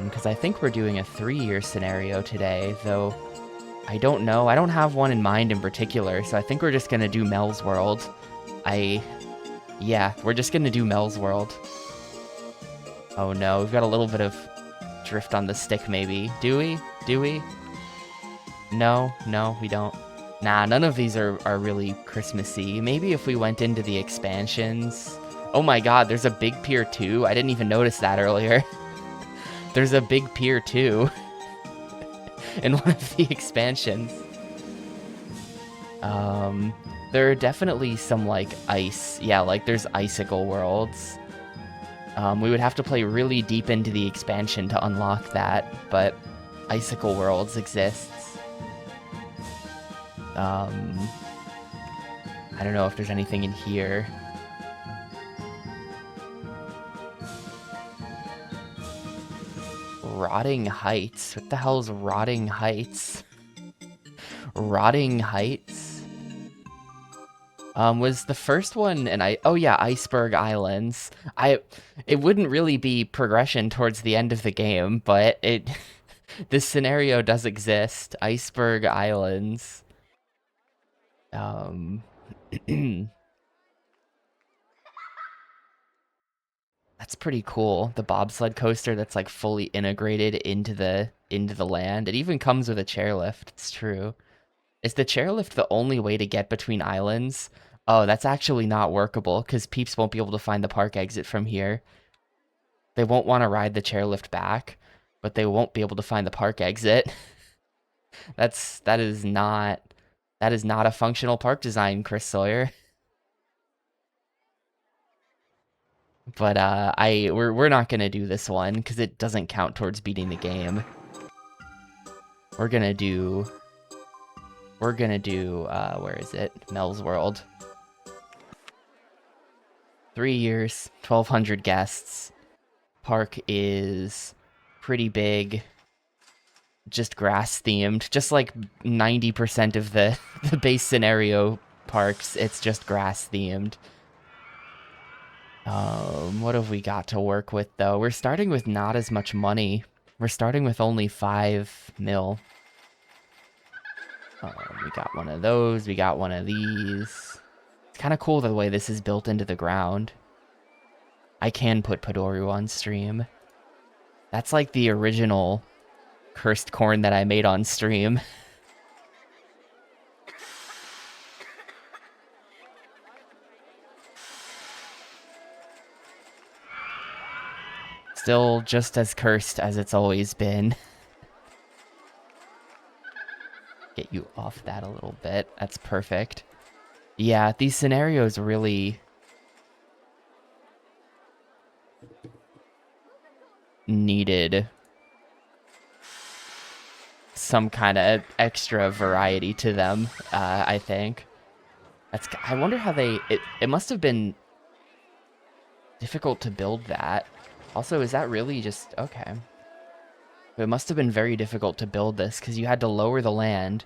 because I think we're doing a 3-year scenario today, though I don't know. I don't have one in mind in particular, so I think we're just gonna do Mel's World. Yeah, we're just gonna do Mel's World. Oh no, we've got a little bit of drift on the stick maybe. Do we? Do we? No, we don't. Nah, none of these are really Christmassy. Maybe if we went into the expansions. Oh my god, there's a big pier too. I didn't even notice that earlier. There's a big pier too in one of the expansions. There are definitely some like ice. Yeah, like there's icicle worlds. We would have to play really deep into the expansion to unlock that, but icicle worlds exists. I don't know if there's anything in here. Rotting Heights? What the hell is Rotting Heights? Rotting Heights? Was the first one oh yeah, Iceberg Islands. It wouldn't really be progression towards the end of the game, but this scenario does exist. Iceberg Islands. That's pretty cool. The bobsled coaster that's like fully integrated into the land. It even comes with a chairlift. It's true. Is the chairlift the only way to get between islands? Oh, that's actually not workable because peeps won't be able to find the park exit from here. They won't want to ride the chairlift back, but they won't be able to find the park exit. That is not a functional park design, Chris Sawyer. But we're not gonna do this one because it doesn't count towards beating the game. We're gonna do where is it? Mel's World. 3 years, 1,200 guests. Park is pretty big. Just grass themed. Just like 90% of the base scenario parks, it's just grass themed. What have we got to work with though? We're starting with not as much money. We're starting with only 5 mil. We got one of those. We got one of these. It's kind of cool the way this is built into the ground. I can put Padoru on stream. That's like the original cursed corn that I made on stream. Still just as cursed as it's always been. Get you off that a little bit. That's perfect. Yeah, these scenarios really needed some kind of extra variety to them, I think. I wonder how it must have been difficult to build that. Also, is that really just... Okay. It must have been very difficult to build this, because you had to lower the land,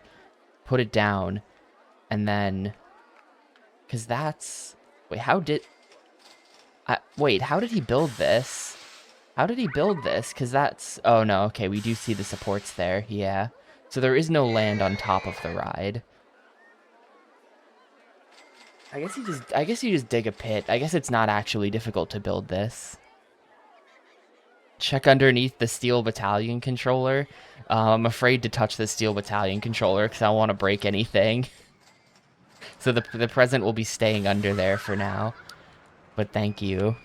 put it down, and then... Because that's... Wait, how did he build this? How did he build this? Because that's... Oh, no, okay, we do see the supports there, yeah. So there is no land on top of the ride. I guess you just dig a pit. I guess it's not actually difficult to build this. Check underneath the Steel Battalion controller. I'm afraid to touch the Steel Battalion controller because I don't want to break anything. So the present will be staying under there for now. But thank you.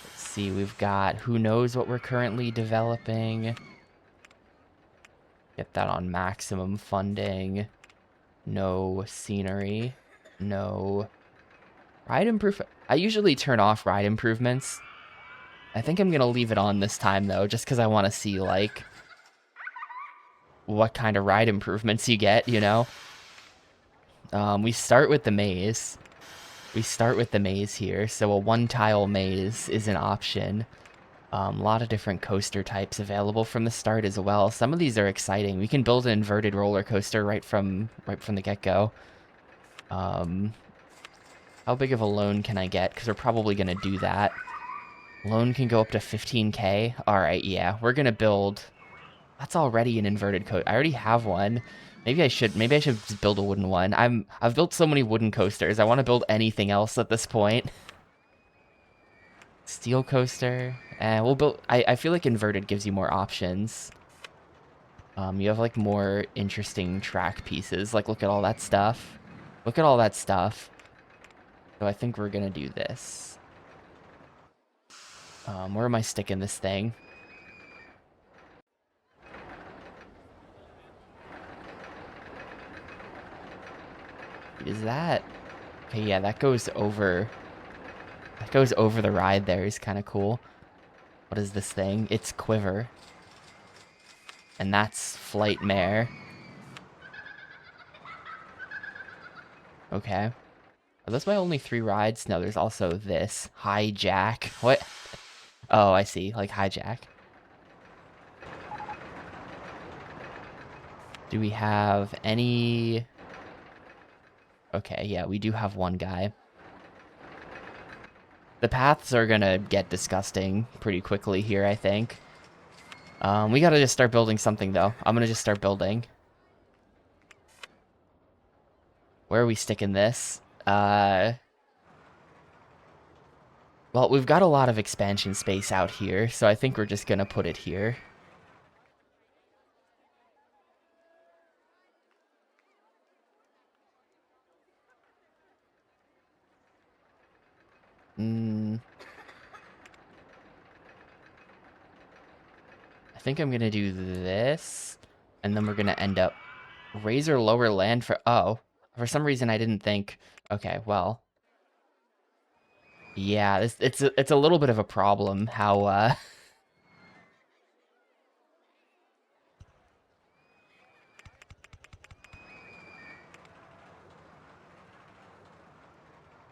Let's see, we've got who knows what we're currently developing. Get that on maximum funding. No scenery. No ride improvement. I usually turn off ride improvements. I think I'm gonna leave it on this time though, just because I want to see like what kind of ride improvements you get, you know? We start with the maze. We start with the maze here, so a 1-tile maze is an option. A lot of different coaster types available from the start as well. Some of these are exciting. We can build an inverted roller coaster right from the get-go. How big of a loan can I get? Because we're probably gonna do that. Loan can go up to 15K. All right, yeah, we're gonna build. That's already an inverted coaster. I already have one. Maybe I should just build a wooden one. I've built so many wooden coasters. I want to build anything else at this point. Steel coaster. And we'll build. I feel like inverted gives you more options. You have like more interesting track pieces. Like look at all that stuff. Look at all that stuff. So I think we're gonna do this. Where am I sticking this thing? Is that? Okay, yeah, that goes over. That goes over the ride there. Is kind of cool. What is this thing? It's Quiver. And that's Flight Mare. Okay. Are those my only 3 rides? No, there's also this. Hijack. What? Oh, I see. Like hijack. Do we have any... Okay, yeah, we do have one guy. The paths are gonna get disgusting pretty quickly here, I think. We gotta just start building something, though. I'm gonna just start building. Where are we sticking this? Well, we've got a lot of expansion space out here, so I think we're just gonna put it here. I think I'm gonna do this, and then we're gonna end up raise or lower land for... Oh, for some reason I didn't think... Okay, well... Yeah, it's a little bit of a problem how,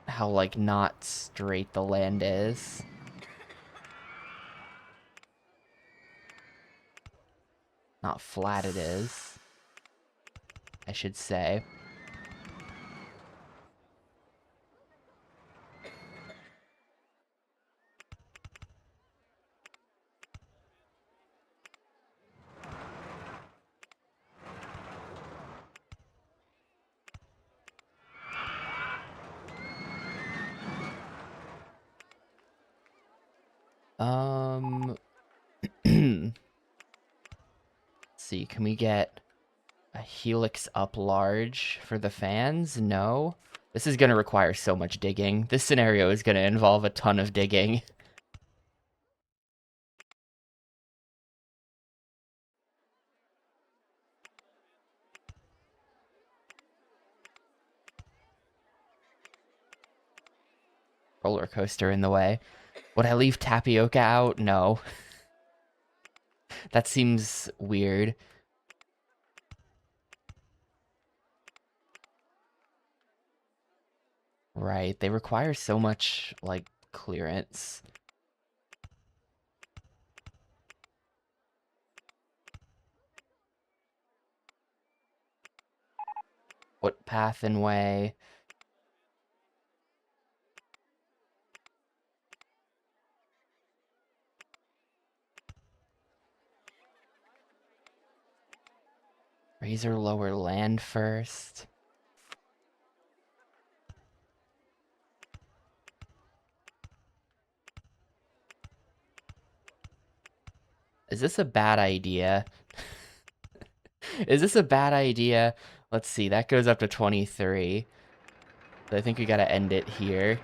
how, like, not straight the land is. Not flat it is, I should say. Let's see, can we get a helix up large for the fans? No. This is gonna require so much digging. This scenario is gonna involve a ton of digging. Roller coaster in the way. Would I leave tapioca out? No. That seems weird. Right, they require so much, like, clearance. What path and way? Raise or lower land first? Is this a bad idea? Is this a bad idea? Let's see, that goes up to 23. So I think we gotta end it here.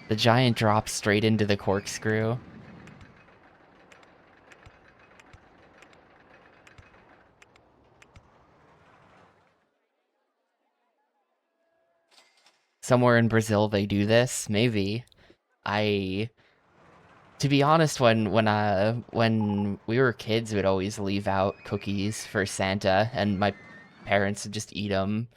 The giant drops straight into the corkscrew. Somewhere in Brazil they do this, maybe. To be honest, when we were kids, we'd always leave out cookies for Santa, and my parents would just eat them.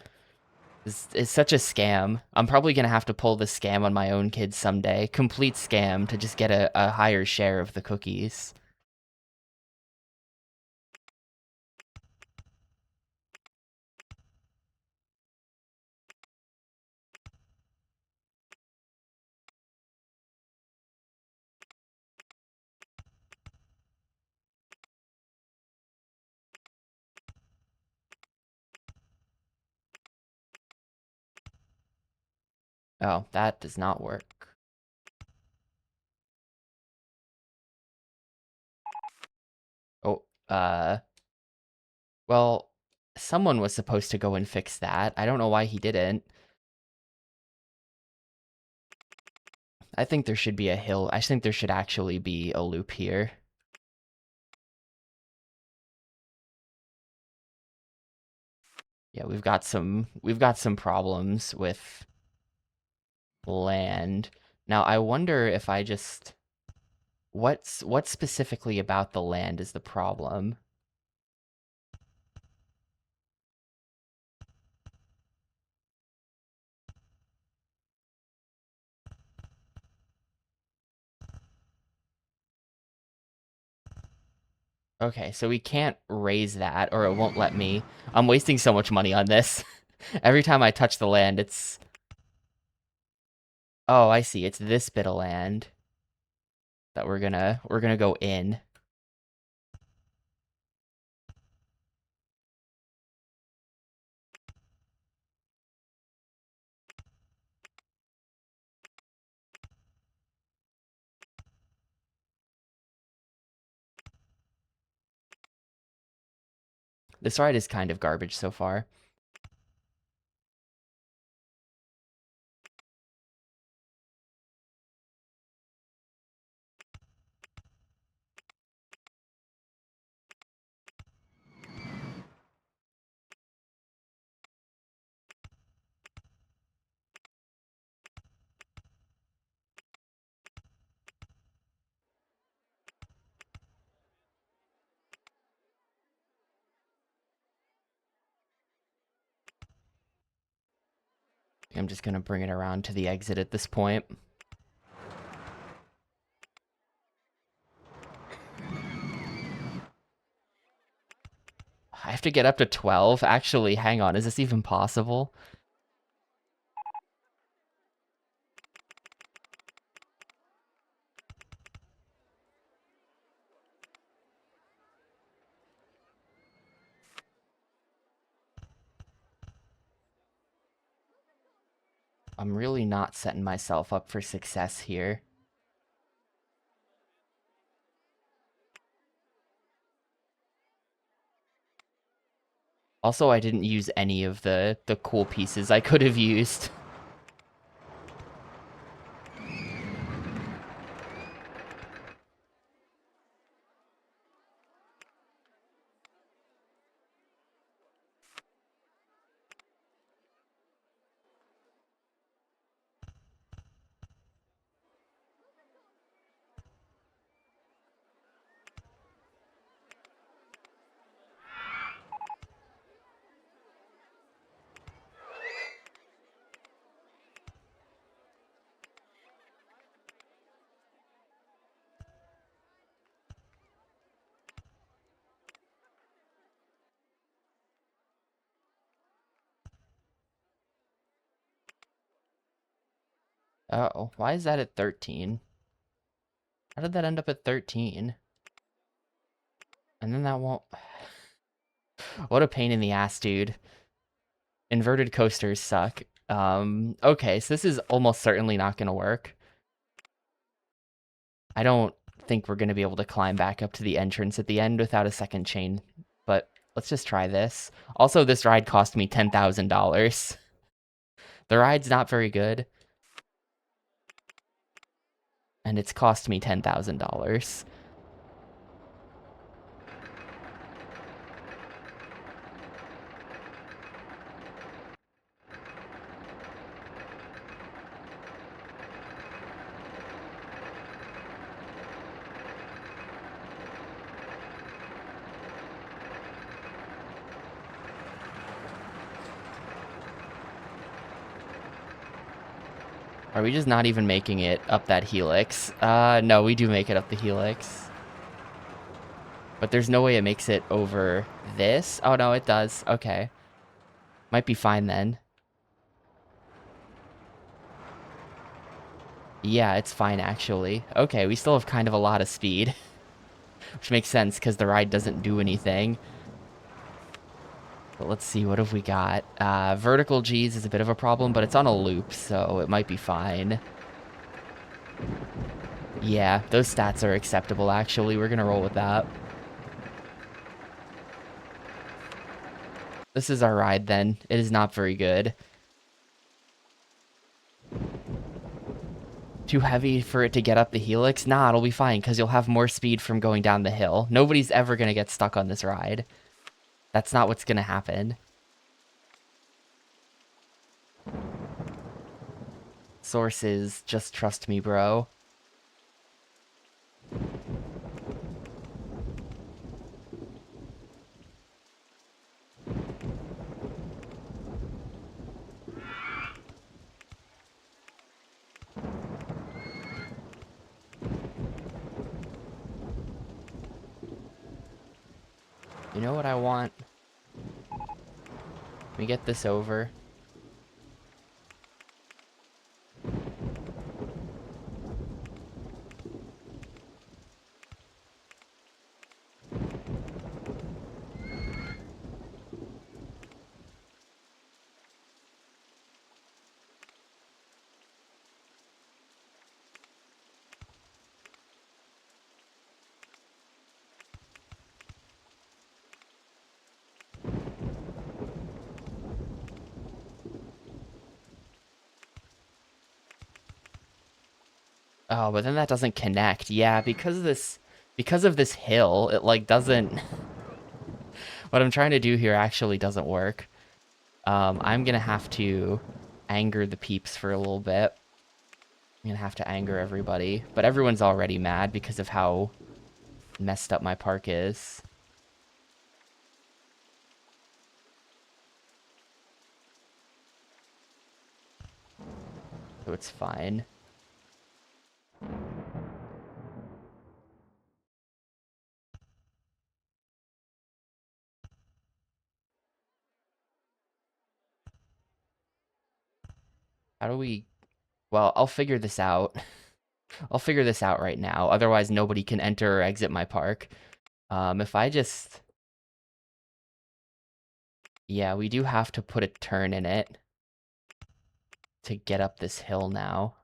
It's such a scam. I'm probably gonna have to pull this scam on my own kids someday. Complete scam to just get a higher share of the cookies. Oh, that does not work. Oh, well, someone was supposed to go and fix that. I don't know why he didn't. I think there should be a hill. I think there should actually be a loop here. Yeah, we've got some problems with land. Now, I wonder if I just what specifically about the land is the problem? Okay, so we can't raise that or it won't let me. I'm wasting so much money on this. Every time I touch the land, it's Oh, I see. It's this bit of land that we're gonna go in. This ride is kind of garbage so far. I'm just gonna bring it around to the exit at this point. I have to get up to 12? Actually, hang on. Is this even possible? I'm really not setting myself up for success here. Also, I didn't use any of the cool pieces I could have used. Uh-oh, why is that at 13? How did that end up at 13? And then that won't... What a pain in the ass, dude. Inverted coasters suck. Okay, so this is almost certainly not gonna work. I don't think we're gonna be able to climb back up to the entrance at the end without a second chain, but let's just try this. Also, this ride cost me $10,000. The ride's not very good, and it's cost me $10,000. Are we just not even making it up that helix? No, we do make it up the helix. But there's no way it makes it over this? Oh, no, it does. Okay. Might be fine then. Yeah, it's fine, actually. Okay, we still have kind of a lot of speed. Which makes sense, because the ride doesn't do anything. But let's see, what have we got? Vertical G's is a bit of a problem, but it's on a loop, so it might be fine. Yeah, those stats are acceptable, actually. We're gonna roll with that. This is our ride, then. It is not very good. Too heavy for it to get up the helix? Nah, it'll be fine, because you'll have more speed from going down the hill. Nobody's ever gonna get stuck on this ride. That's not what's gonna happen. Sources, just trust me, bro. You know what I want? Let me get this over. Oh, but then that doesn't connect. Yeah, because of this hill, it like doesn't what I'm trying to do here actually doesn't work. I'm gonna have to anger the peeps for a little bit. I'm gonna have to anger everybody, but everyone's already mad because of how messed up my park is. So it's fine. How do we... Well, I'll figure this out. I'll figure this out right now. Otherwise, nobody can enter or exit my park. If I just... Yeah, we do have to put a turn in it to get up this hill now.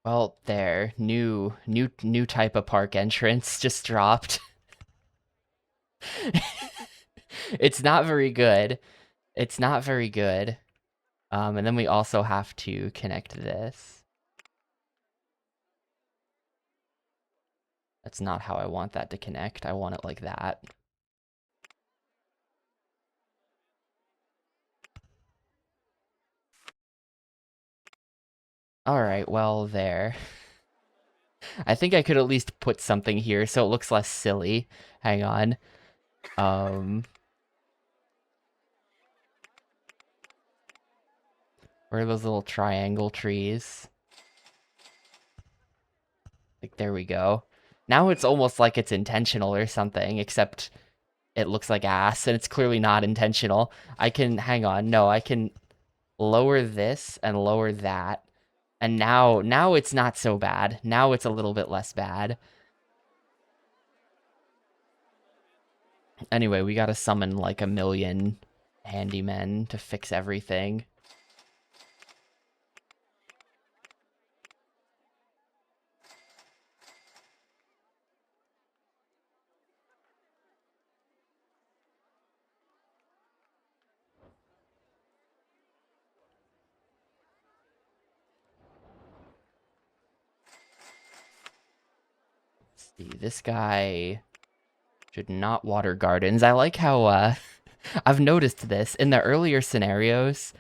Well, there. New type of park entrance just dropped. It's not very good. It's not very good. And then we also have to connect this. That's not how I want that to connect. I want it like that. Alright, well, there. I think I could at least put something here so it looks less silly. Hang on. Where are those little triangle trees? Like, there we go. Now it's almost like it's intentional or something, except it looks like ass, and it's clearly not intentional. I can... Hang on. No, I can lower this and lower that. And now it's not so bad. Now it's a little bit less bad. Anyway, we gotta summon like a million handymen to fix everything. Let's see, this guy should not water gardens. I like how, I've noticed this. In the earlier scenarios,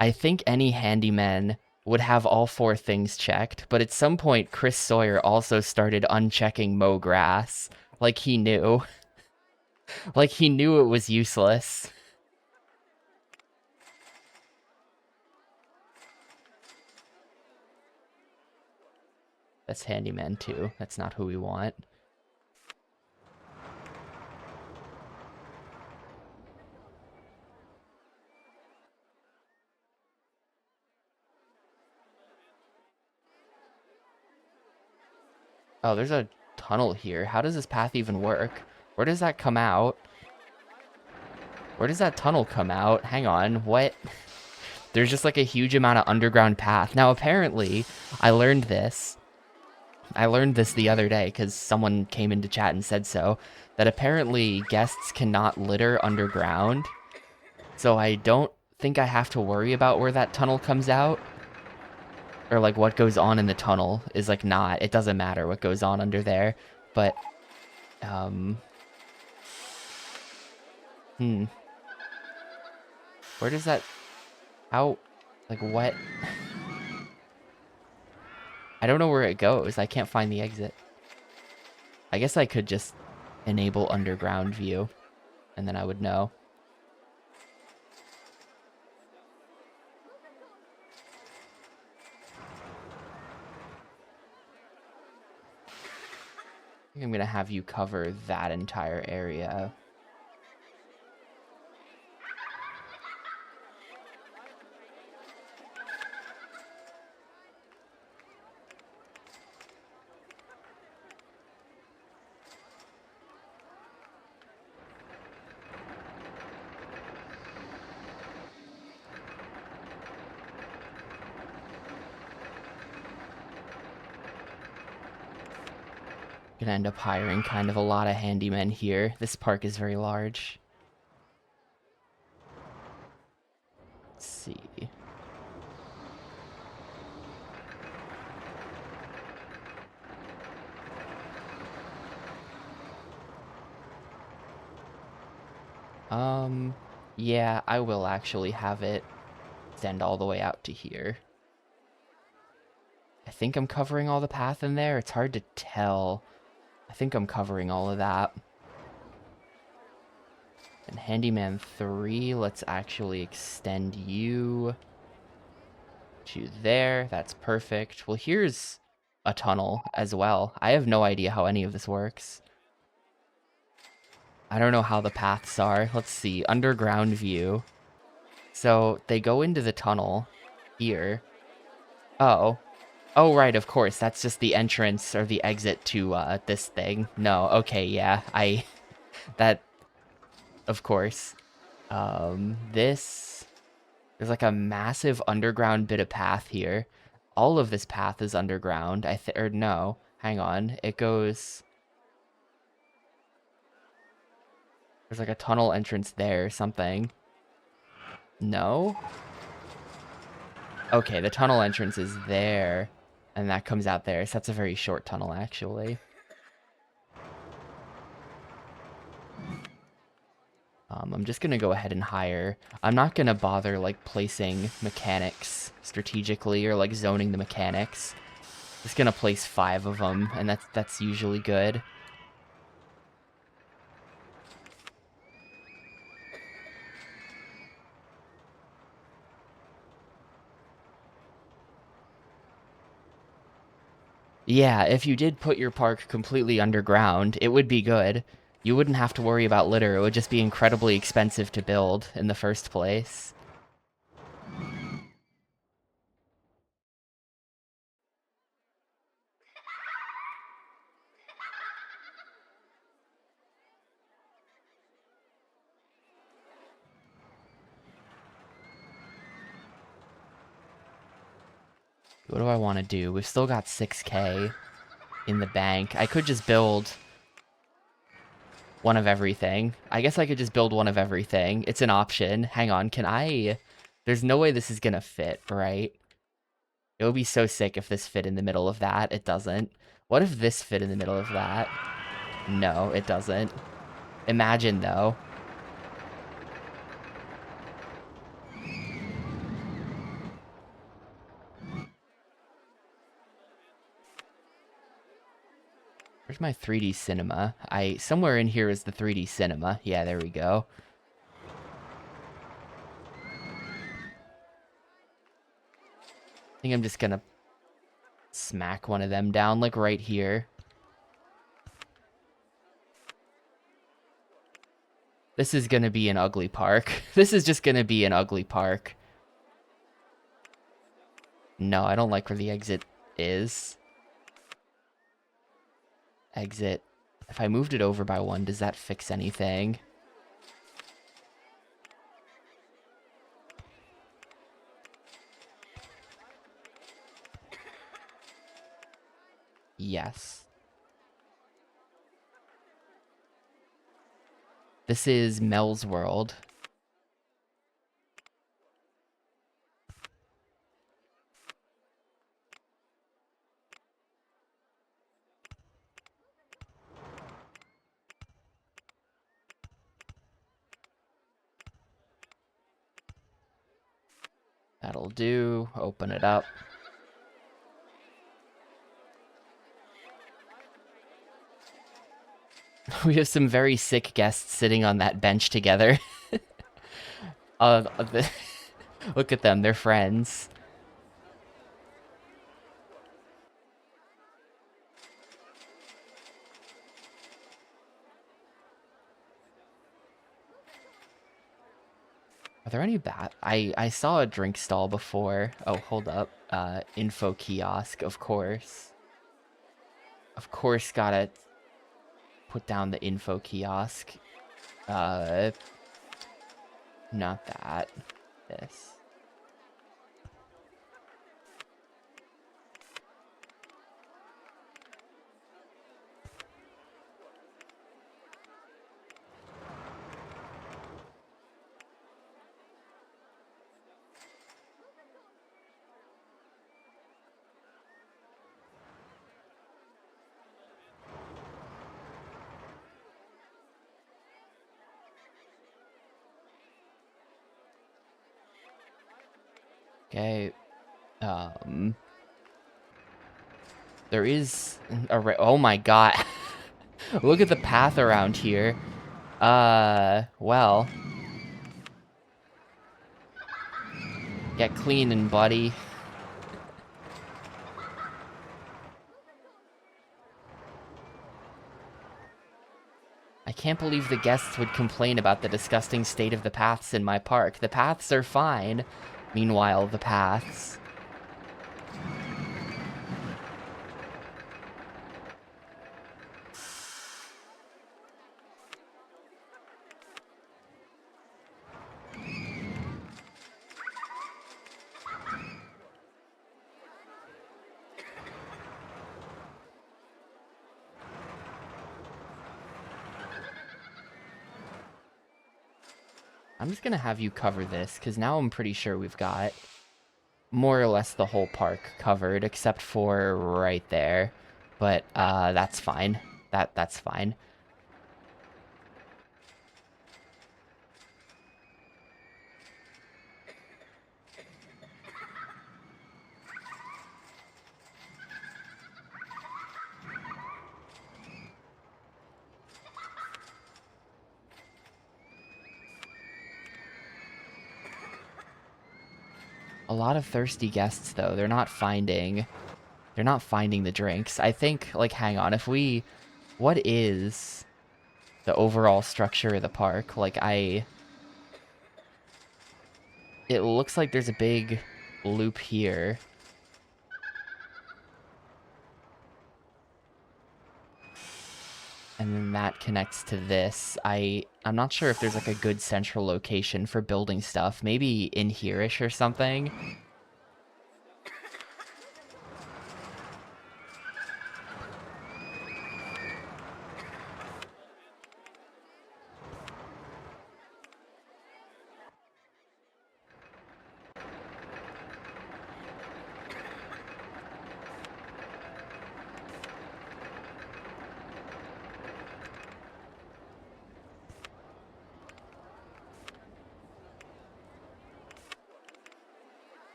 I think any handyman would have all four things checked, but at some point, Chris Sawyer also started unchecking mow grass. Like he knew. Like he knew it was useless. That's Handyman 2. That's not who we want. Oh, there's a tunnel here. How does this path even work? Where does that come out? Where does that tunnel come out? Hang on, what? There's just like a huge amount of underground path. Now, apparently, I learned this. I learned this the other day because someone came into chat and said so. That apparently guests cannot litter underground. So I don't think I have to worry about where that tunnel comes out. Or like what goes on in the tunnel is like not. It doesn't matter what goes on under there. But, where does that... How... Like what... I don't know where it goes. I can't find the exit. I guess I could just enable underground view, and then I would know. I think I'm gonna have you cover that entire area. Gonna end up hiring kind of a lot of handymen here. This park is very large. Let's see. Yeah, I will actually have it extend all the way out to here. I think I'm covering all the path in there. It's hard to tell. I think I'm covering all of that. And Handyman 3, let's actually extend you to there. That's perfect. Well, here's a tunnel as well. I have no idea how any of this works. I don't know how the paths are. Let's see. Underground view. So they go into the tunnel here. Oh. Oh, right, of course. That's just the entrance or the exit to this thing. No, okay, yeah. That, of course. There's like a massive underground bit of path here. All of this path is underground. Or no, hang on. It goes... There's like a tunnel entrance there or something. No? Okay, the tunnel entrance is there. And that comes out there. So that's a very short tunnel, actually. I'm just going to go ahead and hire. I'm not going to bother, like, placing mechanics strategically or, like, zoning the mechanics. Just going to place 5 of them, and that's usually good. Yeah, if you did put your park completely underground, it would be good. You wouldn't have to worry about litter. It would just be incredibly expensive to build in the first place. What do I want to do? We've still got 6K in the bank. I could just build one of everything. I guess I could just build one of everything. It's an option. Hang on, can I... There's no way this is gonna fit, right? It would be so sick if this fit in the middle of that. It doesn't. What if this fit in the middle of that? No, it doesn't. Imagine, though. Where's my 3D cinema? Somewhere in here is the 3D cinema. Yeah, there we go. I think I'm just gonna smack one of them down, like right here. This is gonna be an ugly park. This is just gonna be an ugly park. No, I don't like where the exit is. Exit. If I moved it over by one, does that fix anything? Yes. This is Mel's World. That'll do. Open it up. We have some very sick guests sitting on that bench together. Look at them, they're friends. Are there any I saw a drink stall before. Oh, hold up. Info kiosk, of course. Of course, gotta put down the info kiosk. Not that. This. Okay. There is a oh my god. Look at the path around here. Well. Get cleaning, buddy. I can't believe the guests would complain about the disgusting state of the paths in my park. The paths are fine. Meanwhile, the paths. I'm just gonna have you cover this, because now I'm pretty sure we've got more or less the whole park covered, except for right there. But, that's fine. That's fine. A lot of thirsty guests, though. They're not finding the drinks. I think, like, hang on. What is the overall structure of the park? Like, it looks like there's a big loop here. And then that connects to this. I'm not sure if there's like a good central location for building stuff. Maybe in here-ish or something.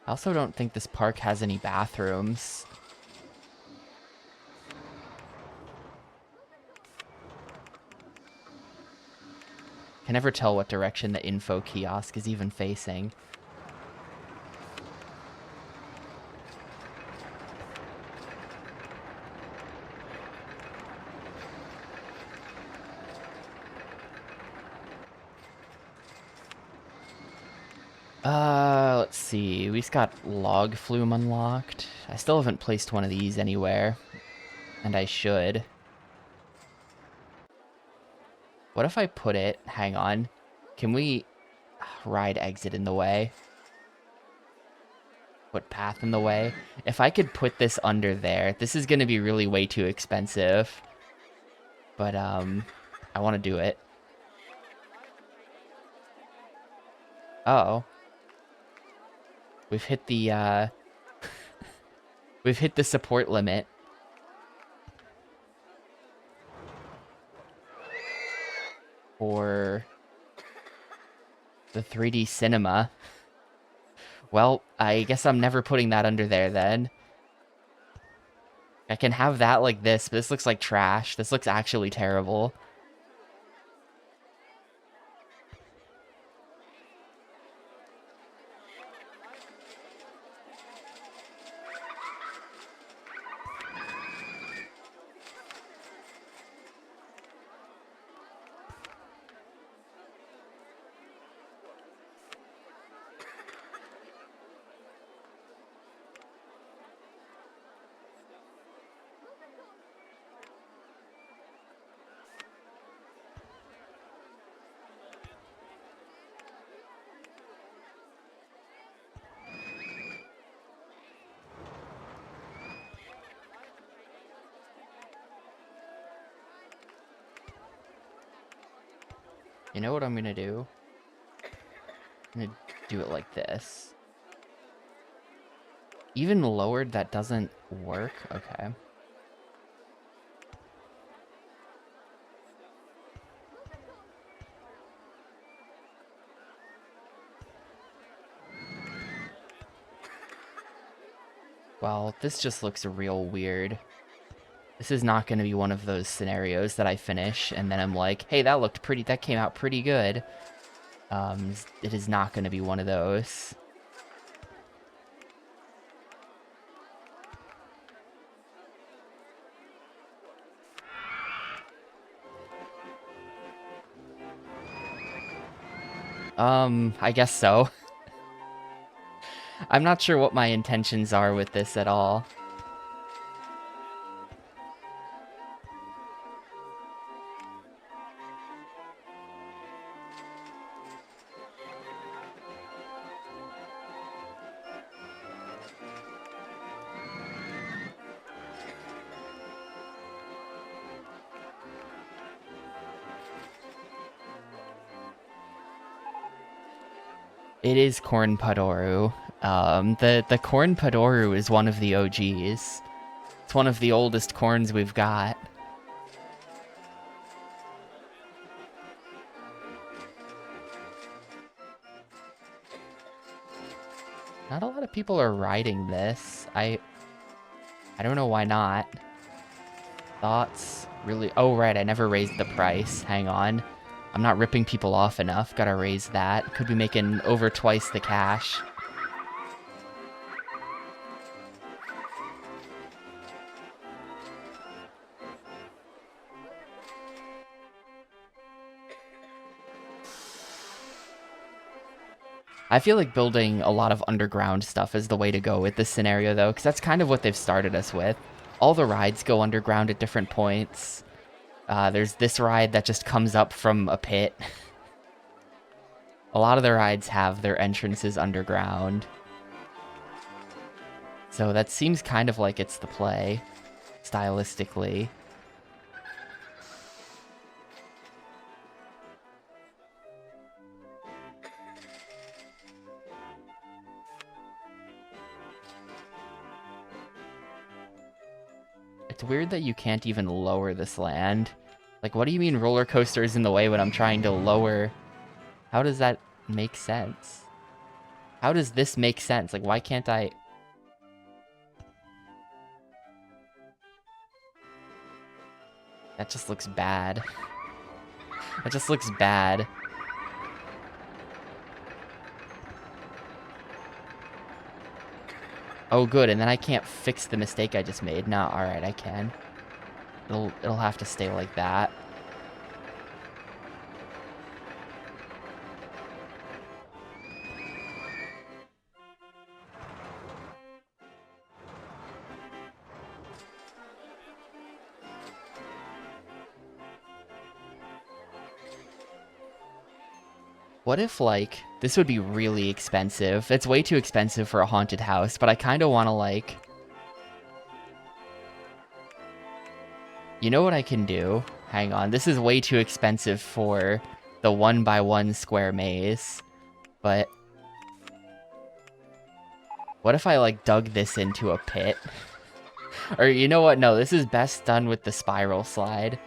I also don't think this park has any bathrooms. Can never tell what direction the info kiosk is even facing. Let's see. We just got log flume unlocked. I still haven't placed one of these anywhere, and I should. What if I put it... Hang on. Can we... Ride exit in the way? Put path in the way? If I could put this under there... This is going to be really way too expensive. But, I want to do it. Uh-oh. We've hit the, We've hit the support limit. For... the 3D cinema. Well, I guess I'm never putting that under there then. I can have that like this, but this looks like trash. This looks actually terrible. You know what I'm gonna do? I'm gonna do it like this. Even lowered, that doesn't work? Okay. Well, this just looks real weird. This is not going to be one of those scenarios that I finish, and then I'm like, hey, that came out pretty good. It is not going to be one of those. I guess so. I'm not sure what my intentions are with this at all. It is Corn Padoru. The Corn Padoru is one of the OGs. It's one of the oldest corns we've got. Not a lot of people are riding this. I don't know why not. Thoughts? Really? Oh, right, I never raised the price. Hang on. I'm not ripping people off enough. Gotta raise that. Could be making over twice the cash. I feel like building a lot of underground stuff is the way to go with this scenario, though, because that's kind of what they've started us with. All the rides go underground at different points. There's this ride that just comes up from a pit. A lot of the rides have their entrances underground. So that seems kind of like it's the play, stylistically. It's weird that you can't even lower this land. Like, what do you mean roller coaster is in the way when I'm trying to lower? How does that make sense? How does this make sense? Like, why can't I... That just looks bad. That just looks bad. Oh, good, and then I can't fix the mistake I just made. No, alright, I can. It'll have to stay like that. What if, like, this would be really expensive. It's way too expensive for a haunted house, but I kind of want to, like... You know what I can do? Hang on, this is way too expensive for the 1x1 square maze, but... What if I, like, dug this into a pit? Or, you know what? No, this is best done with the spiral slide.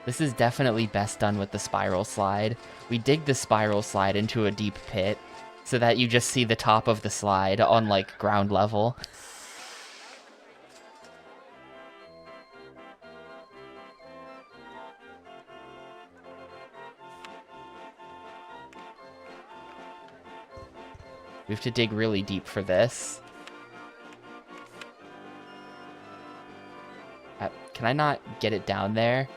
This is definitely best done with the spiral slide. We dig the spiral slide into a deep pit so that you just see the top of the slide on, like, ground level. We have to dig really deep for this. Can I not get it down there?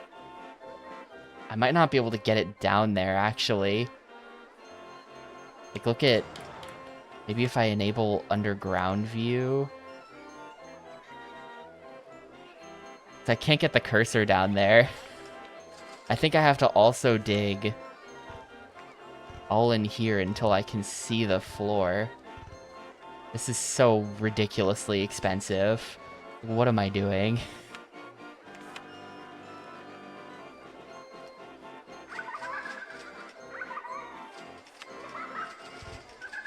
I might not be able to get it down there, actually. Like, look at... Maybe if I enable underground view... I can't get the cursor down there. I think I have to also dig all in here until I can see the floor. This is so ridiculously expensive. What am I doing?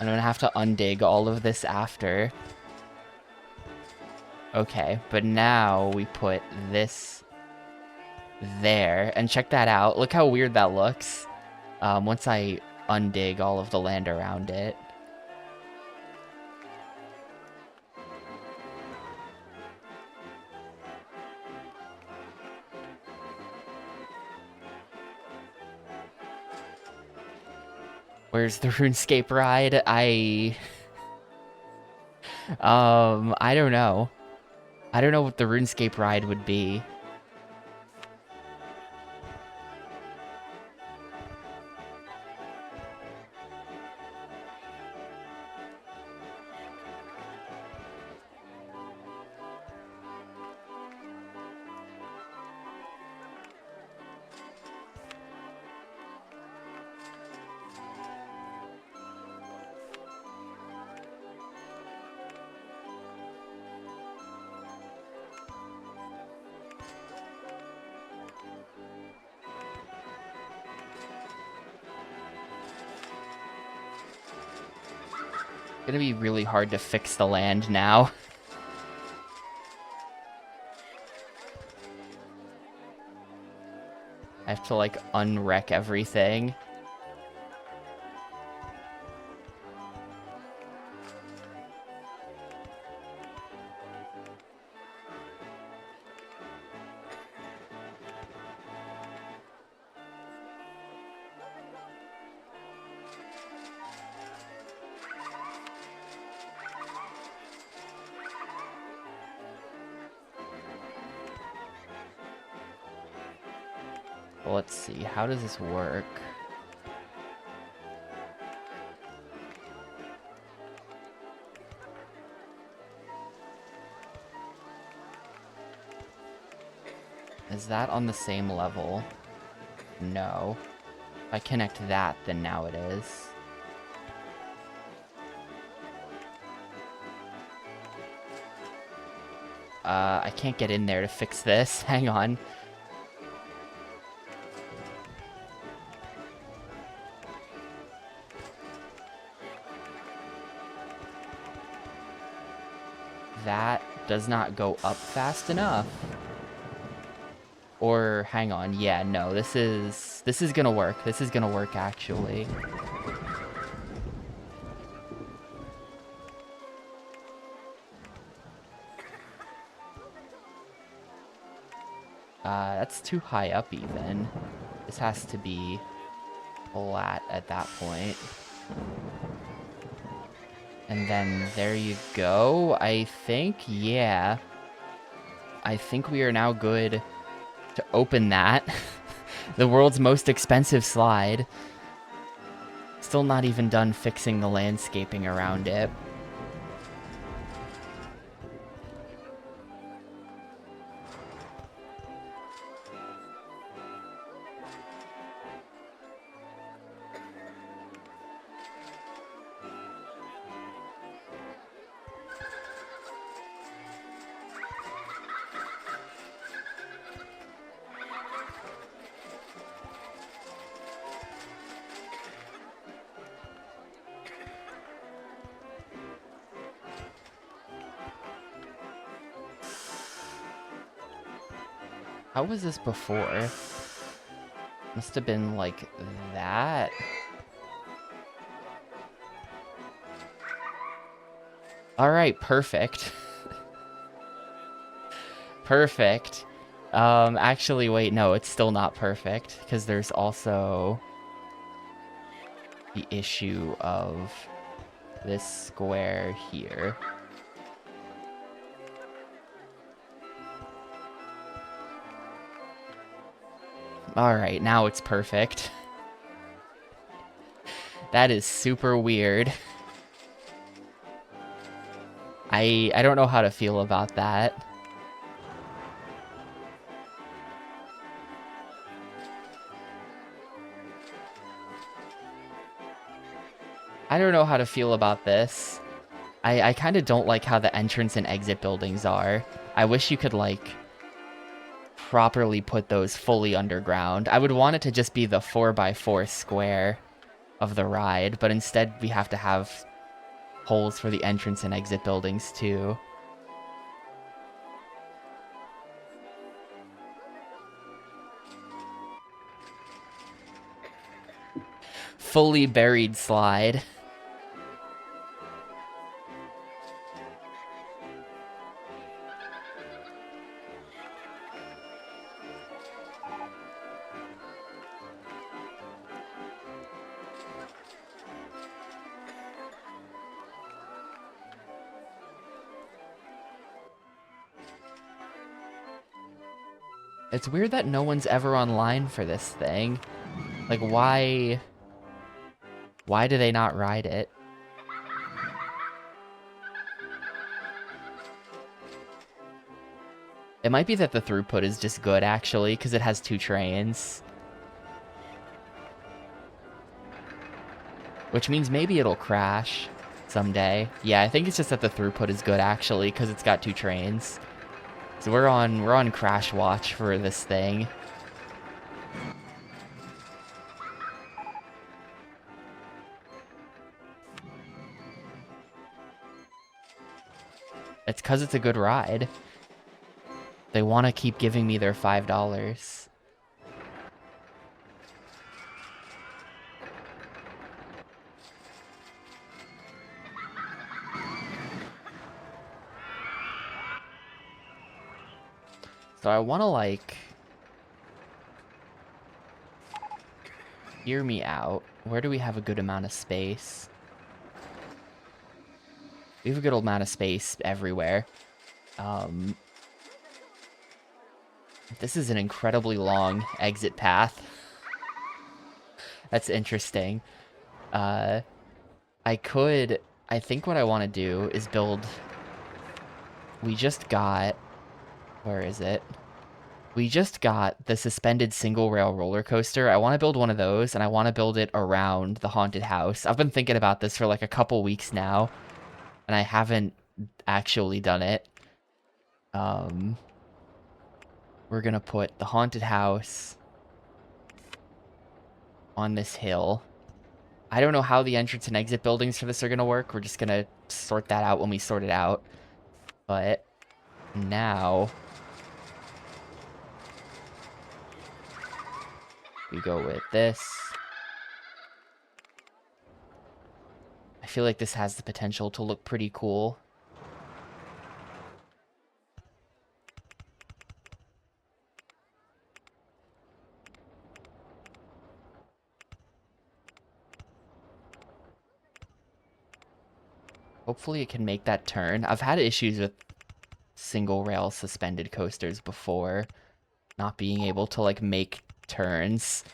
I'm gonna have to undig all of this after. Okay, but now we put this there, and check that out. Look how weird that looks. Once I undig all of the land around it. Where's the RuneScape ride? I don't know. I don't know what the RuneScape ride would be. It's gonna be really hard to fix the land now. I have to, like, unwreck everything. Well, let's see. How does this work? Is that on the same level? No. If I connect that, then now it is. I can't get in there to fix this. Hang on. That does not go up fast enough. Or, hang on, yeah, no, this is gonna work. This is gonna work, actually. That's too high up, even. This has to be flat at that point. And then there you go, I think, yeah. I think we are now good to open that. The world's most expensive slide. Still not even done fixing the landscaping around it. How was this before? Must have been like that. All right, perfect. Perfect. Actually, wait, no, it's still not perfect because there's also the issue of this square here. All right, now it's perfect. That is super weird. I don't know how to feel about that. I don't know how to feel about this. I kind of don't like how the entrance and exit buildings are. I wish you could, like, properly put those fully underground. I would want it to just be the 4x4 square of the ride, but instead we have to have holes for the entrance and exit buildings too. Fully buried slide. It's weird that no one's ever online for this thing. Like, why do they not ride it? It might be that the throughput is just good, actually, because it has 2 trains. Which means maybe it'll crash someday. Yeah, I think it's just that the throughput is good, actually, because it's got 2 trains. So we're on crash watch for this thing. It's because it's a good ride. They want to keep giving me their $5. So I want to, like... Hear me out. Where do we have a good amount of space? We have a good amount of space everywhere. This is an incredibly long exit path. That's interesting. I think what I want to do is build... We just got... Where is it? We just got the suspended single rail roller coaster. I want to build one of those, and I want to build it around the haunted house. I've been thinking about this for like a couple weeks now, and I haven't actually done it. We're gonna put the haunted house on this hill. I don't know how the entrance and exit buildings for this are gonna work. We're just gonna sort that out when we sort it out. But now we go with this. I feel like this has the potential to look pretty cool. Hopefully it can make that turn. I've had issues with single rail suspended coasters before, not being able to like make turns.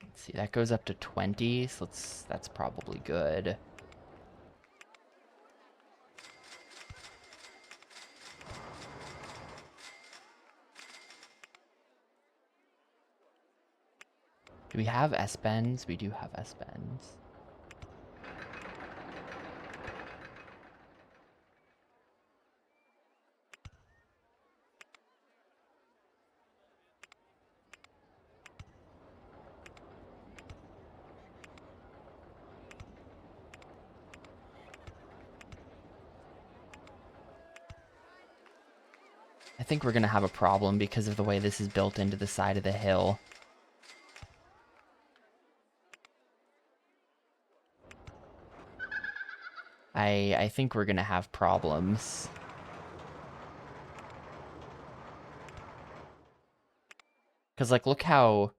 Let's see, that goes up to 20, so that's probably good. Do we have S-bends? We do have S-bends. I think we're gonna have a problem because of the way this is built into the side of the hill. I think we're gonna have problems. Because, like, look how...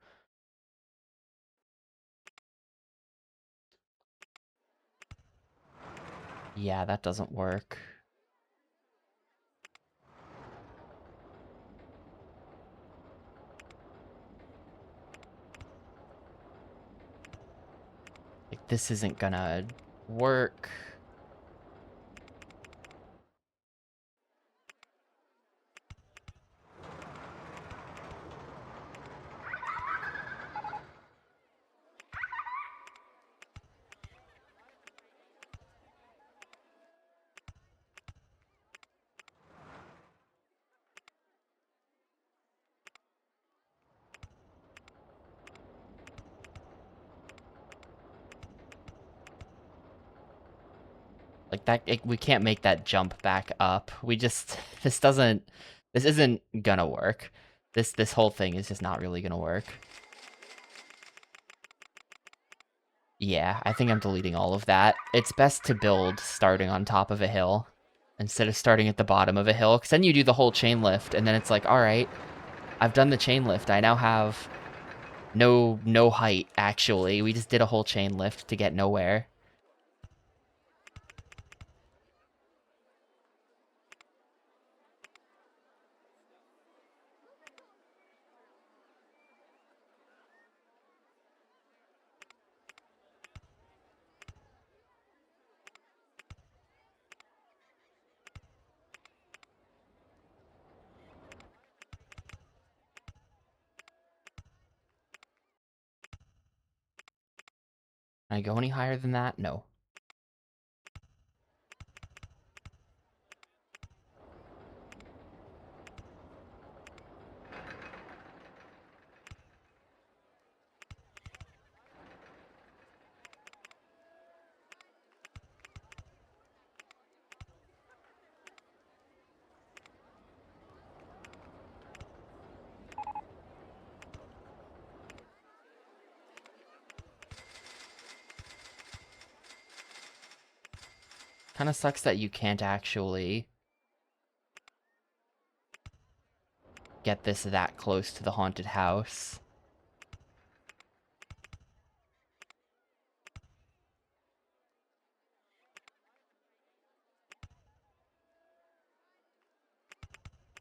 Yeah, that doesn't work. Like, this isn't gonna work. Like, that, we can't make that jump back up. We just... This doesn't... This isn't gonna work. This whole thing is just not really gonna work. Yeah, I think I'm deleting all of that. It's best to build starting on top of a hill instead of starting at the bottom of a hill, because then you do the whole chain lift, and then it's like, all right, I've done the chain lift. I now have no height, actually. We just did a whole chain lift to get nowhere. Can I go any higher than that? No. Kind of sucks that you can't actually get this that close to the haunted house.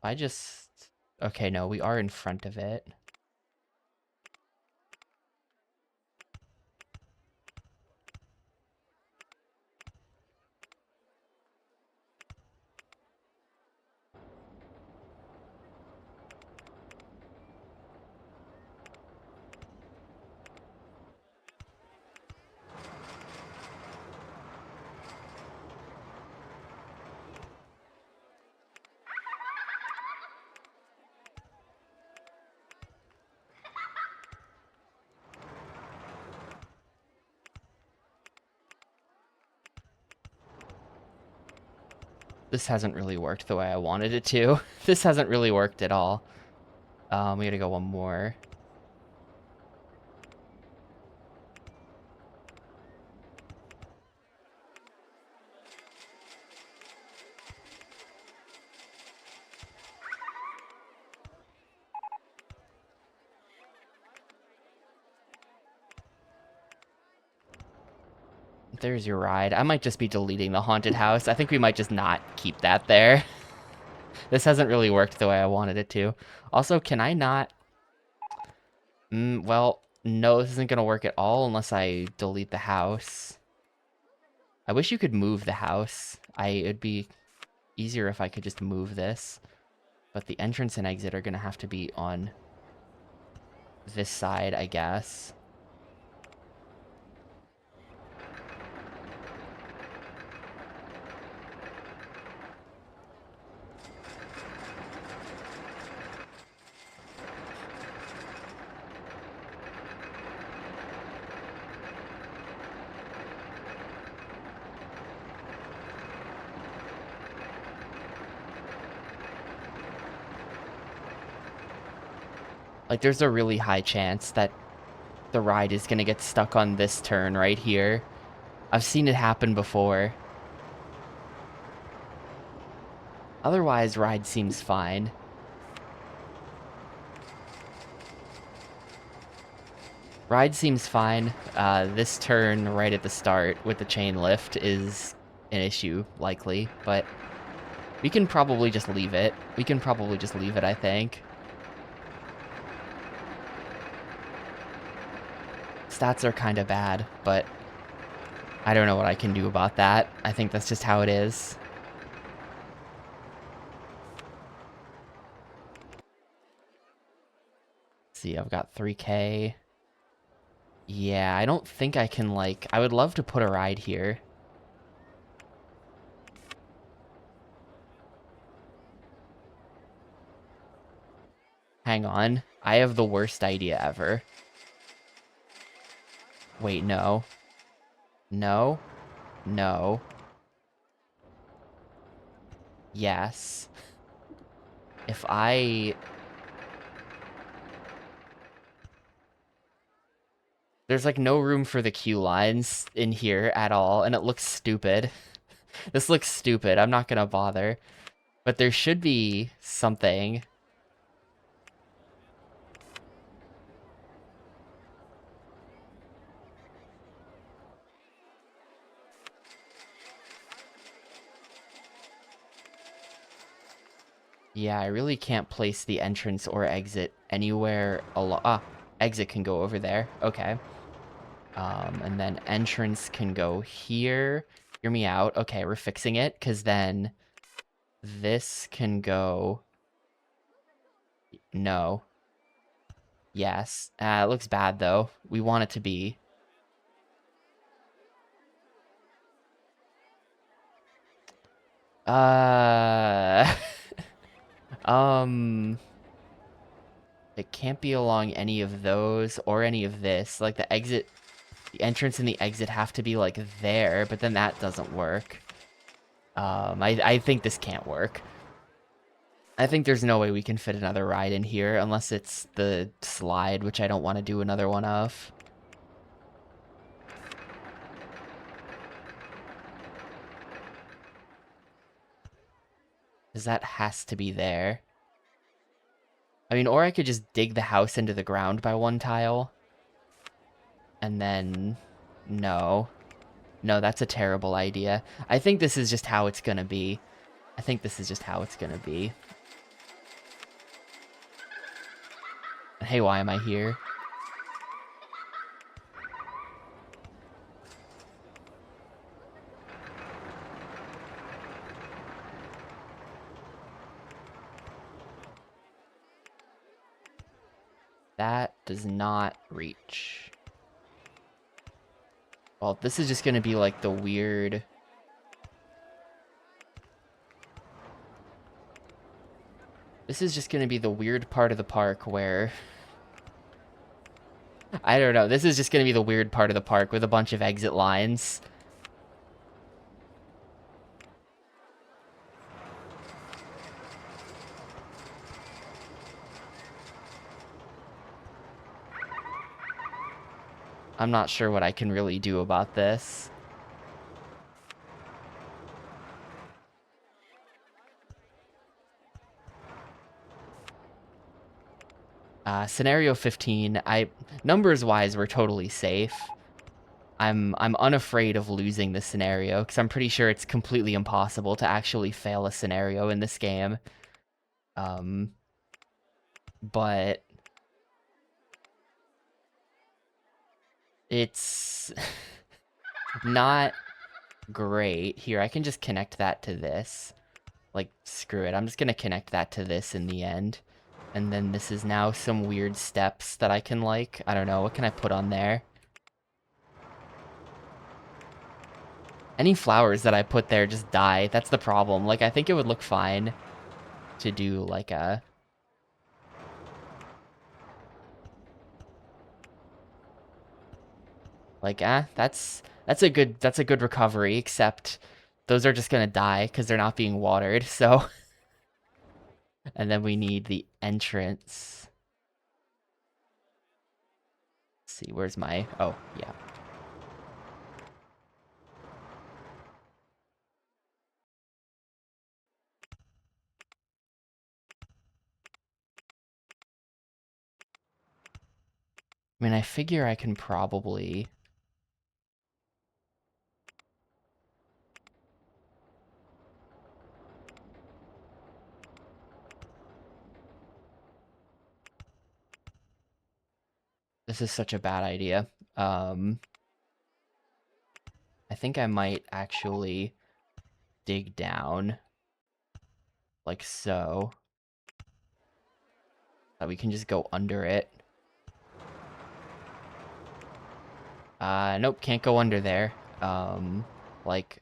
I just... Okay, no, we are in front of it. This hasn't really worked the way I wanted it to. This hasn't really worked at all. We gotta go one more. There's your ride. I might just be deleting the haunted house. I think we might just not keep that there. This hasn't really worked the way I wanted it to. Also, can I not... well, no, this isn't gonna work at all unless I delete the house. I wish you could move the house. It'd be easier if I could just move this. But the entrance and exit are gonna have to be on this side, I guess. Like, there's a really high chance that the ride is gonna get stuck on this turn right here. I've seen it happen before. Otherwise, ride seems fine. Ride seems fine. This turn right at the start with the chain lift is an issue, likely, but we can probably just leave it. We can probably just leave it, I think. Stats are kind of bad, but I don't know what I can do about that. I think that's just how it is. Let's see, I've got 3K. Yeah, I don't think I can, like... I would love to put a ride here. Hang on. I have the worst idea ever. Wait, no. No. No. Yes. If I... There's, like, no room for the queue lines in here at all, and it looks stupid. This looks stupid. I'm not gonna bother. But there should be something. Yeah, I really can't place the entrance or exit anywhere along... Ah, exit can go over there. Okay. And then entrance can go here. Hear me out. Okay, we're fixing it, because then this can go... No. Yes. It looks bad, though. We want it to be. Um... It can't be along any of those or any of this. Like, the exit... The entrance and the exit have to be, like, there, but then that doesn't work. I think this can't work. I think there's no way we can fit another ride in here, unless it's the slide, which I don't want to do another one of. Because that has to be there. I mean, or I could just dig the house into the ground by one tile. And then... No. No, that's a terrible idea. I think this is just how it's gonna be. I think this is just how it's gonna be. Hey, why am I here? That does not reach. Well, this is just gonna be like the weird... This is just gonna be the weird part of the park where... I don't know, this is just gonna be the weird part of the park with a bunch of exit lines. I'm not sure what I can really do about this. Scenario 15, numbers-wise, we're totally safe. I'm unafraid of losing this scenario, because I'm pretty sure it's completely impossible to actually fail a scenario in this game. But... It's... not great. Here, I can just connect that to this. Like, screw it. I'm just gonna connect that to this in the end. And then this is now some weird steps that I can, like... I don't know, what can I put on there? Any flowers that I put there just die. That's the problem. Like, I think it would look fine to do, like, a... Like, that's a good recovery, except those are just gonna die because they're not being watered, so... And then we need the entrance. see, where's my... Oh, yeah. I mean, I figure I can probably... This is such a bad idea. I think I might actually dig down like so. That we can just go under it. Nope, can't go under there. Like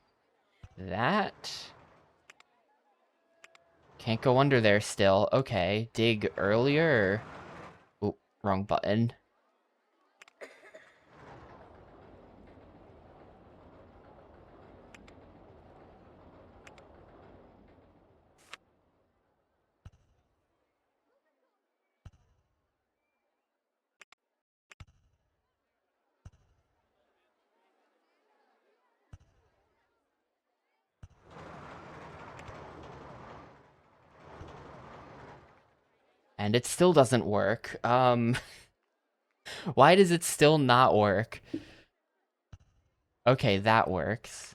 that. Can't go under there still. Okay, dig earlier. Oh, wrong button. And it still doesn't work. Why does it still not work? Okay, that works.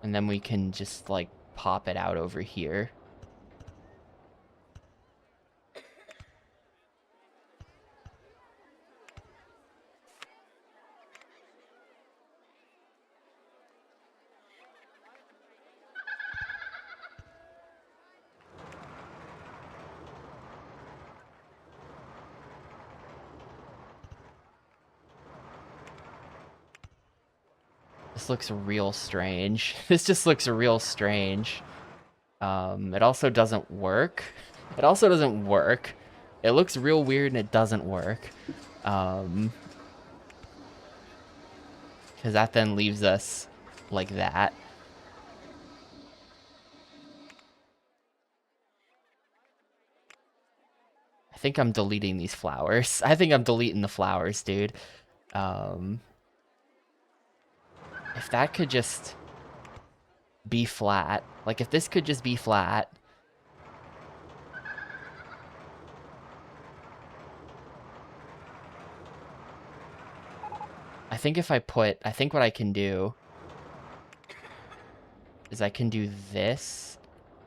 And then we can just, like, pop it out over here. This looks real strange. This just looks real strange. It also doesn't work. It also doesn't work. It looks real weird and it doesn't work. Because that then leaves us like that. I think I'm deleting these flowers. I think I'm deleting the flowers, dude. If that could just be flat. Like, if this could just be flat. I think if I put... I think what I can do is I can do this,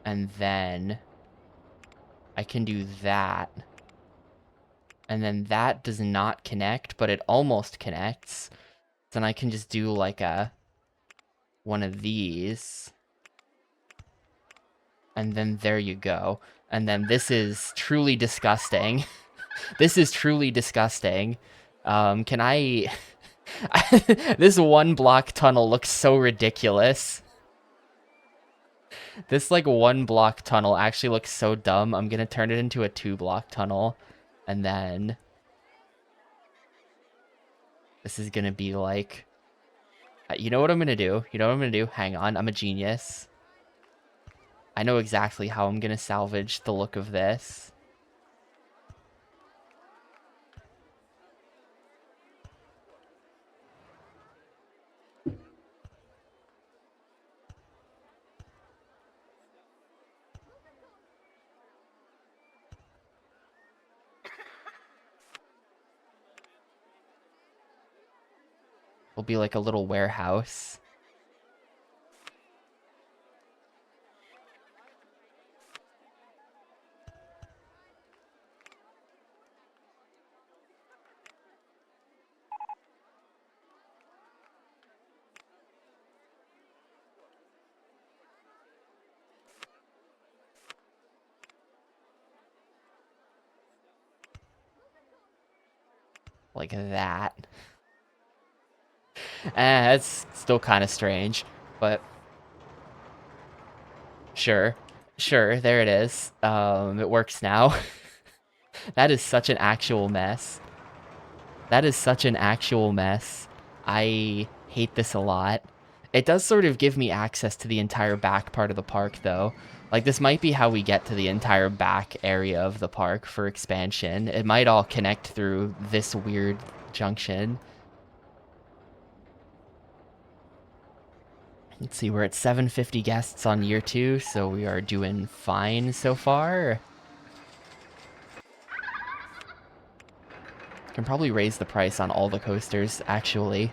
and then I can do that. And then that does not connect, but it almost connects. Then I can just do, like, one of these. And then there you go. And then this is truly disgusting. This is truly disgusting. Can I... This one block tunnel looks so ridiculous. This, like, one block tunnel actually looks so dumb. I'm gonna turn it into a 2-block tunnel. And then... This is gonna be, like... You know what I'm gonna do? You know what I'm gonna do? Hang on, I'm a genius. I know exactly how I'm gonna salvage the look of this. Will be like a little warehouse. Like that. It's still kind of strange, but sure. Sure, there it is. It works now. That is such an actual mess. That is such an actual mess. I hate this a lot. It does sort of give me access to the entire back part of the park, though. Like, this might be how we get to the entire back area of the park for expansion. It might all connect through this weird junction. Let's see, we're at 750 guests on year 2, so we are doing fine so far. Can probably raise the price on all the coasters, actually.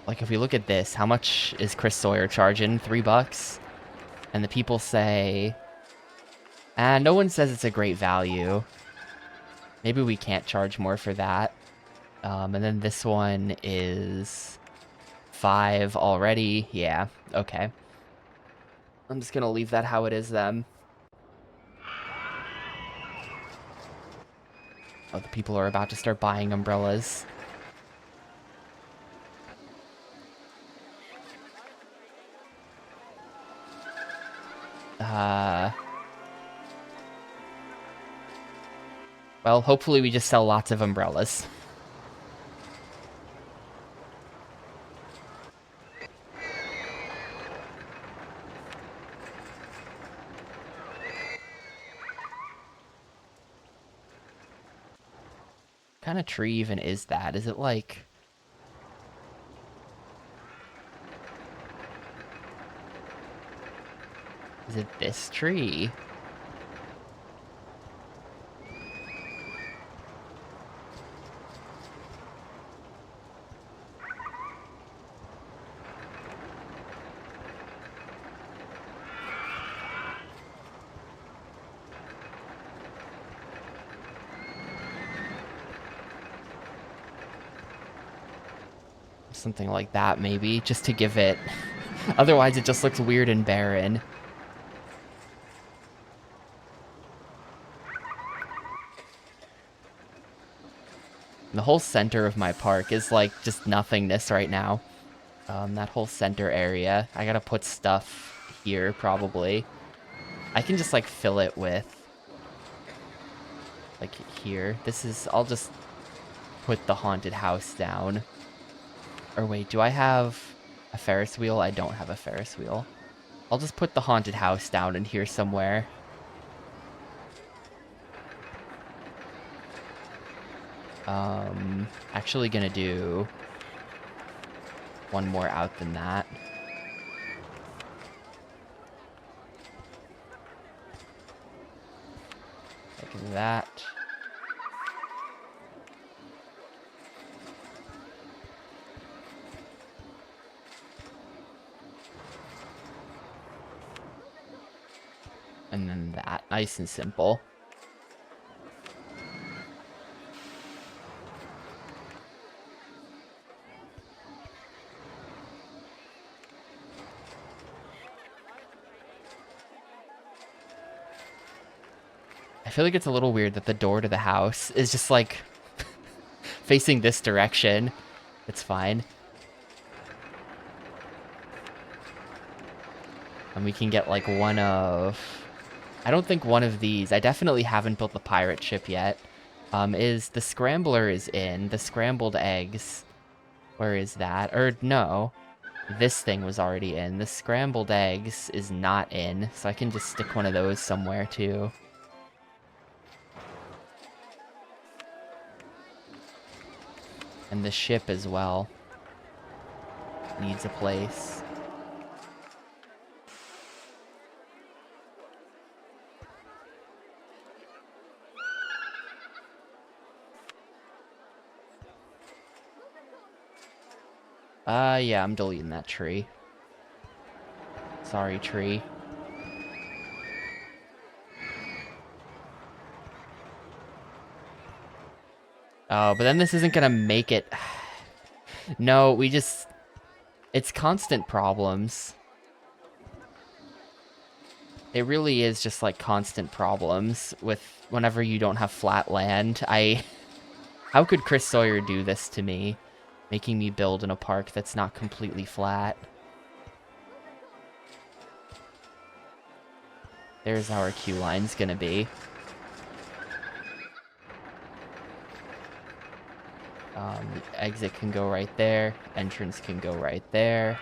Like, if we look at this, how much is Chris Sawyer charging? $3? And the people say... no one says it's a great value. Maybe we can't charge more for that. And then this one is... $5 already. Yeah, okay. I'm just gonna leave that how it is then. Oh, the people are about to start buying umbrellas. Well, hopefully we just sell lots of umbrellas. What kind of tree even is that? Is it like... Is it this tree? Something like that, maybe, just to give it... Otherwise, it just looks weird and barren. The whole center of my park is, like, just nothingness right now. That whole center area. I gotta put stuff here, probably. I can just, like, fill it with... Like, here. This is... I'll just put the haunted house down. Or wait, do I have a Ferris wheel? I don't have a Ferris wheel. I'll just put the haunted house down in here somewhere. Actually gonna do one more out than that. Like that. And then that. Nice and simple. I feel like it's a little weird that the door to the house is just like facing this direction. It's fine. And we can get like one of... I don't think one of these... I definitely haven't built the pirate ship yet. Is the scrambler is in. The scrambled eggs. Where is that? Or no. This thing was already in. The scrambled eggs is not in. So I can just stick one of those somewhere too. And the ship as well needs a place. Yeah, I'm deleting that tree. Sorry, tree. Oh, but then this isn't gonna make it... No, we just... It's constant problems. It really is just, like, constant problems with whenever you don't have flat land. How could Chris Sawyer do this to me? Making me build in a park that's not completely flat. There's how our queue line's gonna be. Exit can go right there. Entrance can go right there.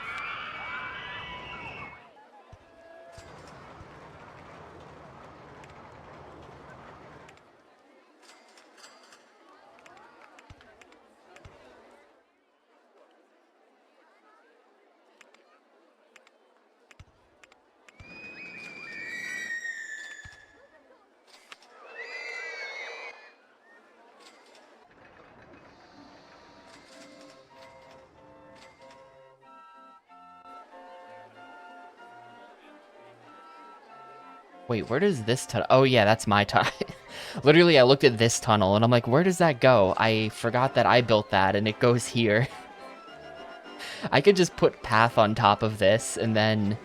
Wait, where does this tunnel? Oh yeah, that's my tunnel. Literally, I looked at this tunnel and I'm like, where does that go? I forgot that I built that and it goes here. I could just put path on top of this and then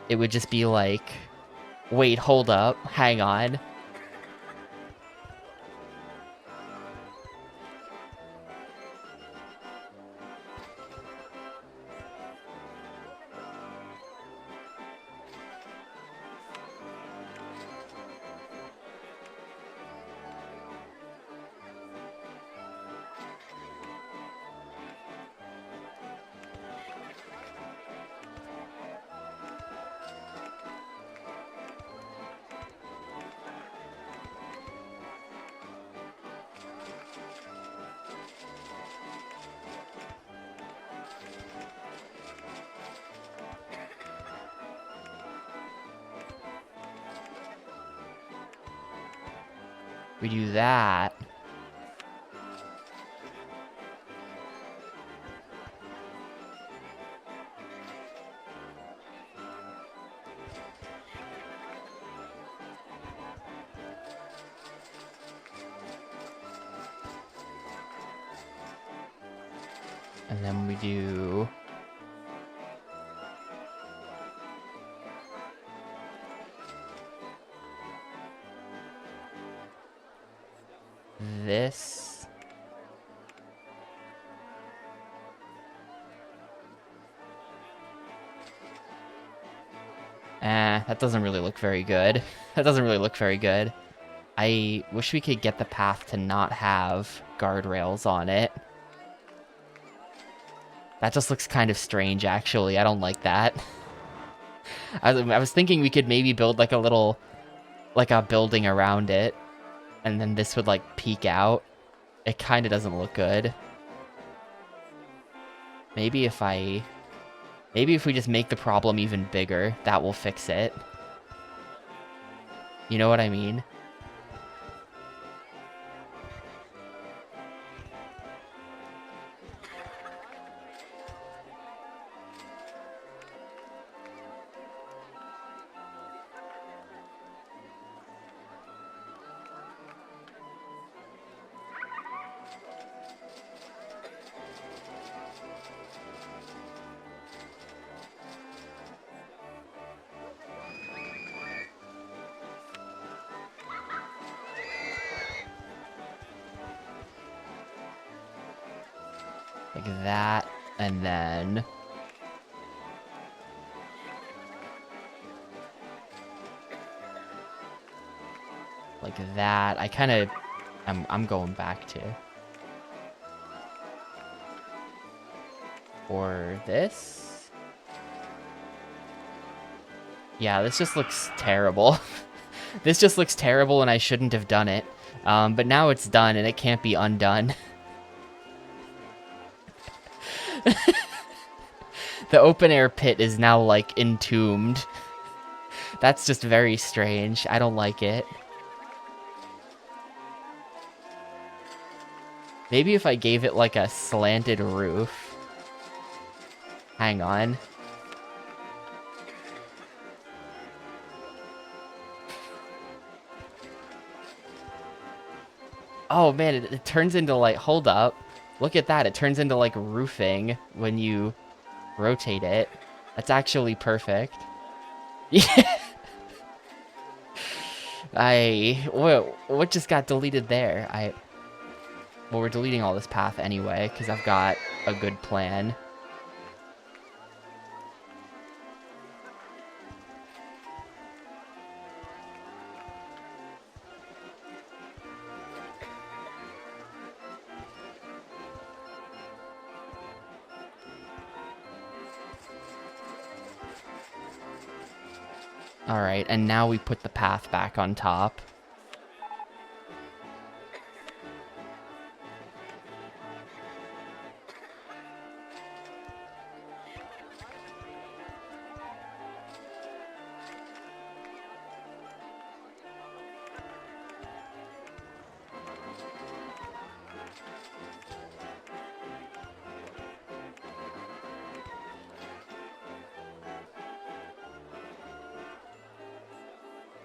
it would just be like, wait, hold up, hang on. We do that. And then we do... this. That doesn't really look very good. That doesn't really look very good. I wish we could get the path to not have guardrails on it. That just looks kind of strange, actually. I don't like that. I was thinking we could maybe build like a little, like a building around it, and then this would like peek out. It kind of doesn't look good. Maybe if we just make the problem even bigger, that will fix it. You know what I mean? Like that, and then... like that. I kind of... I'm going back to... or this? Yeah, this just looks terrible. This just looks terrible and I shouldn't have done it. But now it's done and it can't be undone. The open air pit is now, like, entombed. That's just very strange. I don't like it. Maybe if I gave it, like, a slanted roof. Hang on. Oh, man, it turns into, like... hold up. Look at that. It turns into, like, roofing when you rotate it. That's actually perfect. Yeah. What just got deleted there? Well, we're deleting all this path anyway, because I've got a good plan. Alright, and now we put the path back on top.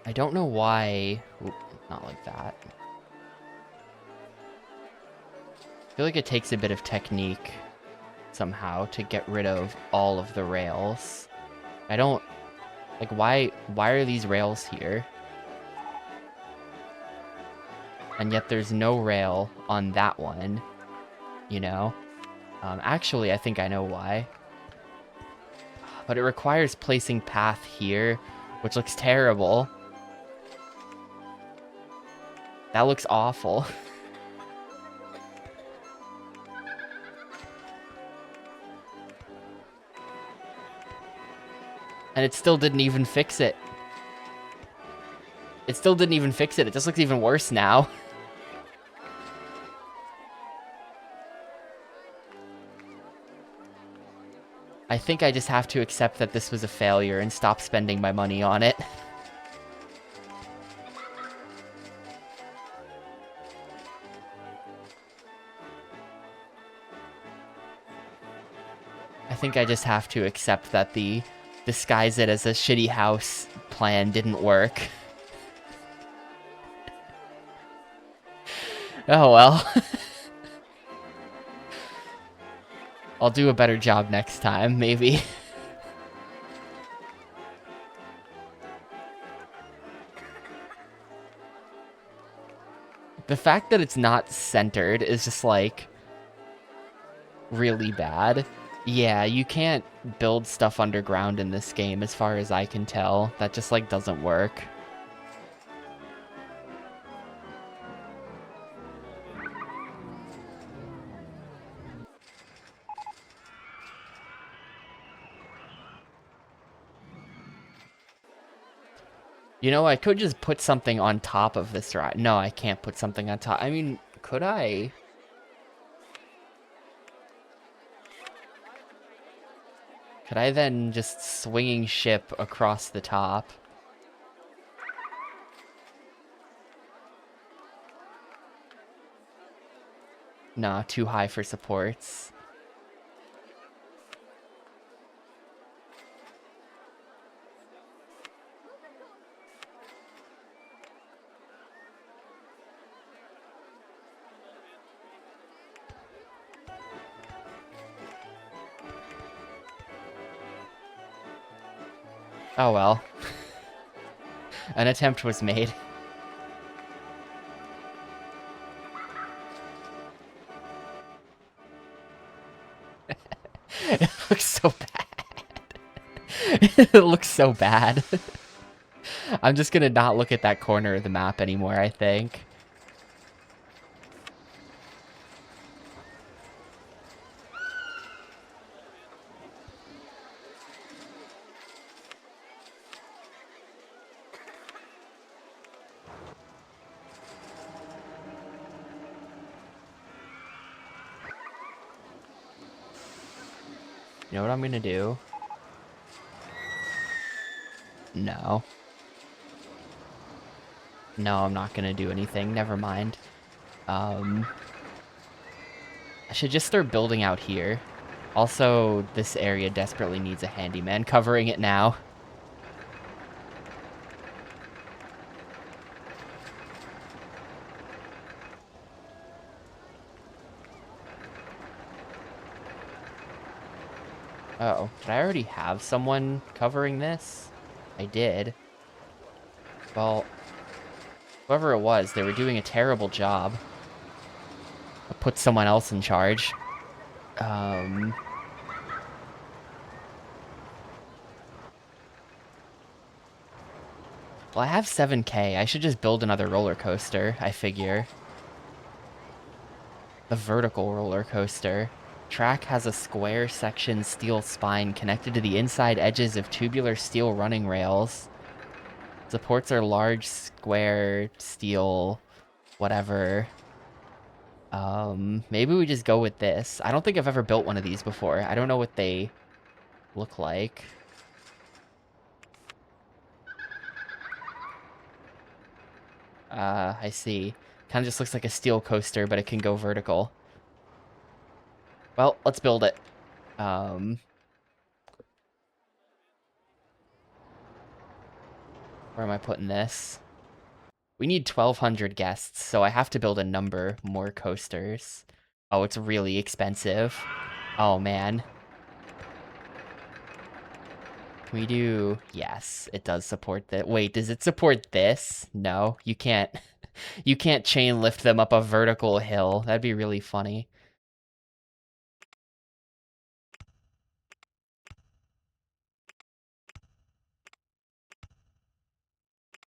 I don't know why... Oop, not like that. I feel like it takes a bit of technique somehow to get rid of all of the rails. I don't... Like, why are these rails here? And yet there's no rail on that one, you know? Actually, I think I know why. But it requires placing path here, which looks terrible. That looks awful. And it still didn't even fix it. It still didn't even fix it. It just looks even worse now. I think I just have to accept that this was a failure and stop spending my money on it. I think I just have to accept that the disguise it as a shitty house plan didn't work. Oh well. I'll do a better job next time, maybe. The fact that it's not centered is just, like, really bad. Yeah, you can't build stuff underground in this game, as far as I can tell. That just, like, doesn't work. You know, I could just put something on top of this ride. No, I can't put something on top. I mean, could I? Could I then just swinging ship across the top? Nah, too high for supports. Oh well. An attempt was made. It looks so bad. It looks so bad. I'm just gonna not look at that corner of the map anymore, I think. You know what I'm gonna do? No. No, I'm not gonna do anything. Never mind. I should just start building out here. Also, this area desperately needs a handyman covering it now. Uh-oh, did I already have someone covering this? I did. Well, whoever it was, they were doing a terrible job. I put someone else in charge. Well, I have 7K. I should just build another roller coaster, I figure. The vertical roller coaster. Track has a square section steel spine connected to the inside edges of tubular steel running rails. Supports are large, square, steel, whatever. Maybe we just go with this. I don't think I've ever built one of these before. I don't know what they look like. I see. Kind of just looks like a steel coaster, but it can go vertical. Well, let's build it. Where am I putting this? We need 1,200 guests, so I have to build a number more coasters. Oh, it's really expensive. Oh, man. Can we do... Yes, it does support that. Wait, does it support this? No, you can't. You can't chain lift them up a vertical hill. That'd be really funny.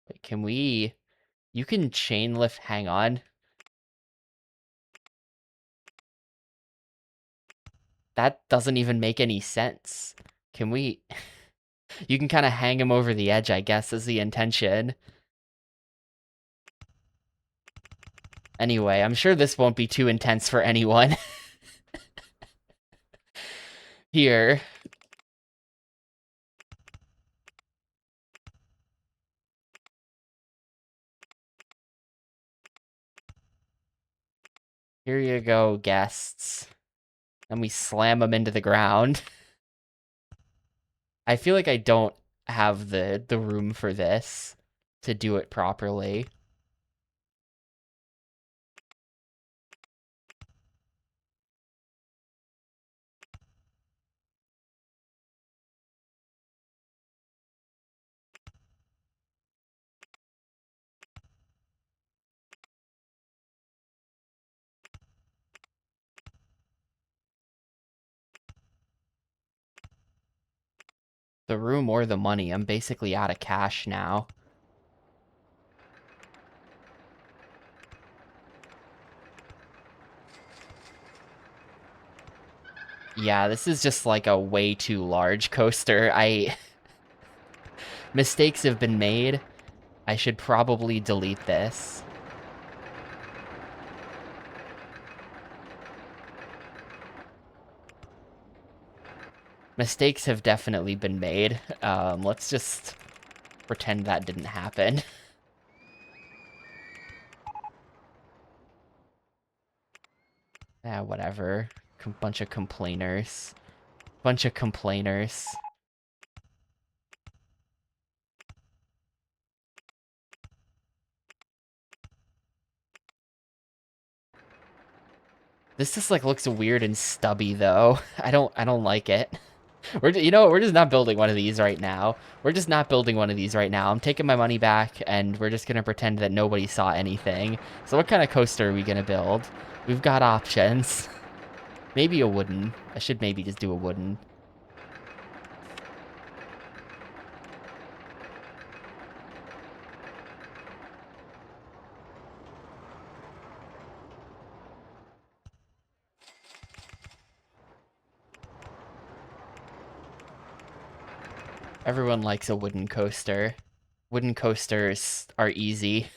Wait, can we... You can chain lift... Hang on. That doesn't even make any sense. Can we... You can kind of hang him over the edge, I guess, is the intention. Anyway, I'm sure this won't be too intense for anyone. Here. Here you go, guests. And we slam them into the ground. I feel like I don't have the room for this to do it properly. The room or the money. I'm basically out of cash now. Yeah, this is just like a way too large coaster. Mistakes have been made. I should probably delete this. Mistakes have definitely been made. Let's just pretend that didn't happen. Whatever. Bunch of complainers. Bunch of complainers. This just like looks weird and stubby though. I don't like it. You know what? We're just not building one of these right now. We're just not building one of these right now. I'm taking my money back and we're just gonna pretend that nobody saw anything. So what kind of coaster are we gonna build? We've got options. Maybe a wooden. I should maybe just do a wooden. Everyone likes a wooden coaster. Wooden coasters are easy.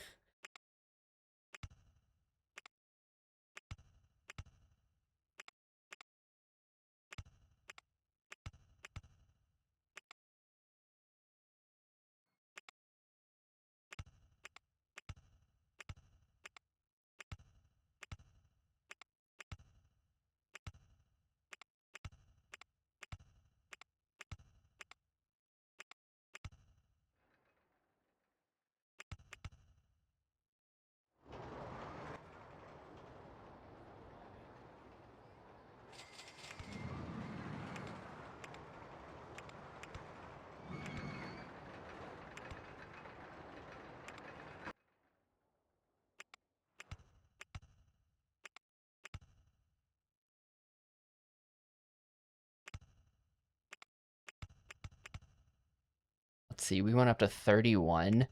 Let's see, we went up to 31.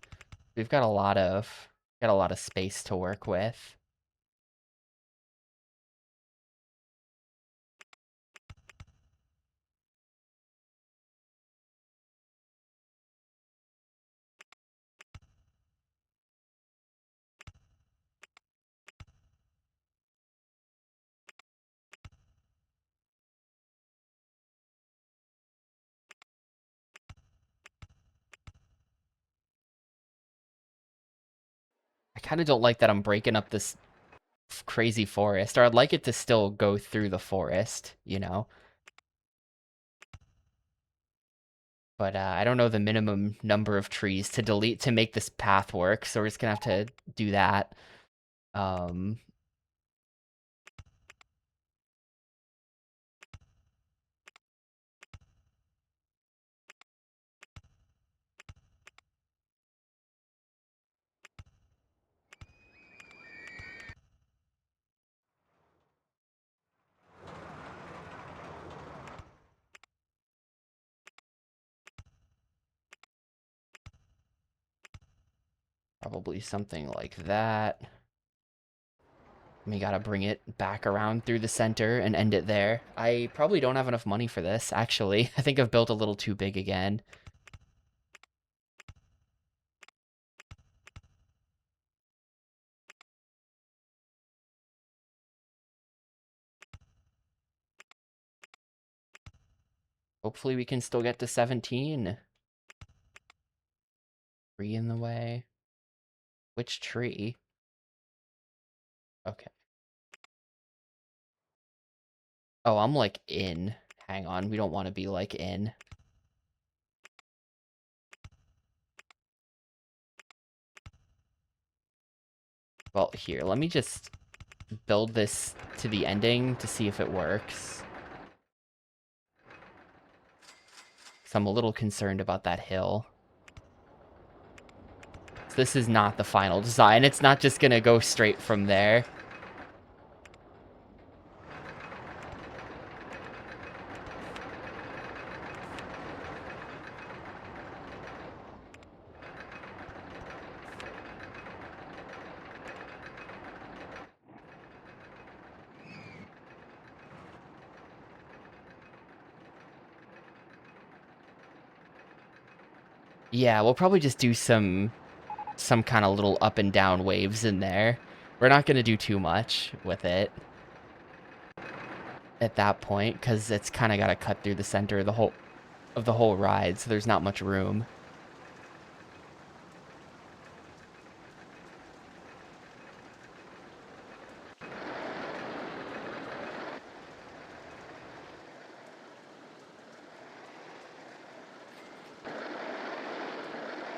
We've got a lot of space to work with. kind of don't like that I'm breaking up this crazy forest, or I'd like it to still go through the forest, you know? But I don't know the minimum number of trees to delete to make this path work, so we're just gonna have to do that. Um, Probably something like that. We gotta bring it back around through the center and end it there. I probably don't have enough money for this, actually. I think I've built a little too big again. Hopefully we can still get to 17. Tree in the way. Which tree? Okay. Oh, I'm like in. Hang on, we don't want to be like in. Well, here, let me just build this to the ending to see if it works. So I'm a little concerned about that hill. So this is not the final design. It's not just gonna go straight from there. Yeah, we'll probably just do some kind of little up and down waves in there. We're not gonna do too much with it at that point, because it's kind of got to cut through the center of the whole ride, so there's not much room.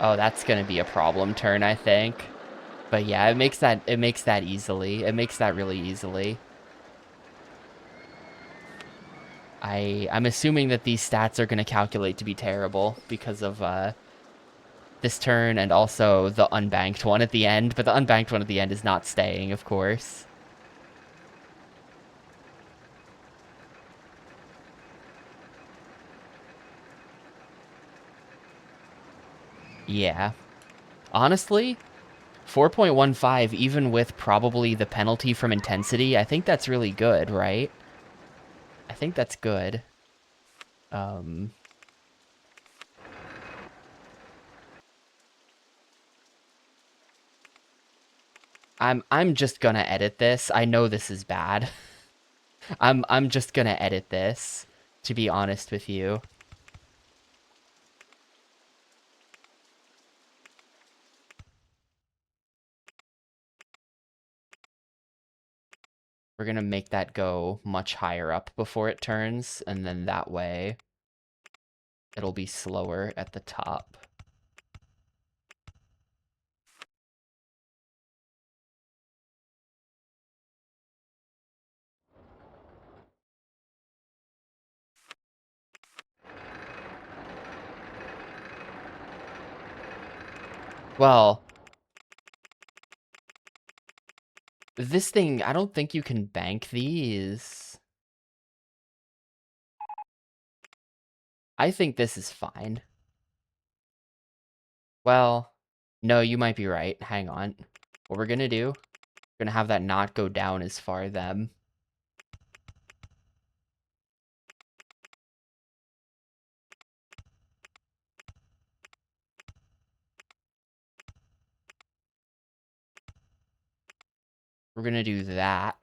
Oh, that's gonna be a problem turn, I think. But yeah, it makes that easily. It makes that really easily. I'm assuming that these stats are gonna calculate to be terrible because of this turn and also the unbanked one at the end, but the unbanked one at the end is not staying, of course. Yeah. Honestly, 4.15, even with probably the penalty from intensity, I think that's really good, right? I think that's good. I'm just gonna edit this. I know this is bad. I'm just gonna edit this, to be honest with you. We're gonna make that go much higher up before it turns, and then that way it'll be slower at the top. Well, this thing, I don't think you can bank these. I think this is fine. Well, no, you might be right. Hang on. What we're gonna do, we're gonna have that not go down as far then. We're gonna do that.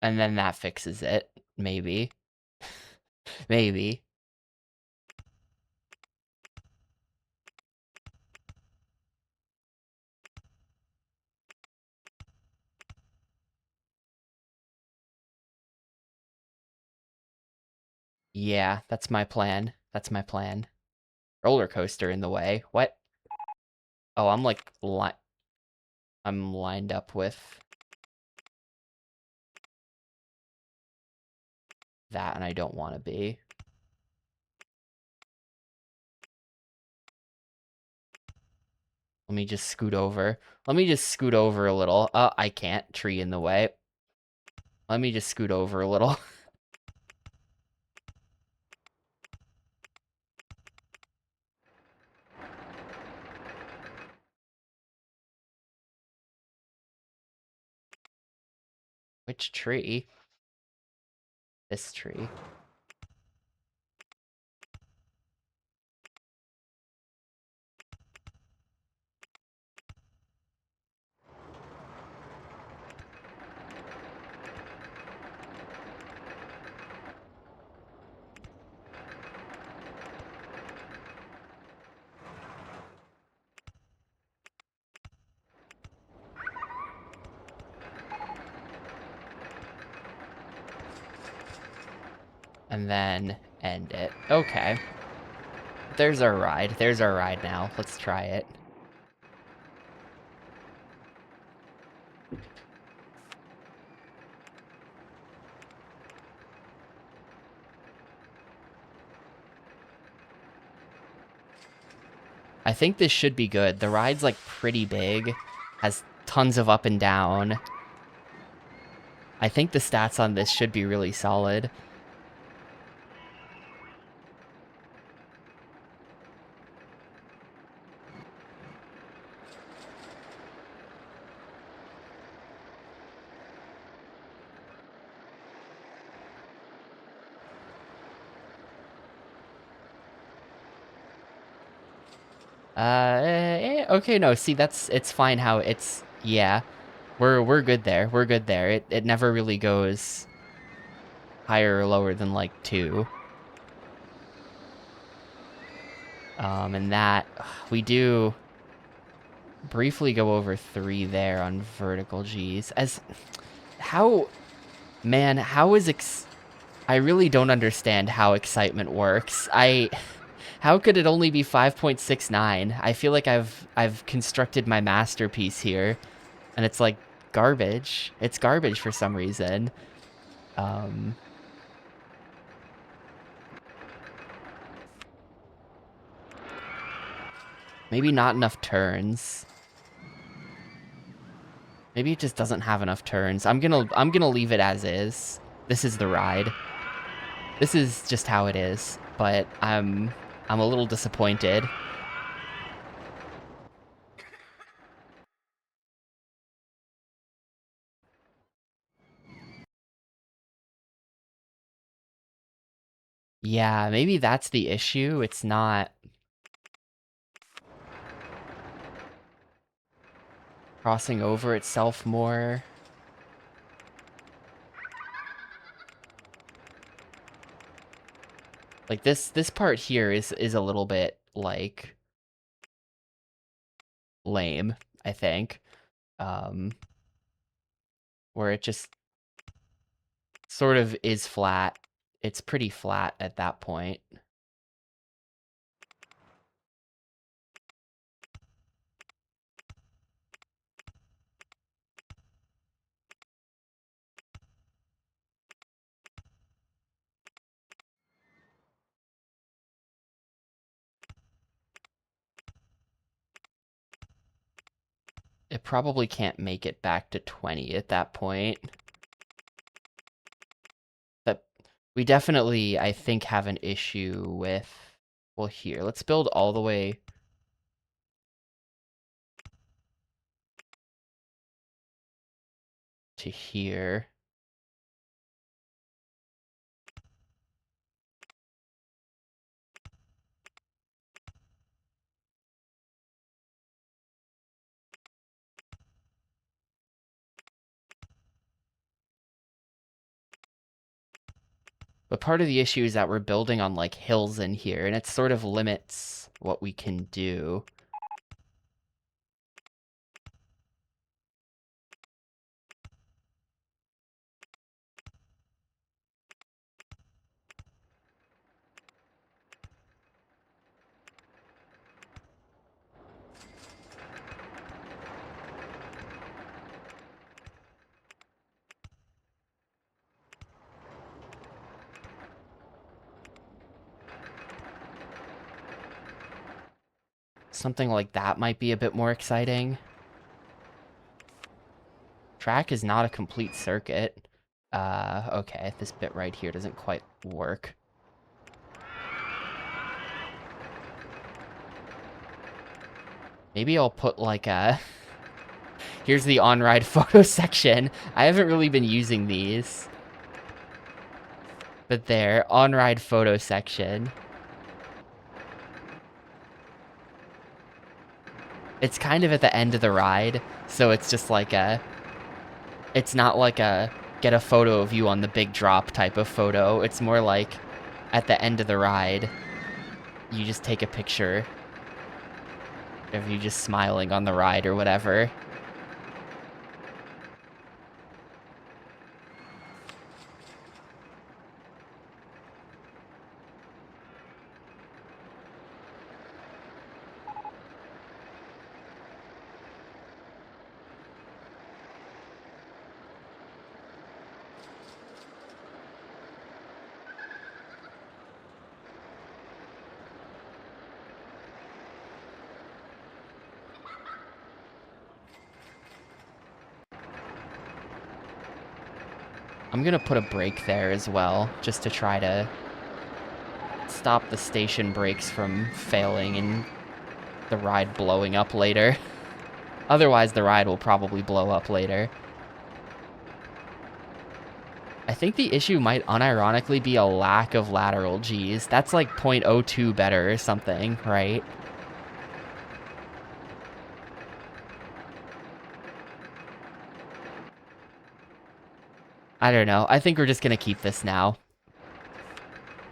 And then that fixes it. Maybe. Maybe. Yeah, that's my plan. That's my plan. Roller coaster in the way. What? Oh, I'm like I'm lined up with that, and I don't want to be. Let me just scoot over. Let me just scoot over a little. I can't. Tree in the way. Let me just scoot over a little. Which tree? This tree. And then end it. Okay. There's our ride. There's our ride now. Let's try it. I think this should be good. The ride's like pretty big. Has tons of up and down. I think the stats on this should be really solid. Okay, no, see, it's fine how it's, yeah. We're good there. We're good there. It never really goes higher or lower than like 2. And that we do briefly go over 3 there on vertical G's. As how man, how is I really don't understand how excitement works. How could it only be 5.69? I feel like I've constructed my masterpiece here, and it's like garbage. It's garbage for some reason. Maybe not enough turns. Maybe it just doesn't have enough turns. I'm gonna leave it as is. This is the ride. This is just how it is. But I'm a little disappointed. Yeah, maybe that's the issue. It's not crossing over itself more. Like this part here is a little bit like lame, I think. Um where it just sort of is flat. It's pretty flat at that point. It probably can't make it back to 20 at that point. But we definitely, I think, have an issue with... Well, here, let's build all the way to here. But part of the issue is that we're building on, like, hills in here, and it sort of limits what we can do. Something like that might be a bit more exciting. Track is not a complete circuit. Okay, this bit right here doesn't quite work. Maybe I'll put like a... Here's the on-ride photo section. I haven't really been using these. But there, on-ride photo section. It's kind of at the end of the ride, so it's just like a... It's not like a get a photo of you on the big drop type of photo. It's more like at the end of the ride, you just take a picture of you just smiling on the ride or whatever. I'm gonna put a brake there as well, just to try to stop the station brakes from failing and the ride blowing up later. Otherwise, the ride will probably blow up later. I think the issue might unironically be a lack of lateral Gs. That's like 0.02 better or something, right? I don't know. I think we're just gonna keep this now.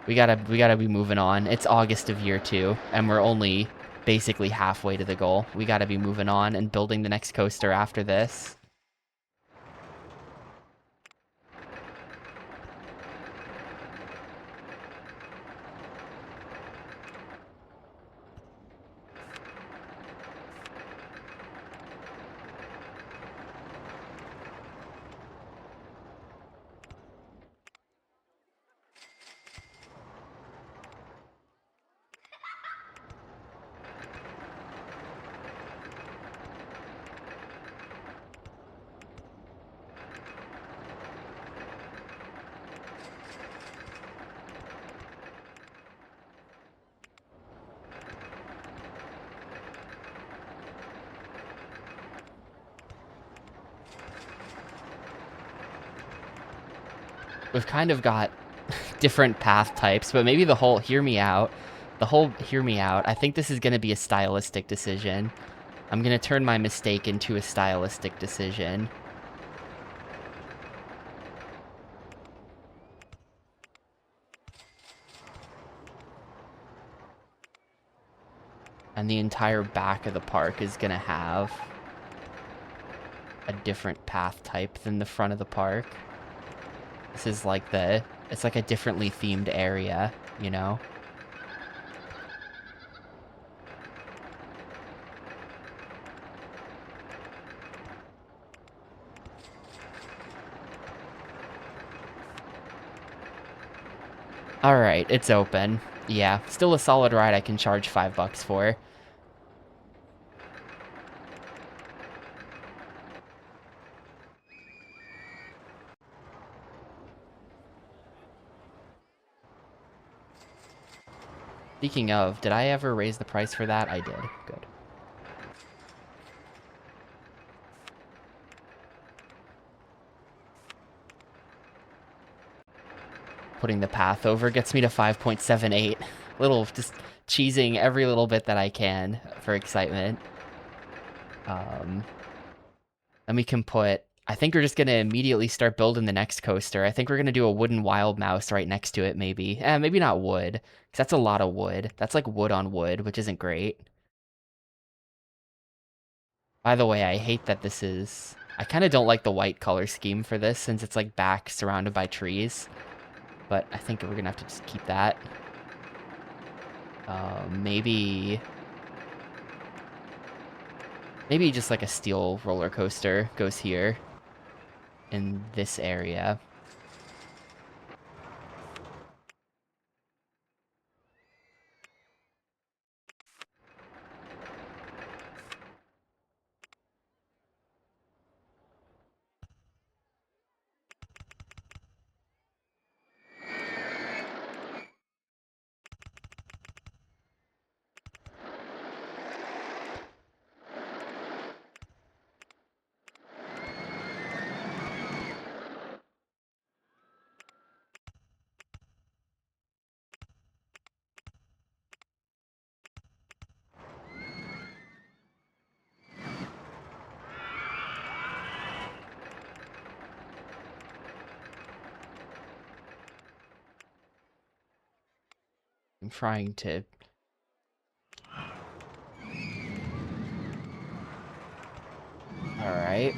We gotta be moving on. It's August of year 2, and we're only basically halfway to the goal. We gotta be moving on and building the next coaster after this. We've kind of got different path types, but maybe the whole hear me out. I think this is going to be a stylistic decision. I'm going to turn my mistake into a stylistic decision. And the entire back of the park is going to have a different path type than the front of the park. This is like it's like a differently themed area, you know? Alright, it's open. Yeah, still a solid ride I can charge $5 for. Speaking of, did I ever raise the price for that? I did. Good. Putting the path over gets me to 5.78. Little, just cheesing every little bit that I can for excitement. Then we can put... I think we're just going to immediately start building the next coaster. I think we're going to do a wooden wild mouse right next to it, maybe. Maybe not wood, because that's a lot of wood. That's like wood on wood, which isn't great. By the way, I hate that this is... I kind of don't like the white color scheme for this, since it's like back surrounded by trees. But I think we're going to have to just keep that. Maybe just like a steel roller coaster goes here in this area. I'm trying to... Alright.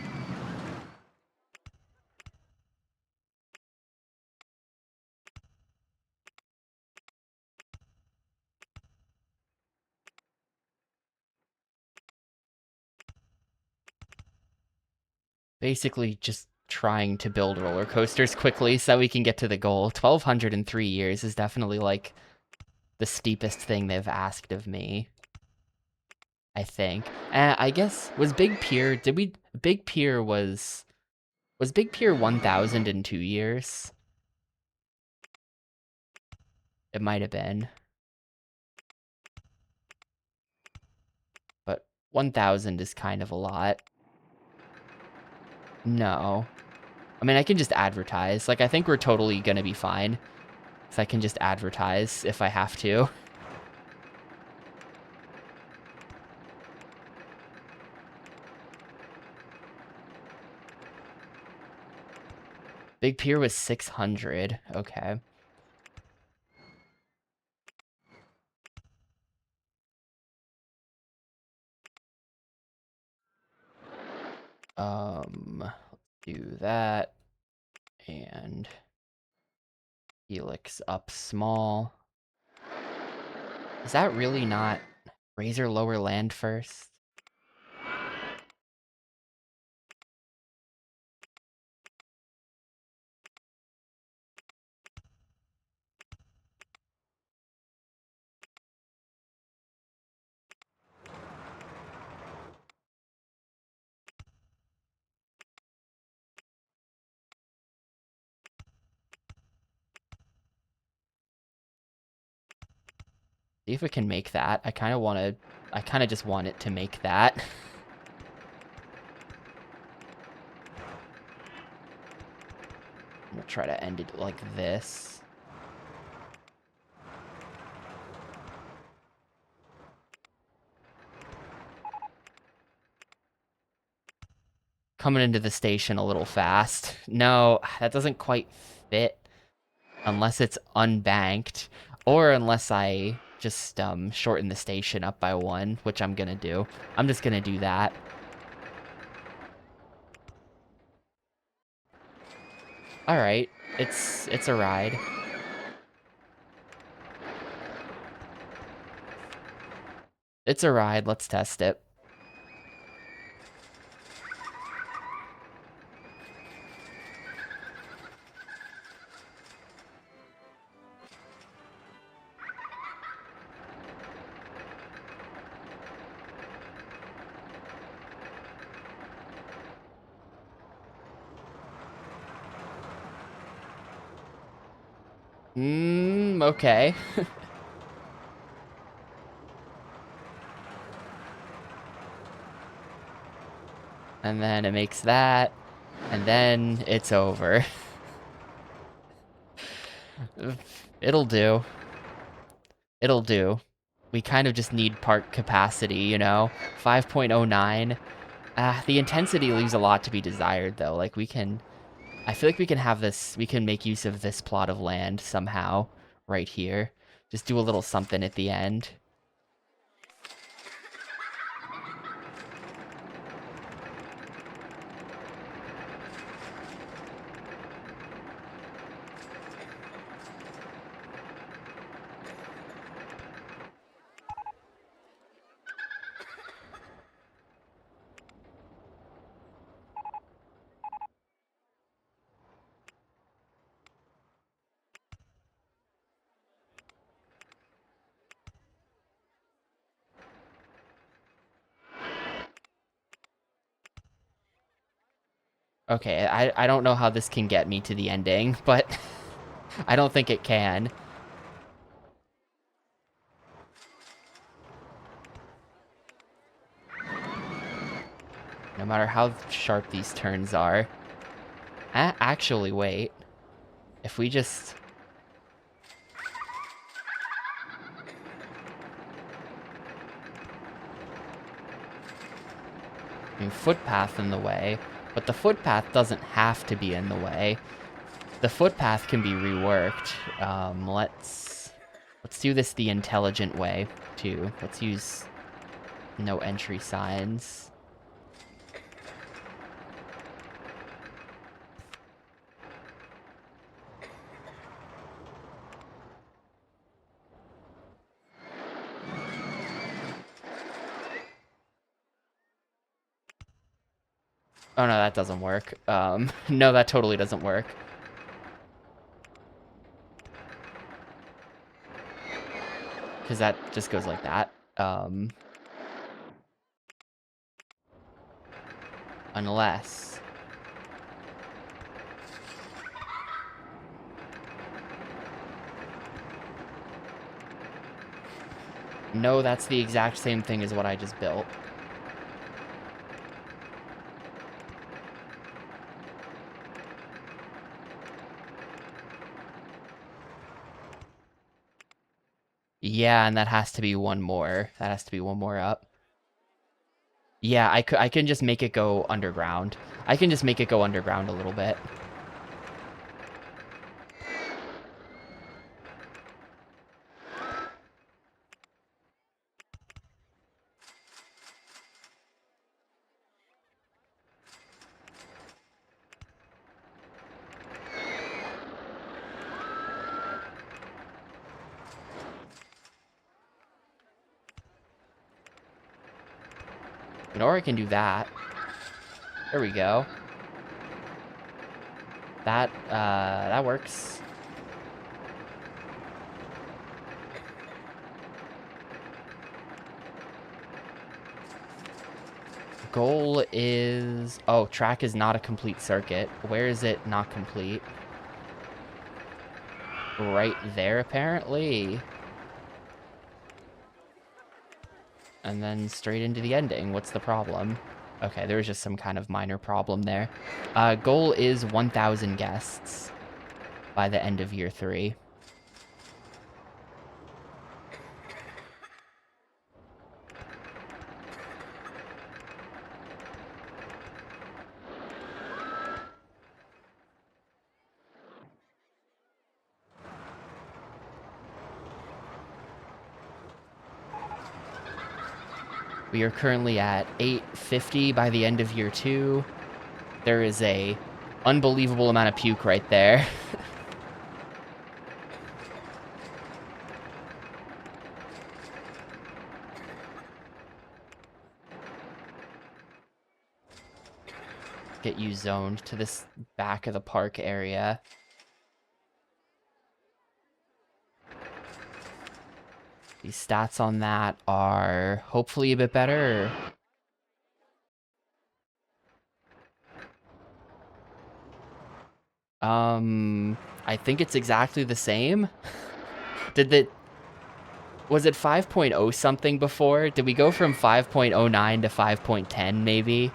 Basically just trying to build roller coasters quickly so we can get to the goal. 1,200 in 3 years is definitely, like, the steepest thing they've asked of me, I think. I guess, was Big Pier... Did we... Big Pier was... Was Big Pier 1,000 in 2 years? It might have been. But 1,000 is kind of a lot. No. I mean, I can just advertise. Like, I think we're totally gonna be fine. So I can just advertise if I have to. Big Pier was 600. Okay. Let's do that. And helix up small. Is that really not razor lower land first? See if it can make that. I kind of just want it to make that. I'm gonna try to end it like this. Coming into the station a little fast. No, that doesn't quite fit unless it's unbanked, or unless I just shorten the station up by 1, which I'm gonna do. I'm just gonna do that. All right, it's a ride. It's a ride. Let's test it. Okay. And then it makes that, and then it's over. It'll do. It'll do. We kind of just need park capacity, you know? 5.09. The intensity leaves a lot to be desired, though. Like, we can... I feel like we can have this... We can make use of this plot of land somehow, right here. Just do a little something at the end. Okay, I don't know how this can get me to the ending, but I don't think it can. No matter how sharp these turns are. Actually, wait. If we just... I mean, footpath in the way, but the footpath doesn't have to be in the way. The footpath can be reworked. Let's do this the intelligent way, too. Let's use no entry signs. Oh, no, that doesn't work. No, that totally doesn't work. Because that just goes like that. Unless... No, that's the exact same thing as what I just built. Yeah, and that has to be one more. That has to be one more up. Yeah, I can just make it go underground. I can just make it go underground a little bit. Or I can do that. There we go. That works. Goal is... Oh, track is not a complete circuit. Where is it not complete? Right there, apparently. And then straight into the ending. What's the problem? Okay, there was just some kind of minor problem there. Goal is 1,000 guests by the end of year 3. We are currently at 850 by the end of year 2. There is a unbelievable amount of puke right there. Get you zoned to this back of the park area. These stats on that are hopefully a bit better. I think it's exactly the same. Was it 5.0 something before? Did we go from 5.09 to 5.10 maybe?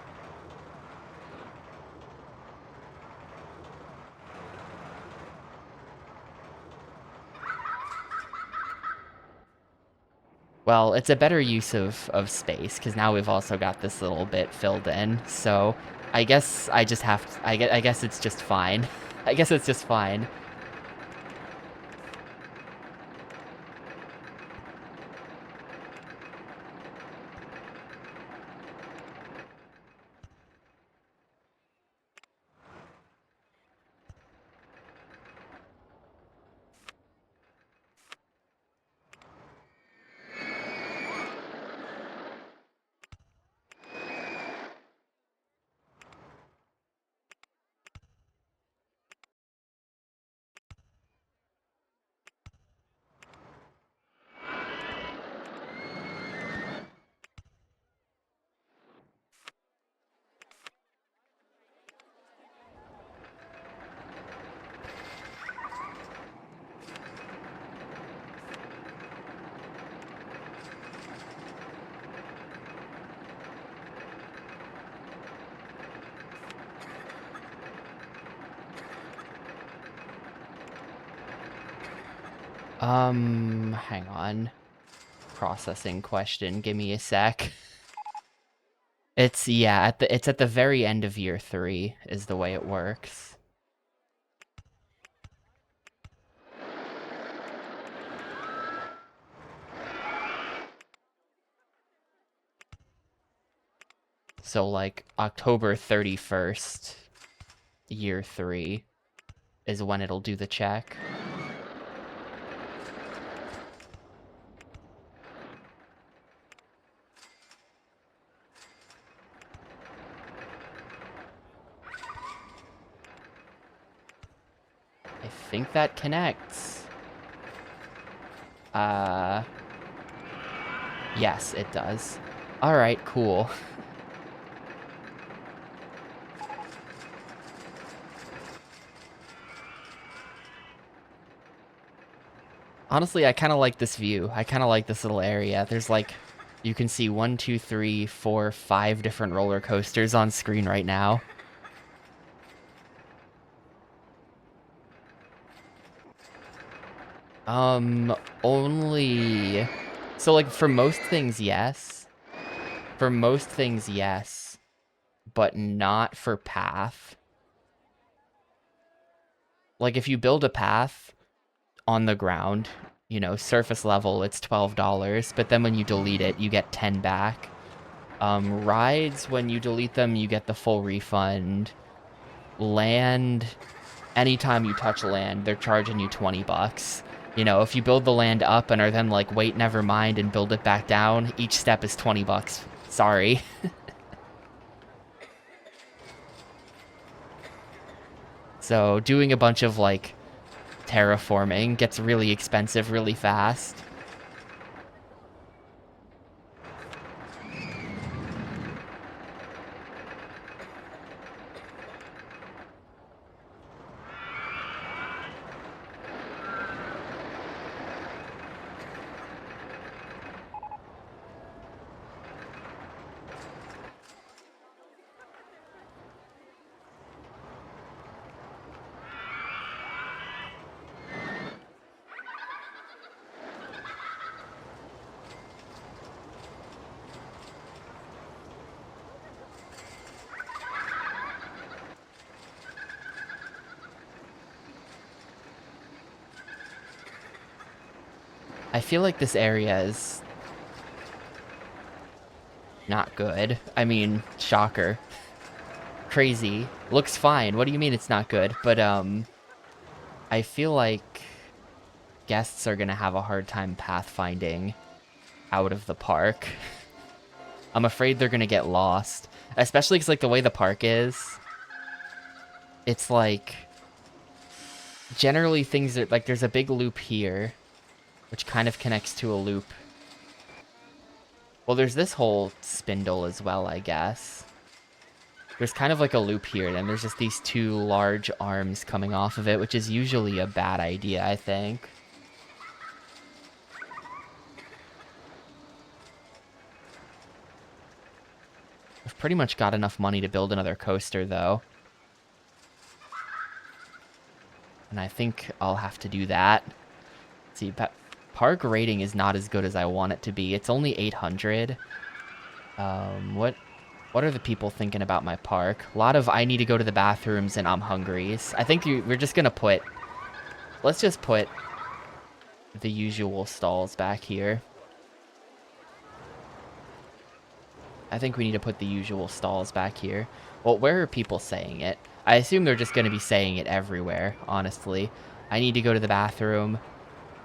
Well, it's a better use of space, because now we've also got this little bit filled in, so I guess I just have to, I guess it's just fine. I guess it's just fine. Hang on. Processing question, give me a sec. It's, yeah, it's at the very end of year 3 is the way it works. So like October 31st, year 3 is when it'll do the check. I think that connects. Yes, it does. All right, cool. Honestly, I kind of like this view. I kind of like this little area. There's like, you can see 1, 2, 3, 4, 5 different roller coasters on screen right now. Only... So, like, for most things, yes. For most things, yes. But not for path. Like, if you build a path on the ground, you know, surface level, it's $12. But then when you delete it, you get 10 back. Rides, when you delete them, you get the full refund. Land... Anytime you touch land, they're charging you 20 bucks. You know, if you build the land up and are then like, wait, never mind, and build it back down, each step is 20 bucks. Sorry. So doing a bunch of like terraforming gets really expensive really fast. I feel like this area is not good. I mean, shocker. Crazy. Looks fine. What do you mean it's not good? But, I feel like guests are gonna have a hard time pathfinding out of the park. I'm afraid they're gonna get lost. Especially because, like, the way the park is, it's like... Generally, things are... Like, there's a big loop here, which kind of connects to a loop. Well, there's this whole spindle as well, I guess. There's kind of like a loop here, and there's just these two large arms coming off of it, which is usually a bad idea, I think. I've pretty much got enough money to build another coaster, though. And I think I'll have to do that. Let's see, park rating is not as good as I want it to be. It's only 800. What are the people thinking about my park? A lot of I need to go to the bathrooms and I'm hungry. I think we're just gonna put... Let's just put the usual stalls back here. I think we need to put the usual stalls back here. Well, where are people saying it? I assume they're just gonna be saying it everywhere, honestly. I need to go to the bathroom.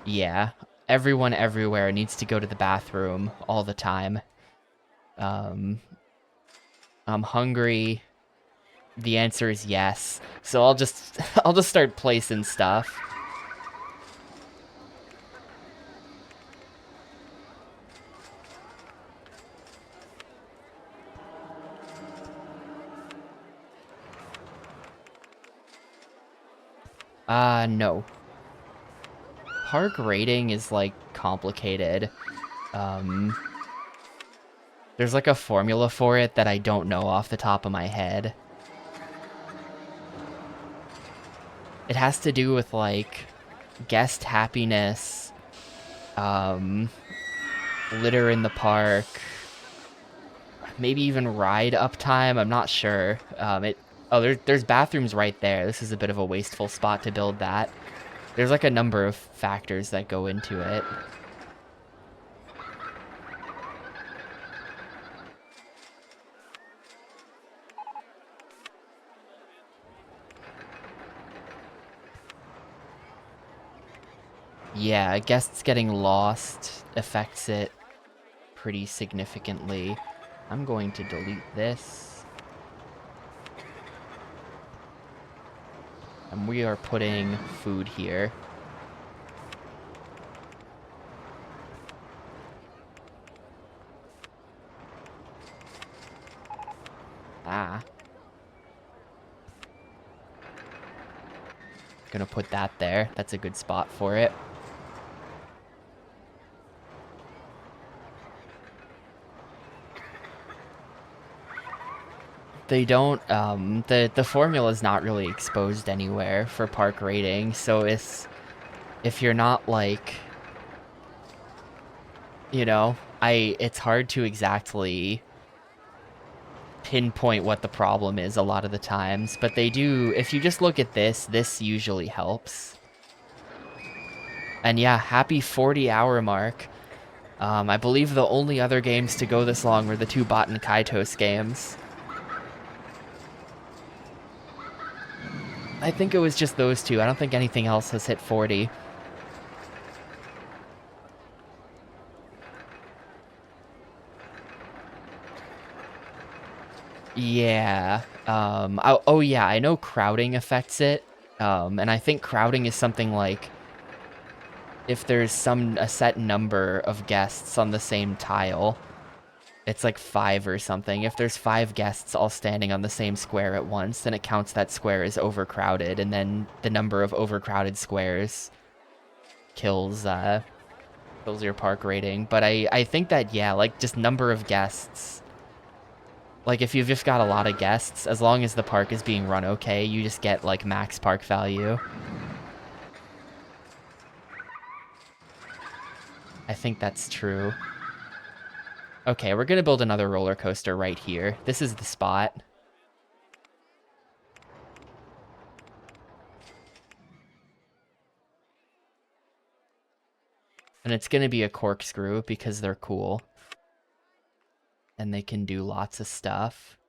Yeah. Everyone everywhere needs to go to the bathroom all the time. I'm hungry. The answer is yes. So I'll just start placing stuff. No. Park rating is like complicated. There's like a formula for it that I don't know off the top of my head. It has to do with like guest happiness, litter in the park, maybe even ride uptime. I'm not sure. There's bathrooms right there. This is a bit of a wasteful spot to build that. There's like a number of factors that go into it. Yeah, guests getting lost affects it pretty significantly. I'm going to delete this. And we are putting food here. Ah. Gonna put that there. That's a good spot for it. They don't, the formula is not really exposed anywhere for park rating, so if you're not like, you know, it's hard to exactly pinpoint what the problem is a lot of the times, but they do, if you just look at this usually helps. And yeah, happy 40-hour mark. I believe the only other games to go this long were the two Bot and Kaitos games. I think it was just those two. I don't think anything else has hit 40. Yeah. Oh yeah, I know crowding affects it. And I think crowding is something like if there's a set number of guests on the same tile, it's like 5 or something. If there's 5 guests all standing on the same square at once, then it counts that square as overcrowded, and then the number of overcrowded squares kills your park rating. But I think that, yeah, like just number of guests. Like if you've just got a lot of guests, as long as the park is being run okay, you just get like max park value. I think that's true. Okay, we're gonna build another roller coaster right here. This is the spot. And it's gonna be a corkscrew because they're cool. And they can do lots of stuff.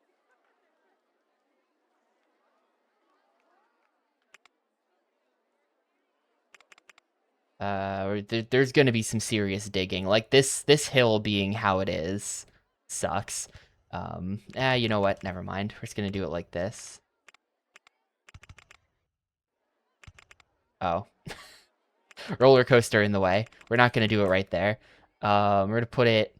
There's gonna be some serious digging. Like this hill being how it is sucks. You know what? Never mind. We're just gonna do it like this. Oh. Roller coaster in the way. We're not gonna do it right there. We're gonna put it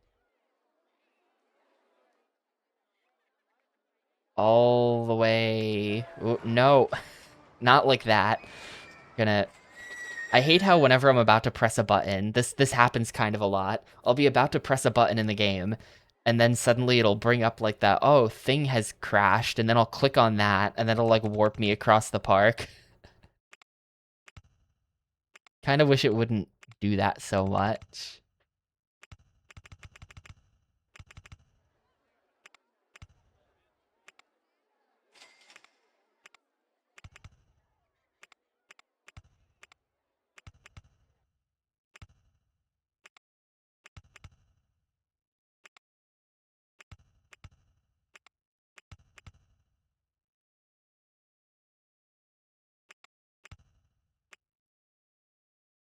all the way. Ooh, no, not like that. Gonna. I hate how whenever I'm about to press a button, this happens kind of a lot. I'll be about to press a button in the game, and then suddenly it'll bring up like that, oh, thing has crashed, and then I'll click on that, and then it'll like warp me across the park. Kind of wish it wouldn't do that so much.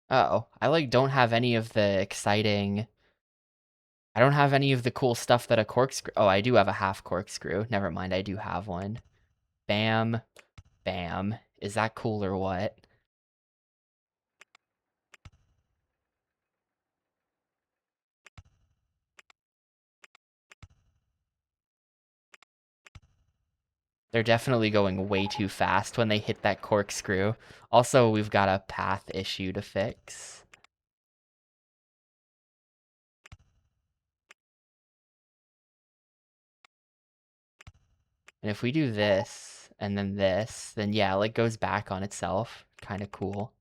Uh-oh, I like don't have any of the exciting... I don't have any of the cool stuff that a corkscrew... Oh, I do have a half corkscrew. Never mind, I do have one. Bam. Bam. Is that cool or what? They're definitely going way too fast when they hit that corkscrew. Also, we've got a path issue to fix. And if we do this, and then this, then yeah, like goes back on itself. Kind of cool.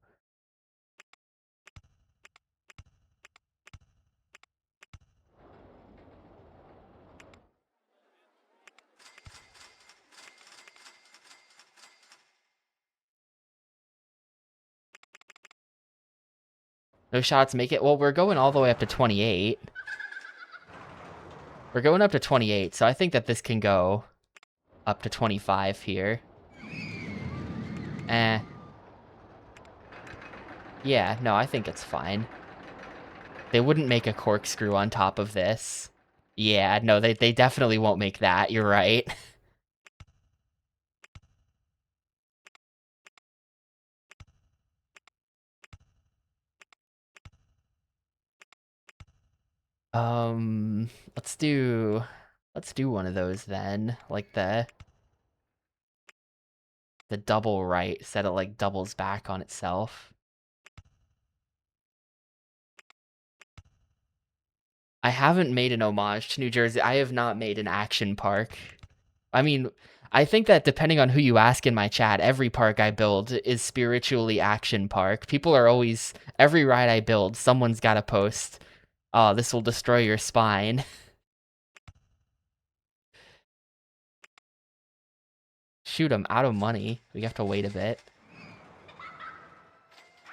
No shots make it. Well, we're going all the way up to 28. We're going up to 28, so I think that this can go up to 25 here. Eh. Yeah, no, I think it's fine. They wouldn't make a corkscrew on top of this. Yeah, no, they definitely won't make that. You're right. Um, let's do one of those then. Like the double right, so that it like doubles back on itself. I haven't made an homage to New Jersey. I have not made an action park. I mean, I think that depending on who you ask in my chat, every park I build is spiritually action park. People are always, every ride I build, someone's got to post, oh, this will destroy your spine. Shoot, I'm out of money. We have to wait a bit.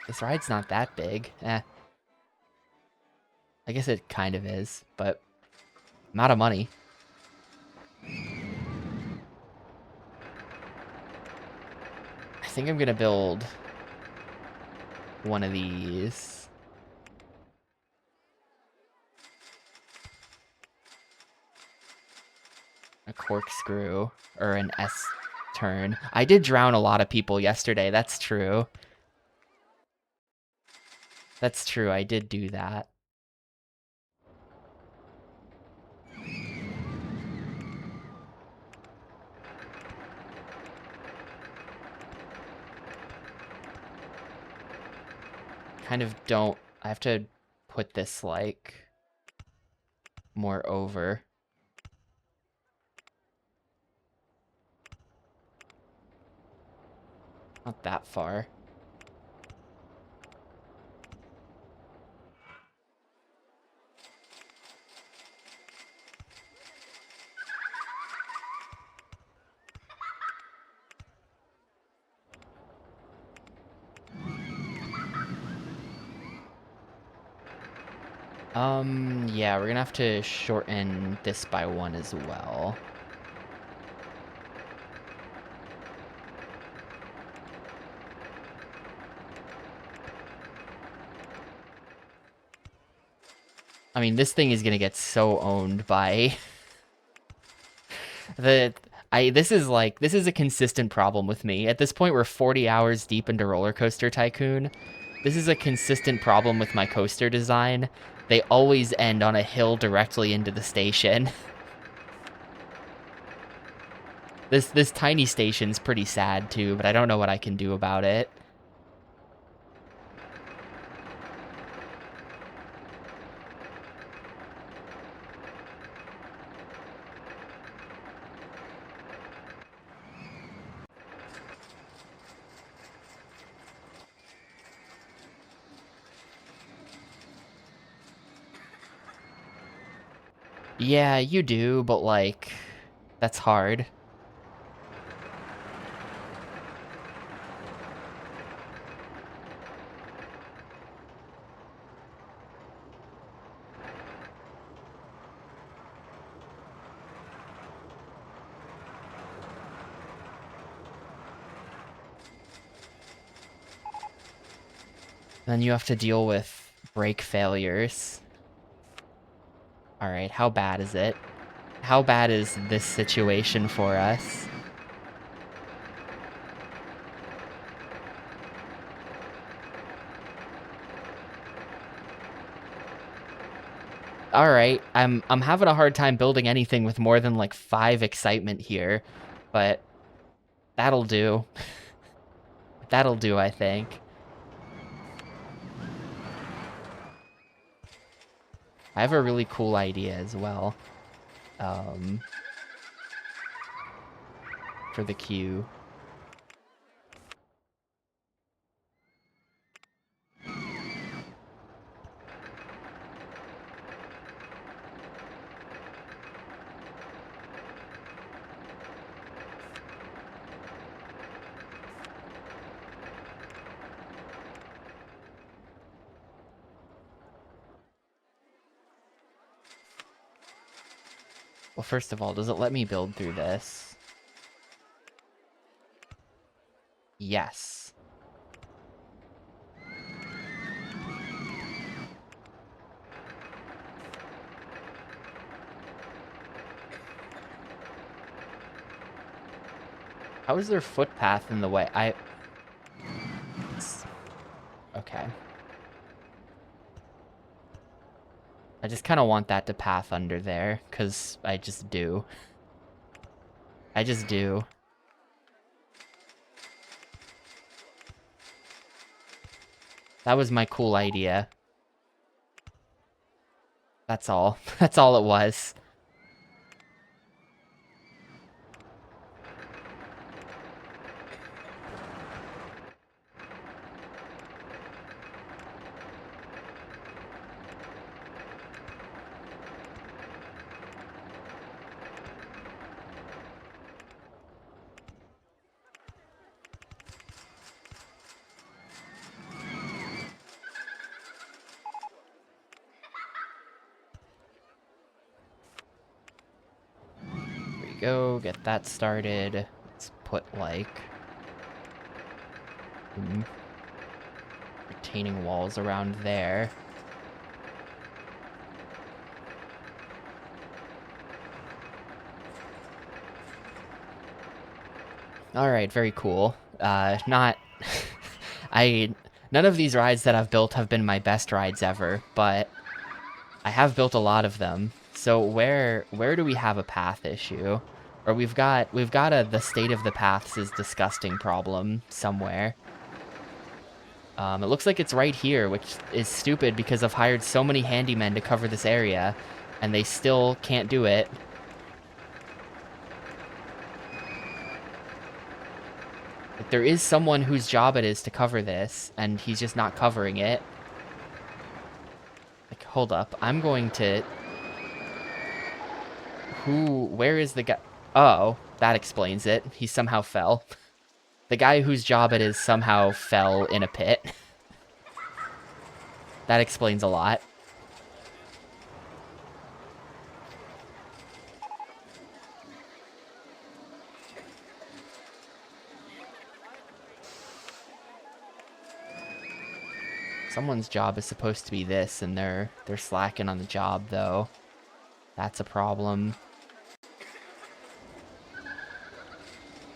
This ride's not that big. I guess it kind of is, but I'm out of money. I think I'm gonna build one of these. A corkscrew or an S turn. I did drown a lot of people yesterday. That's true. That's true. I did do that. Kind of don't. I have to put this like more over. Not that far. Yeah, we're gonna have to shorten this by 1 as well. I mean, this thing is gonna get so owned by this is a consistent problem with me. At this point, we're 40 hours deep into Rollercoaster Tycoon. This is a consistent problem with my coaster design. They always end on a hill directly into the station. This tiny station's pretty sad too, but I don't know what I can do about it. Yeah, you do, but like, that's hard. Then you have to deal with brake failures. Alright, how bad is it? How bad is this situation for us? Alright, I'm having a hard time building anything with more than like 5 excitement here, but that'll do. That'll do, I think. I have a really cool idea as well. For the queue. Well, first of all, does it let me build through this? Yes. How is there footpath in the way? Okay. I just kind of want that to path under there, because I just do. I just do. That was my cool idea. That's all. That's all it was. There we go. Get that started. Let's put, like... retaining walls around there. Alright, very cool. Not... None of these rides that I've built have been my best rides ever, but I have built a lot of them. So where do we have a path issue? Or we've got the state of the paths is disgusting problem somewhere. It looks like it's right here, which is stupid because I've hired so many handymen to cover this area, and they still can't do it. Like, there is someone whose job it is to cover this, and he's just not covering it. Like, hold up. I'm going to... Where is the guy? Oh, that explains it. He somehow fell. The guy whose job it is somehow fell in a pit. That explains a lot. Someone's job is supposed to be this, and they're slacking on the job, though. That's a problem.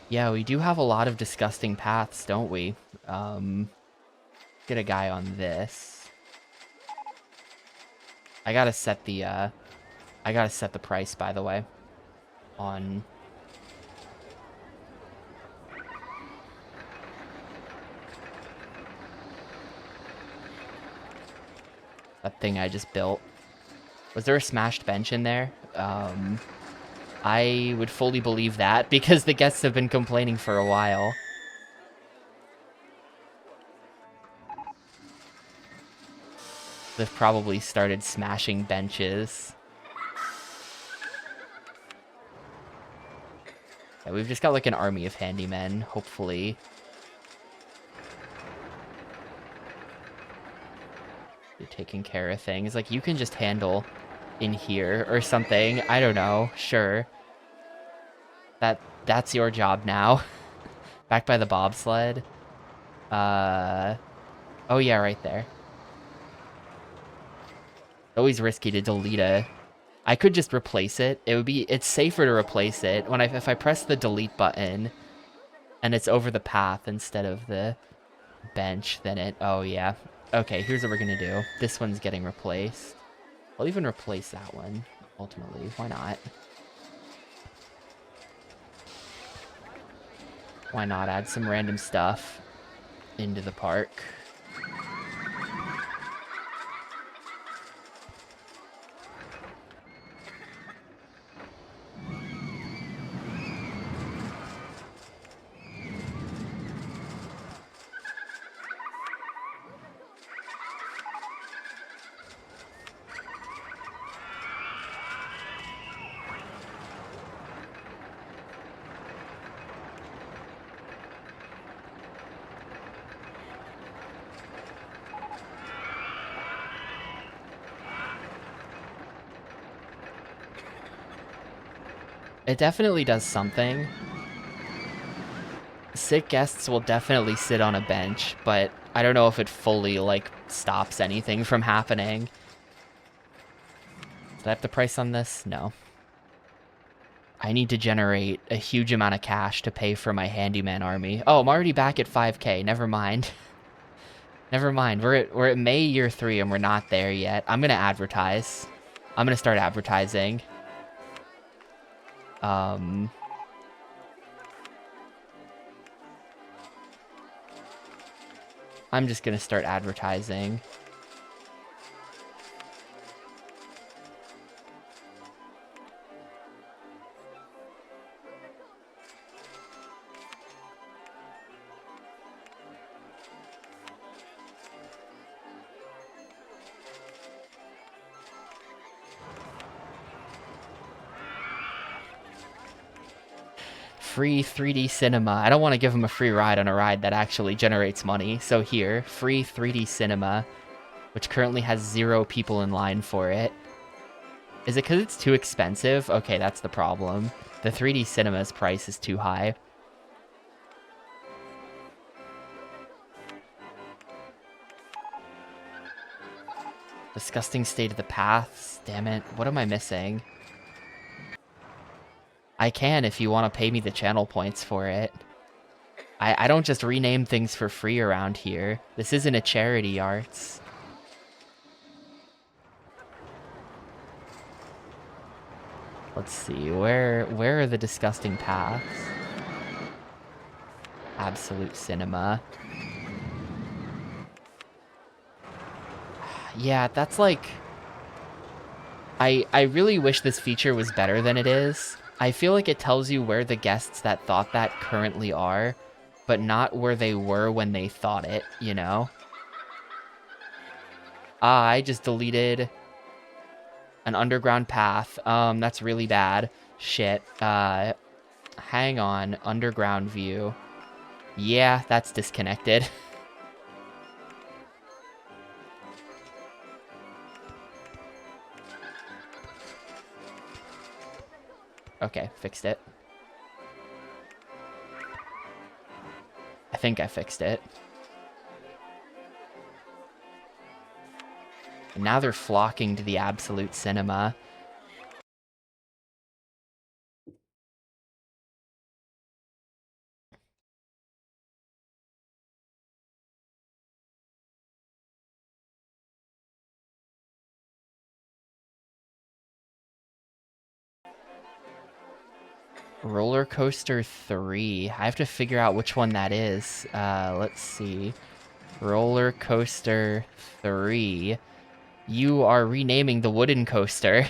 Yeah, we do have a lot of disgusting paths, don't we? Get a guy on this. I gotta set the price, by the way, on... that thing I just built. Was there a smashed bench in there? I would fully believe that, because the guests have been complaining for a while. They've probably started smashing benches. Yeah, we've just got like an army of handymen, hopefully. You're taking care of things. Like, you can just handle in here or something. I don't know. Sure. That's your job now. Back by the bobsled. Oh yeah, right there. Always risky to delete I could just replace it. It's safer to replace it if I press the delete button and it's over the path instead of the bench, then oh yeah. Okay, here's what we're gonna do. This one's getting replaced. I'll even replace that one, ultimately. Why not? Why not add some random stuff into the park? It definitely does something. Sick guests will definitely sit on a bench, but I don't know if it fully, like, stops anything from happening. Did I have the price on this? No. I need to generate a huge amount of cash to pay for my handyman army. Oh, I'm already back at 5K. Never mind. Never mind. We're at May year 3 and we're not there yet. I'm gonna advertise. I'm gonna start advertising. I'm just gonna start advertising. Free 3D cinema. I don't want to give them a free ride on a ride that actually generates money. So here, free 3D cinema, which currently has 0 people in line for it. Is it because it's too expensive? Okay, that's the problem. The 3D cinema's price is too high. Disgusting state of the paths. Damn it. What am I missing? I can if you want to pay me the channel points for it. I don't just rename things for free around here. This isn't a charity, Arts. Let's see, where are the disgusting paths? Absolute cinema. Yeah, that's like... I really wish this feature was better than it is. I feel like it tells you where the guests that thought that currently are, but not where they were when they thought it, you know? I just deleted an underground path. That's really bad. Shit. Hang on. Underground view. Yeah, that's disconnected. Okay, fixed it. I think I fixed it. And now they're flocking to the absolute cinema. Rollercoaster 3. I have to figure out which one that is. Let's see. Rollercoaster 3. You are renaming the wooden coaster.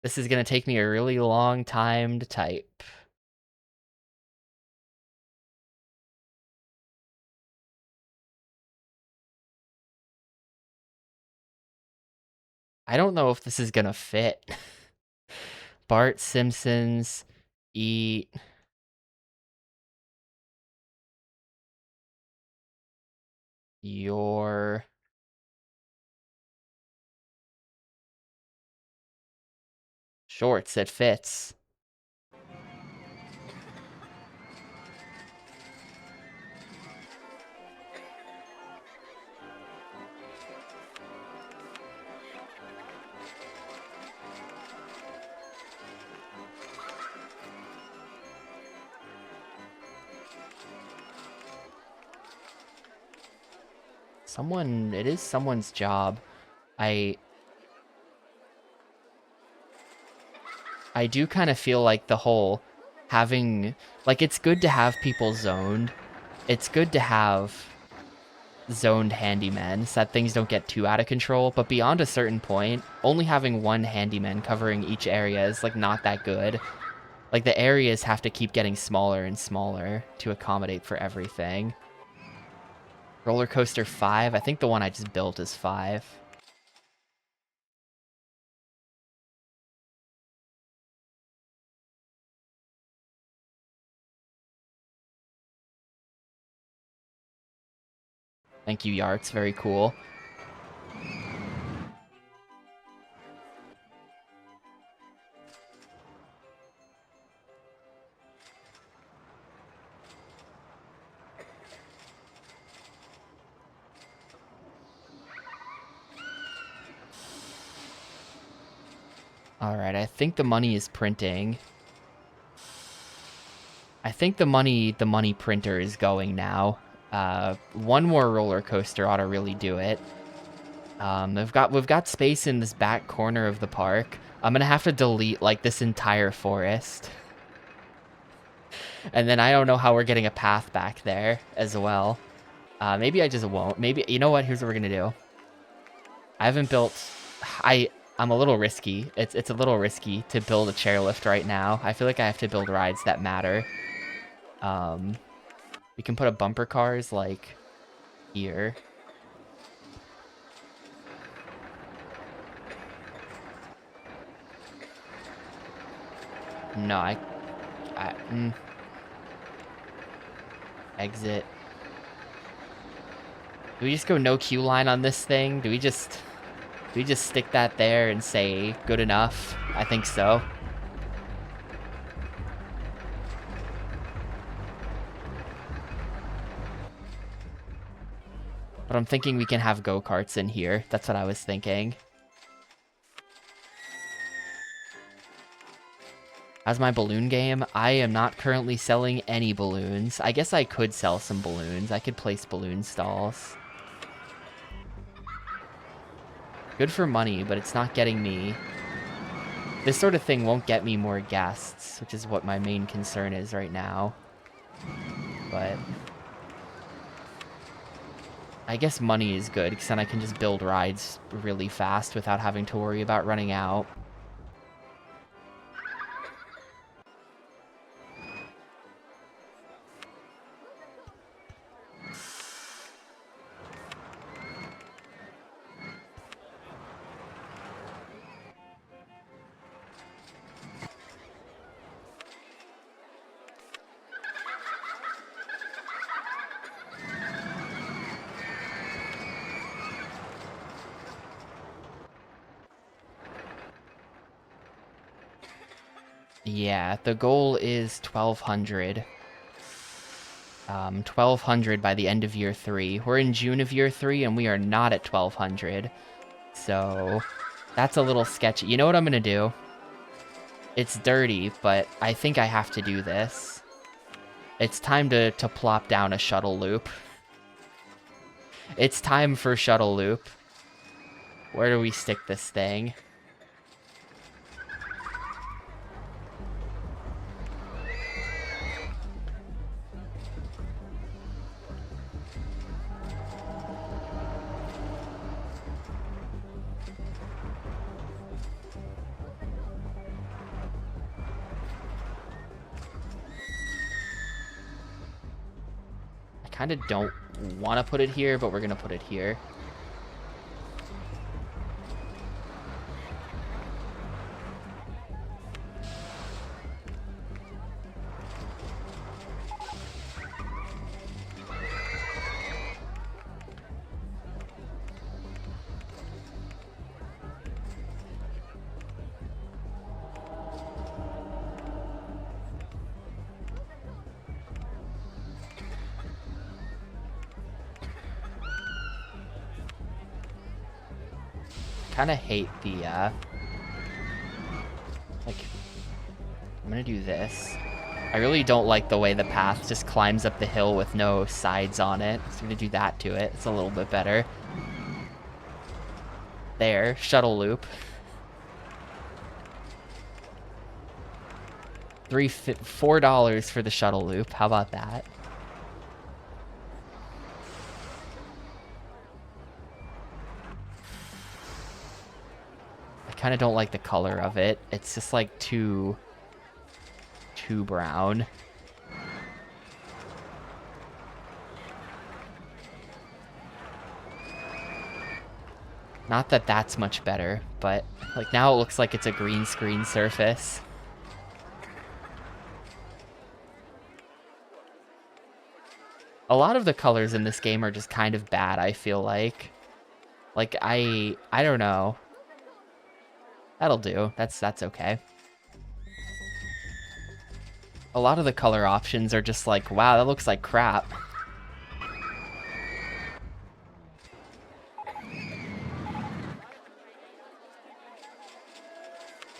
This is gonna take me a really long time to type. I don't know if this is gonna fit. Bart Simpson's eat your shorts. It fits. It is someone's job. I do kind of feel like the whole having, like, it's good to have people zoned. It's good to have zoned handymen so that things don't get too out of control, but beyond a certain point, only having one handyman covering each area is, like, not that good. Like, the areas have to keep getting smaller and smaller to accommodate for everything. Rollercoaster 5, I think the one I just built is 5. Thank you, Yarts. Very cool. All right, I think the money is printing. I think the money printer is going now. One more roller coaster ought to really do it. We've got space in this back corner of the park. I'm gonna have to delete like this entire forest. And then I don't know how we're getting a path back there as well. Maybe I just won't. Maybe, you know what? Here's what we're gonna do. I haven't built... I'm a little risky. It's a little risky to build a chairlift right now. I feel like I have to build rides that matter. We can put a bumper cars, like, here. No, exit. Do we just go no queue line on this thing? Do we just stick that there and say good enough? I think so. But I'm thinking we can have go-karts in here. That's what I was thinking. How's my balloon game? I am not currently selling any balloons. I guess I could sell some balloons. I could place balloon stalls. Good for money, but it's not getting me... This sort of thing won't get me more guests, which is what my main concern is right now. But... I guess money is good, because then I can just build rides really fast without having to worry about running out. Yeah, the goal is 1,200. 1,200 by the end of year 3. We're in June of year 3, and we are not at 1,200. So, that's a little sketchy. You know what I'm gonna do? It's dirty, but I think I have to do this. It's time to plop down a shuttle loop. It's time for shuttle loop. Where do we stick this thing? Kind of don't want to put it here, but we're gonna put it here. Kind of hate the, like, I'm gonna do this. I really don't like the way the path just climbs up the hill with no sides on it. So I'm gonna do that to it. It's a little bit better. There, shuttle loop. $4 for the shuttle loop. How about that? I kind of don't like the color of it. It's just like too brown. Not that that's much better, but like now it looks like it's a green screen surface. A lot of the colors in this game are just kind of bad, I feel like. Like, I don't know. That'll do. That's okay. A lot of the color options are just like, wow, that looks like crap.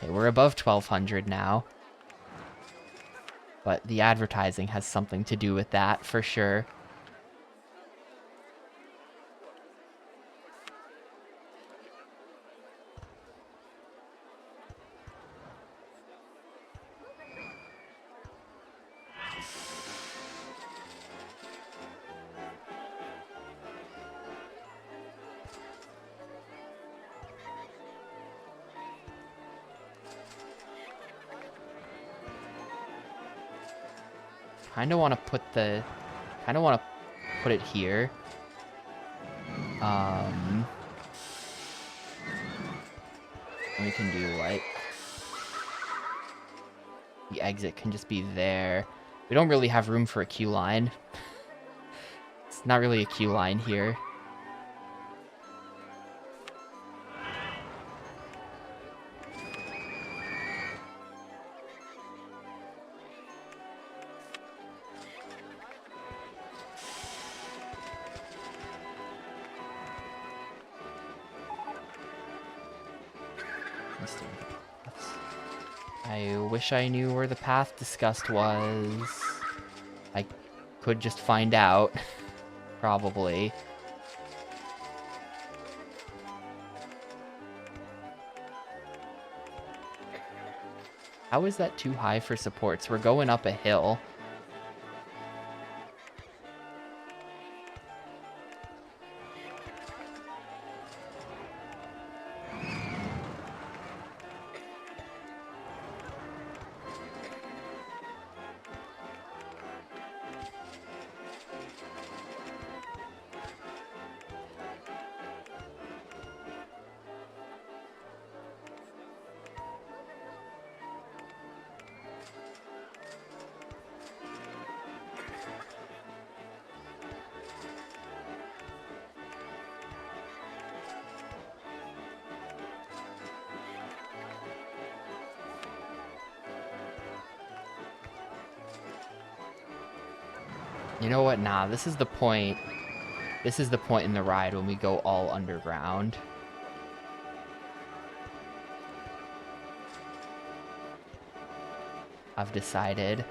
Okay, we're above 1200 now. But the advertising has something to do with that, for sure. Kind of want to put it here. We can do like the exit can just be there. We don't really have room for a queue line. It's not really a queue line here. I wish I knew where the path discussed was. I could just find out. Probably. How is that too high for supports? We're going up a hill. You know what? Nah, this is the point. This is the point in the ride when we go all underground. I've decided.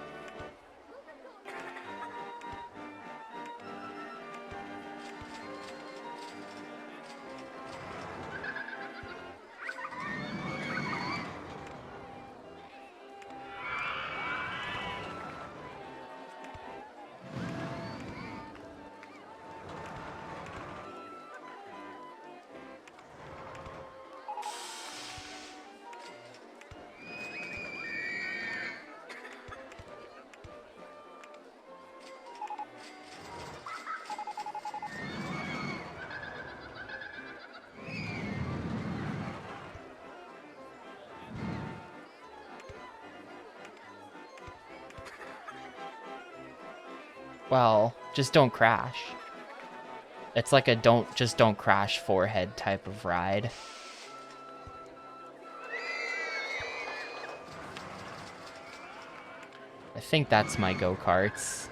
Well, just don't crash. It's like a don't crash forehead type of ride. I think that's my go-karts.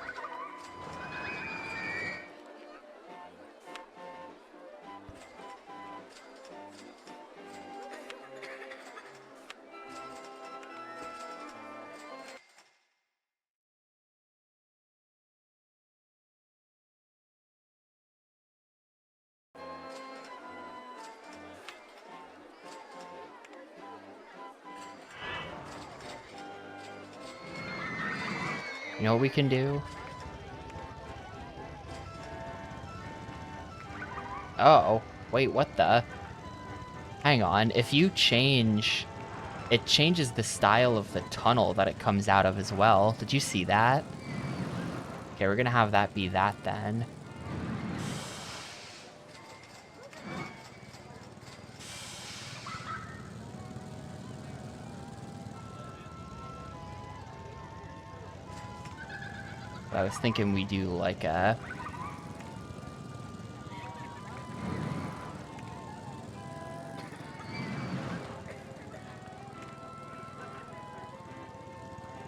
You know what we can do? Oh, wait, what the? Hang on, if you change... It changes the style of the tunnel that it comes out of as well. Did you see that? Okay, we're gonna have that be that then. I was thinking we do like a...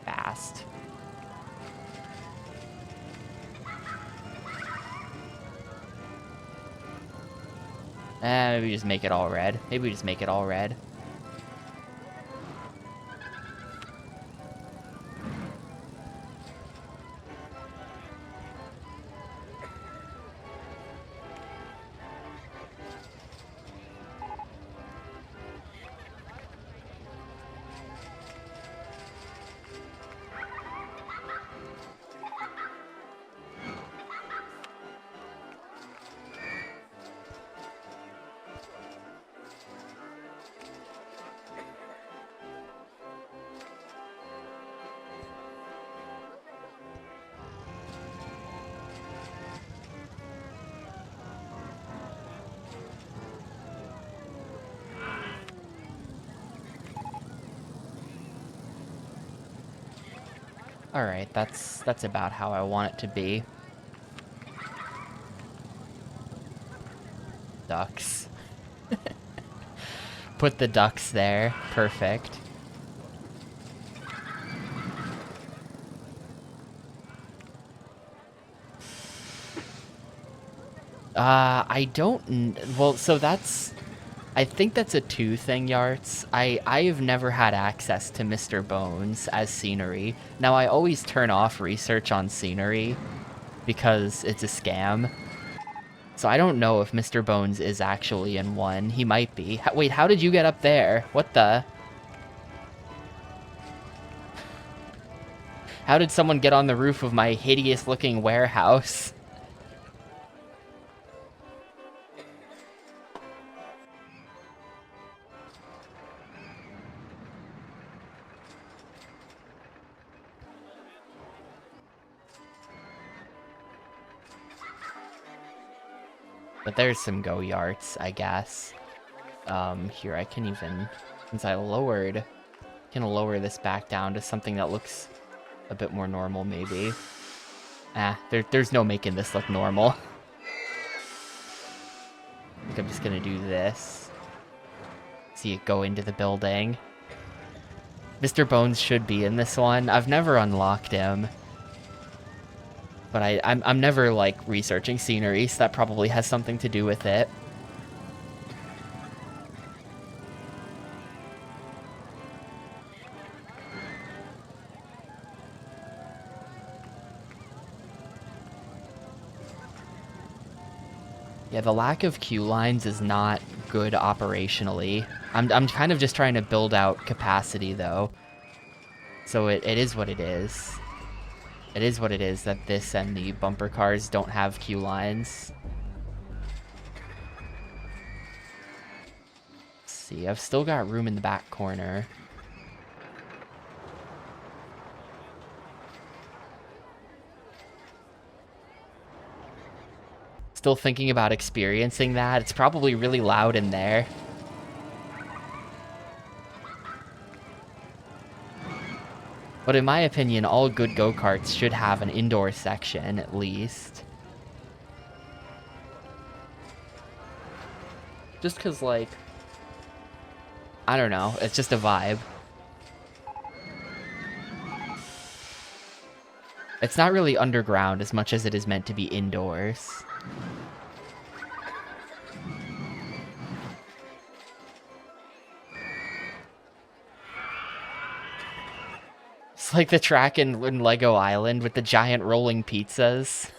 fast. Maybe we just make it all red. Maybe we just make it all red. Alright, that's about how I want it to be. Ducks. Put the ducks there. Perfect. I don't... Well, so that's... I think that's a 2 thing, Yarts. I have never had access to Mr. Bones as scenery. Now, I always turn off research on scenery because it's a scam. So I don't know if Mr. Bones is actually in 1. He might be. Wait, how did you get up there? What the... How did someone get on the roof of my hideous-looking warehouse? But there's some go-yarts, I guess. Here, I can even... Since I lowered... can lower this back down to something that looks a bit more normal, maybe. There's no making this look normal. I think I'm just gonna do this. See it go into the building. Mr. Bones should be in this one. I've never unlocked him. But I'm never, like, researching scenery, so that probably has something to do with it. Yeah, the lack of queue lines is not good operationally. I'm kind of just trying to build out capacity, though. So it is what it is. It is what it is that this and the bumper cars don't have queue lines. Let's see, I've still got room in the back corner. Still thinking about experiencing that. It's probably really loud in there. But in my opinion, all good go-karts should have an indoor section, at least. Just because, like... I don't know, it's just a vibe. It's not really underground as much as it is meant to be indoors. It's like the track in Lego Island with the giant rolling pizzas.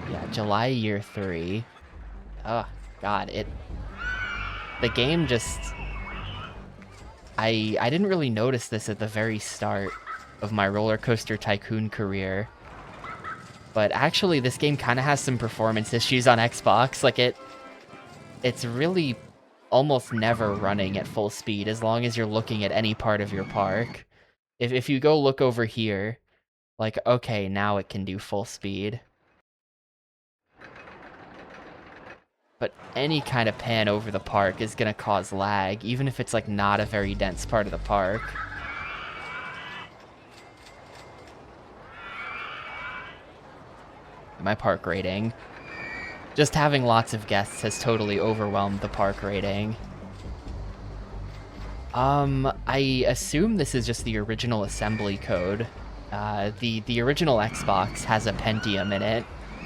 Yeah, July year 3. Oh, God, the game just... I didn't really notice this at the very start of my Rollercoaster Tycoon career. But actually, this game kind of has some performance issues on Xbox. Like, it's really almost never running at full speed as long as you're looking at any part of your park. If you go look over here, like, okay, now it can do full speed. But any kind of pan over the park is gonna cause lag, even if it's, like, not a very dense part of the park. My park rating. Just having lots of guests has totally overwhelmed the park rating. I assume this is just the original assembly code. The original Xbox has a Pentium in it,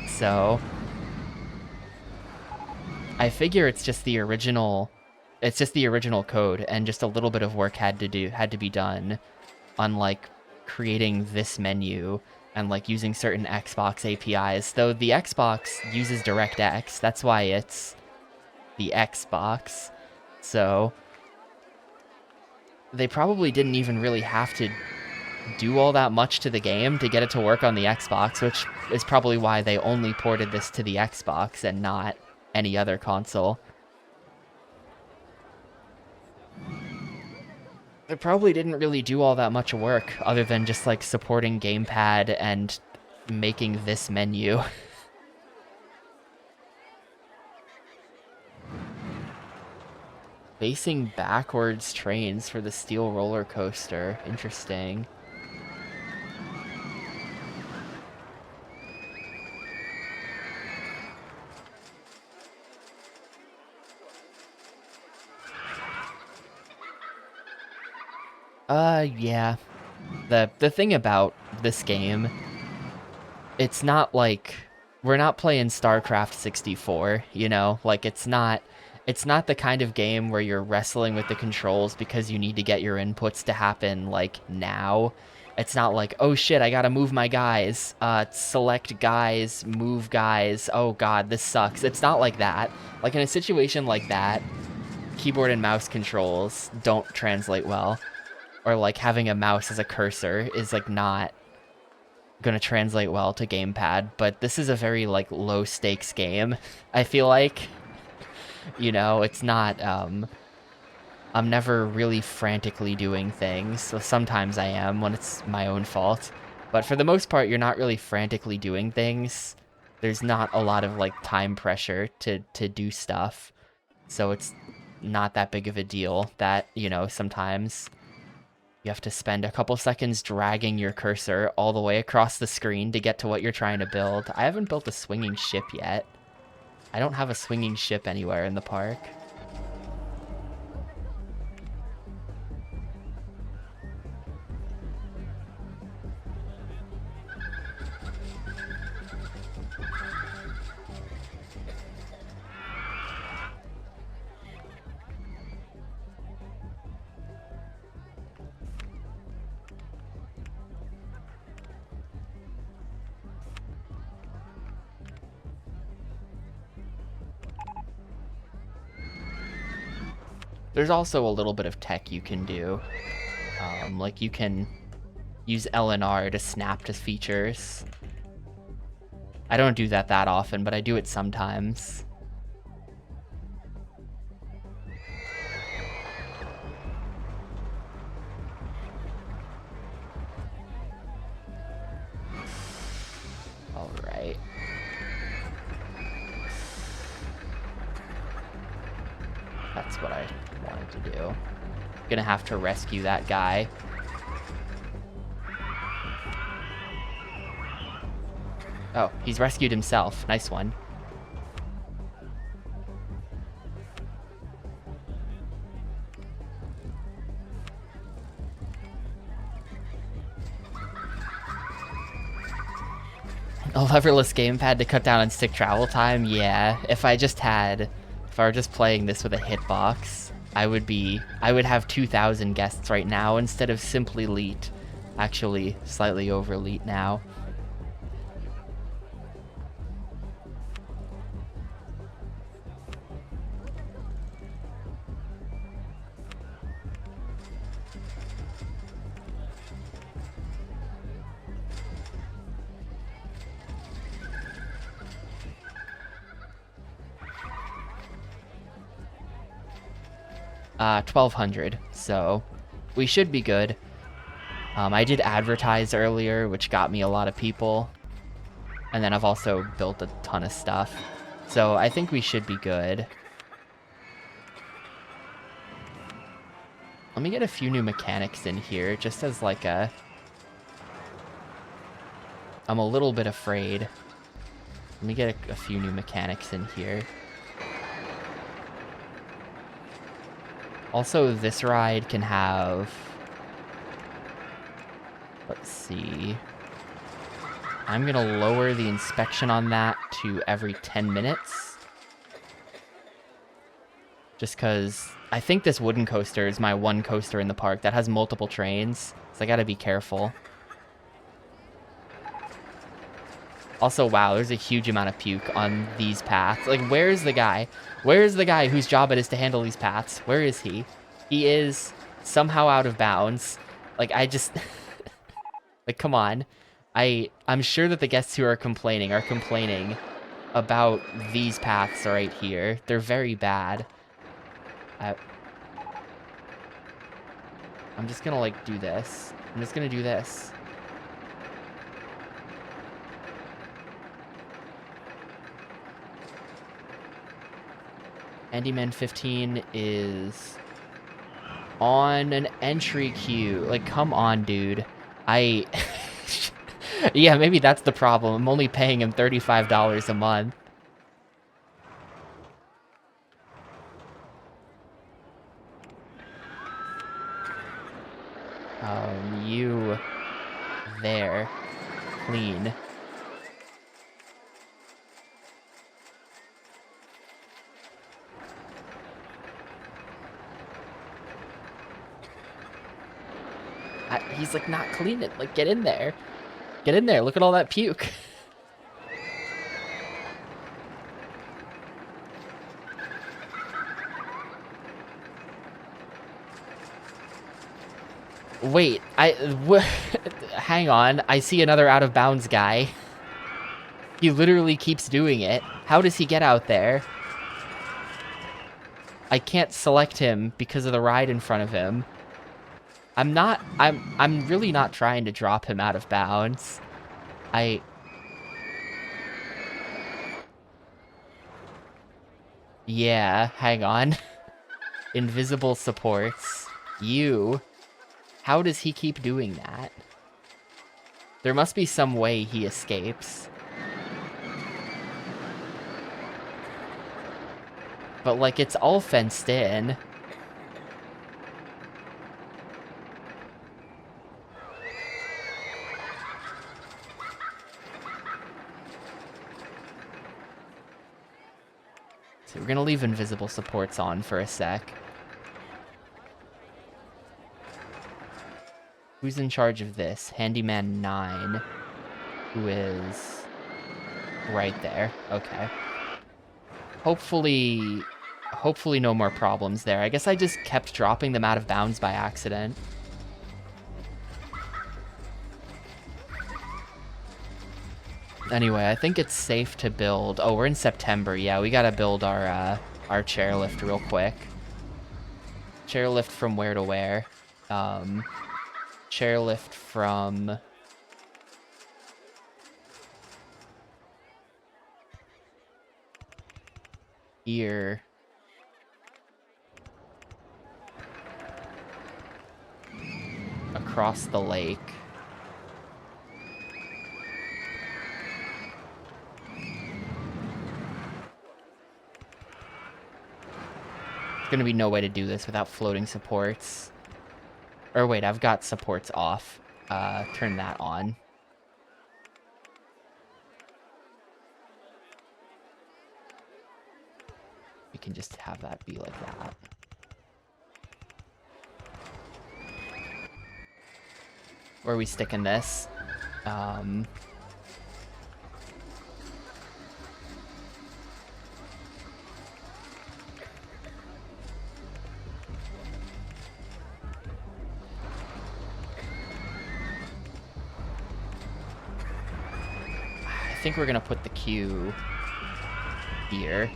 so... I figure it's just the original code, and just a little bit of work had to be done on, like, creating this menu and, like, using certain Xbox APIs. Though the Xbox uses DirectX, that's why it's the Xbox. So they probably didn't even really have to do all that much to the game to get it to work on the Xbox, which is probably why they only ported this to the Xbox and not any other console. It probably didn't really do all that much work other than just like supporting gamepad and making this menu. Facing backwards trains for the steel roller coaster. Interesting. Yeah. The thing about this game, it's not like we're not playing StarCraft 64, you know? Like it's not the kind of game where you're wrestling with the controls because you need to get your inputs to happen like now. It's not like, oh shit, I gotta move my guys, select guys, move guys, oh god, this sucks. It's not like that. Like in a situation like that, keyboard and mouse controls don't translate well. Or like having a mouse as a cursor is like not gonna translate well to gamepad, but this is a very like low stakes game. I feel like, you know, it's not I'm never really frantically doing things. So sometimes I am when it's my own fault. But for the most part, you're not really frantically doing things. There's not a lot of like time pressure to do stuff. So it's not that big of a deal that, you know, sometimes you have to spend a couple seconds dragging your cursor all the way across the screen to get to what you're trying to build. I haven't built a swinging ship yet. I don't have a swinging ship anywhere in the park. There's also a little bit of tech you can do. Like you can use LNR to snap to features. I don't do that often, but I do it sometimes. All right. That's what I wanted to do. Gonna have to rescue that guy. Oh, he's rescued himself. Nice one. A leverless gamepad to cut down on stick travel time? Yeah, if I were just playing this with a hitbox, I would have 2,000 guests right now instead of simply Leet. Actually, slightly over Leet now. $1,200, so we should be good. I did advertise earlier, which got me a lot of people. And then I've also built a ton of stuff. So I think we should be good. Let me get a few new mechanics in here, just as like a... I'm a little bit afraid. Let me get a few new mechanics in here. Also, this ride can have... Let's see. I'm going to lower the inspection on that to every 10 minutes. Just because I think this wooden coaster is my one coaster in the park that has multiple trains. So I got to be careful. Also, wow, there's a huge amount of puke on these paths. Like, where's the guy? Where's the guy whose job it is to handle these paths? Where is he? He is somehow out of bounds. Like, I just... like, come on. I'm sure that the guests who are complaining about these paths right here. They're very bad. I'm just gonna, like, do this. I'm just gonna do this. Handyman 15 is on an entry queue. Like, come on, dude. Yeah, maybe that's the problem. I'm only paying him $35 a month. You there. Clean. He's like, not clean it. Like, get in there. Get in there. Look at all that puke. Wait, hang on. I see another out of bounds guy. He literally keeps doing it. How does he get out there? I can't select him because of the ride in front of him. I'm really not trying to drop him out of bounds. Yeah, hang on. Invisible supports. How does he keep doing that? There must be some way he escapes. But, like, it's all fenced in. So we're gonna leave invisible supports on for a sec. Who's in charge of this? Handyman 9, who is right there. Okay. Hopefully no more problems there. I guess I just kept dropping them out of bounds by accident. Anyway, I think it's safe to build. Oh, we're in September. Yeah, we gotta build our chairlift real quick. Chairlift from where to where? Chairlift from here across the lake. There's gonna be no way to do this without floating supports. Or wait, I've got supports off. Turn that on. We can just have that be like that. Where are we sticking this? I think we're gonna put the queue here.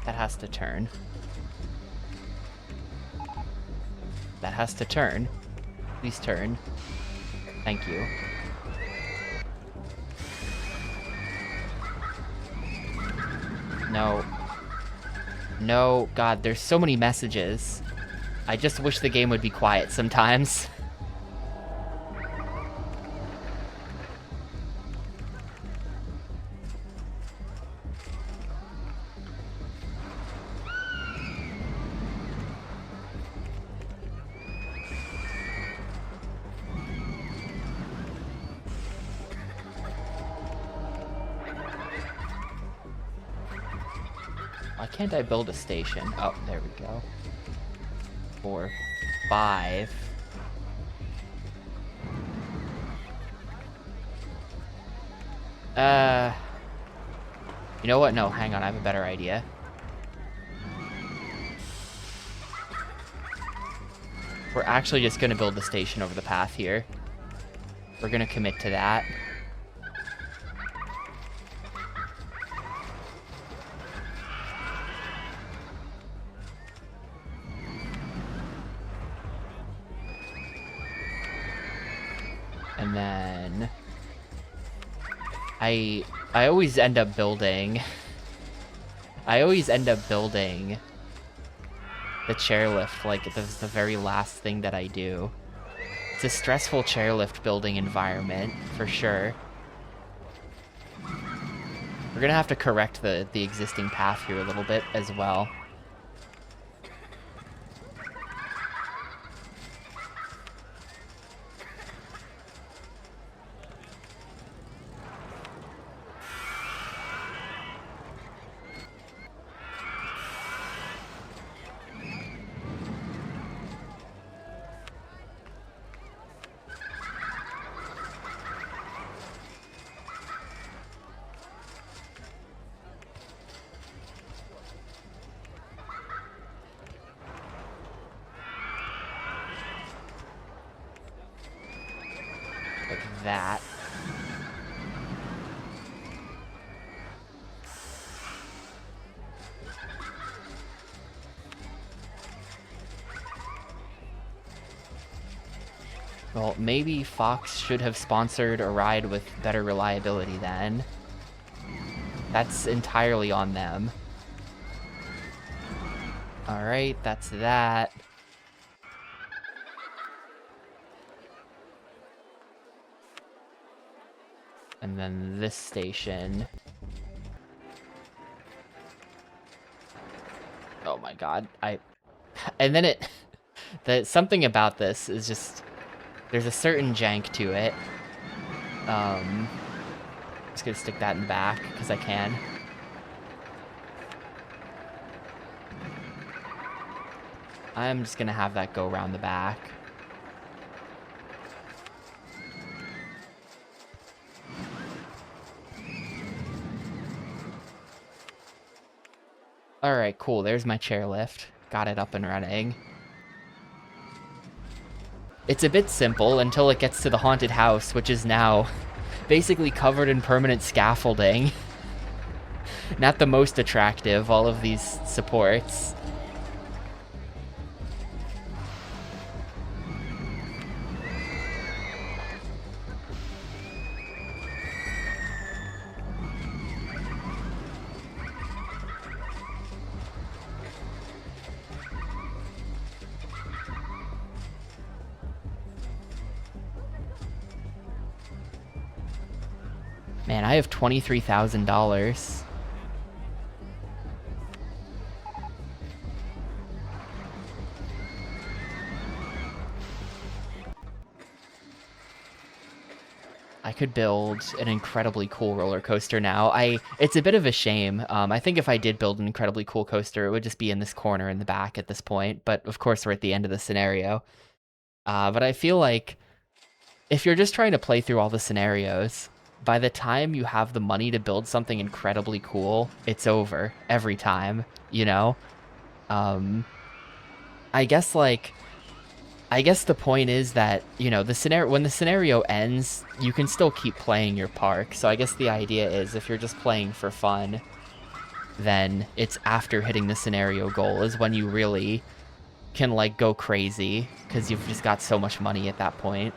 That has to turn. That has to turn. Please turn. Thank you. No. No, God, there's so many messages. I just wish the game would be quiet sometimes. Why can't I build a station? Oh, there we go. 4, 5. You know what? No, hang on. I have a better idea. We're actually just going to build the station over the path here. We're going to commit to that. And then I always end up building the chairlift like this is the very last thing that I do. It's a stressful chairlift building environment for sure. We're gonna have to correct the existing path here a little bit as well. Like that. Well, maybe Fox should have sponsored a ride with better reliability then. That's entirely on them. Alright, that's that. And then this station. Oh my god, and then something about this is just, there's a certain jank to it. I'm just gonna stick that in the back, because I can. I'm just gonna have that go around the back. Alright, cool, there's my chairlift. Got it up and running. It's a bit simple until it gets to the haunted house, which is now basically covered in permanent scaffolding. Not the most attractive, all of these supports. Man, I have $23,000. I could build an incredibly cool roller coaster now. It's a bit of a shame. I think if I did build an incredibly cool coaster, it would just be in this corner in the back at this point. But of course, we're at the end of the scenario. But I feel like if you're just trying to play through all the scenarios, by the time you have the money to build something incredibly cool, it's over every time, you know? I guess the point is that, you know, when the scenario ends, you can still keep playing your park. So I guess the idea is if you're just playing for fun, then it's after hitting the scenario goal is when you really can, like, go crazy, because you've just got so much money at that point.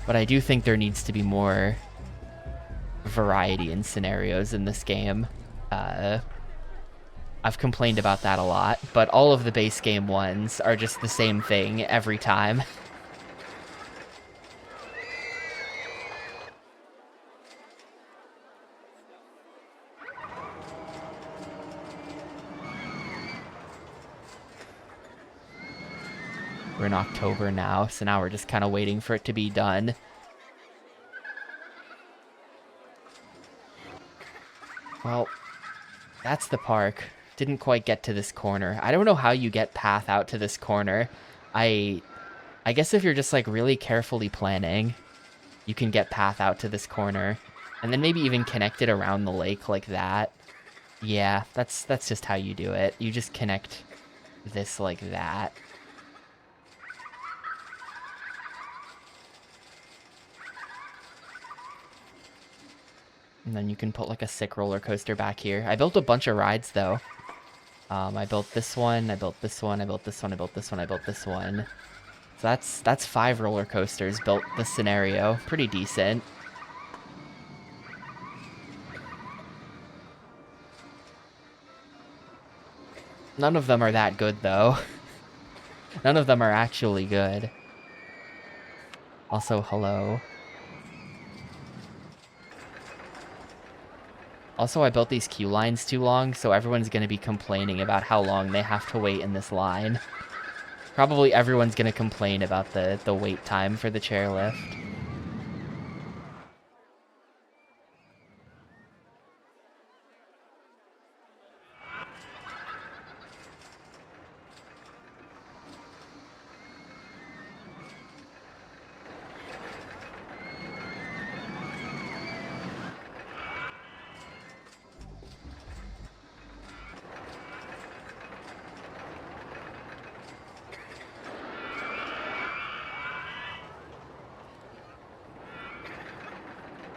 But I do think there needs to be more variety in scenarios in this game. I've complained about that a lot, but all of the base game ones are just the same thing every time. We're in October now, so now we're just kind of waiting for it to be done. Well, that's the park. Didn't quite get to this corner. I don't know how you get path out to this corner. I guess if you're just like really carefully planning, you can get path out to this corner. And then maybe even connect it around the lake like that. Yeah, that's just how you do it. You just connect this like that. And then you can put like a sick roller coaster back here. I built a bunch of rides though. I built this one, I built this one, I built this one, I built this one, I built this one. So that's 5 roller coasters built this scenario. Pretty decent. None of them are that good though. None of them are actually good. Also, hello. Also, I built these queue lines too long, so everyone's going to be complaining about how long they have to wait in this line. Probably everyone's going to complain about the wait time for the chairlift.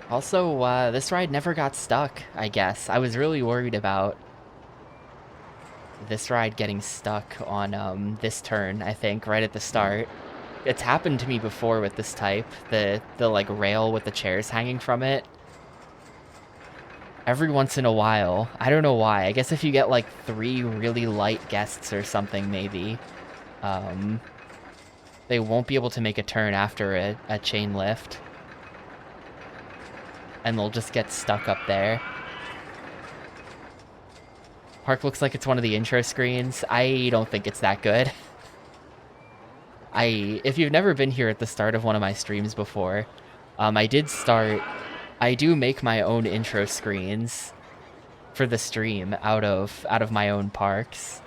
Also, this ride never got stuck, I guess. I was really worried about this ride getting stuck on this turn, I think, right at the start. It's happened to me before with this type, the like rail with the chairs hanging from it. Every once in a while, I don't know why. I guess if you get like 3 really light guests or something, maybe, they won't be able to make a turn after a chain lift. And they'll just get stuck up there. Park looks like it's one of the intro screens. I don't think it's that good. If you've never been here at the start of one of my streams before, I do make my own intro screens for the stream out of my own parks.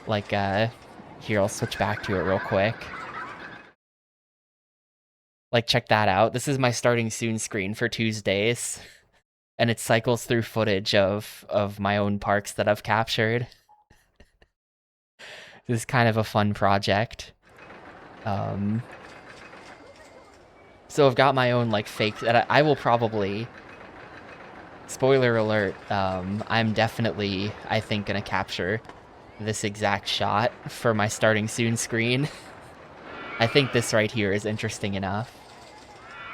Like, here, I'll switch back to it real quick. Like, check that out. This is my starting soon screen for Tuesdays. And it cycles through footage of my own parks that I've captured. This is kind of a fun project. So I've got my own, like, fake... that I will probably... Spoiler alert, I'm definitely, I think, gonna capture this exact shot for my starting soon screen. I think this right here is interesting enough.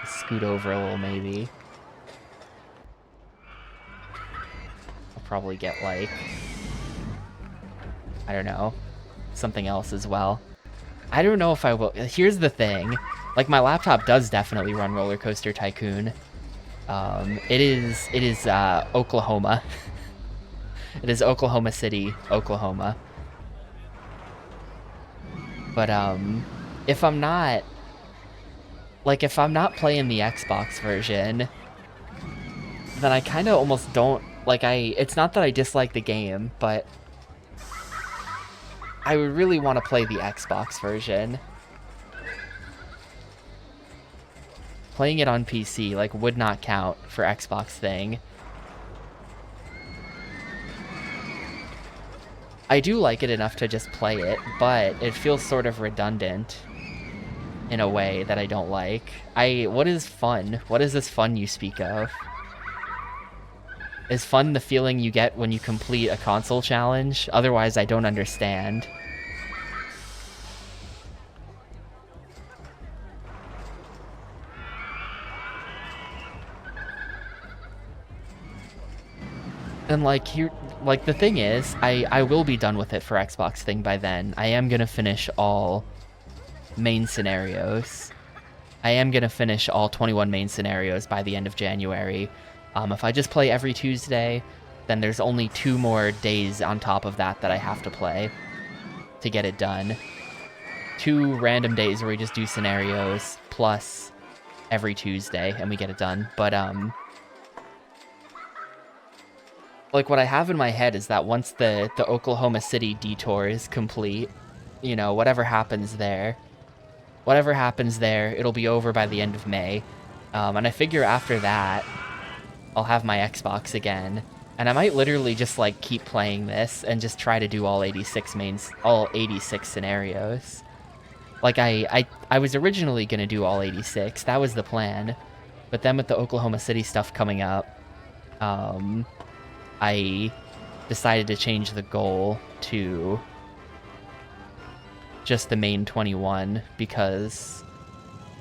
Scoot over a little, maybe. I'll probably get, like... I don't know. Something else as well. I don't know if I will... Here's the thing. Like, my laptop does definitely run Rollercoaster Tycoon. It is Oklahoma. It is Oklahoma City, Oklahoma. But, if I'm not... Like, if I'm not playing the Xbox version, then I kind of almost don't... Like, it's not that I dislike the game, but I would really want to play the Xbox version. Playing it on PC, like, would not count for Xbox thing. I do like it enough to just play it, but it feels sort of redundant in a way that I don't like. What is fun? What is this fun you speak of? Is fun the feeling you get when you complete a console challenge? Otherwise, I don't understand. And, like, here, like, the thing is, I will be done with it for Xbox thing by then. I am gonna finish all main scenarios. I am gonna finish all 21 main scenarios by the end of January. If I just play every Tuesday, then there's only 2 more days on top of that I have to play to get it done. 2 random days where we just do scenarios, plus every Tuesday, and we get it done. But, Like, what I have in my head is that once the Oklahoma City detour is complete, you know, whatever happens there, it'll be over by the end of May. And I figure after that, I'll have my Xbox again. And I might literally just, like, keep playing this and just try to do all 86 scenarios. Like, I was originally going to do all 86. That was the plan. But then with the Oklahoma City stuff coming up, I decided to change the goal to just the main 21 because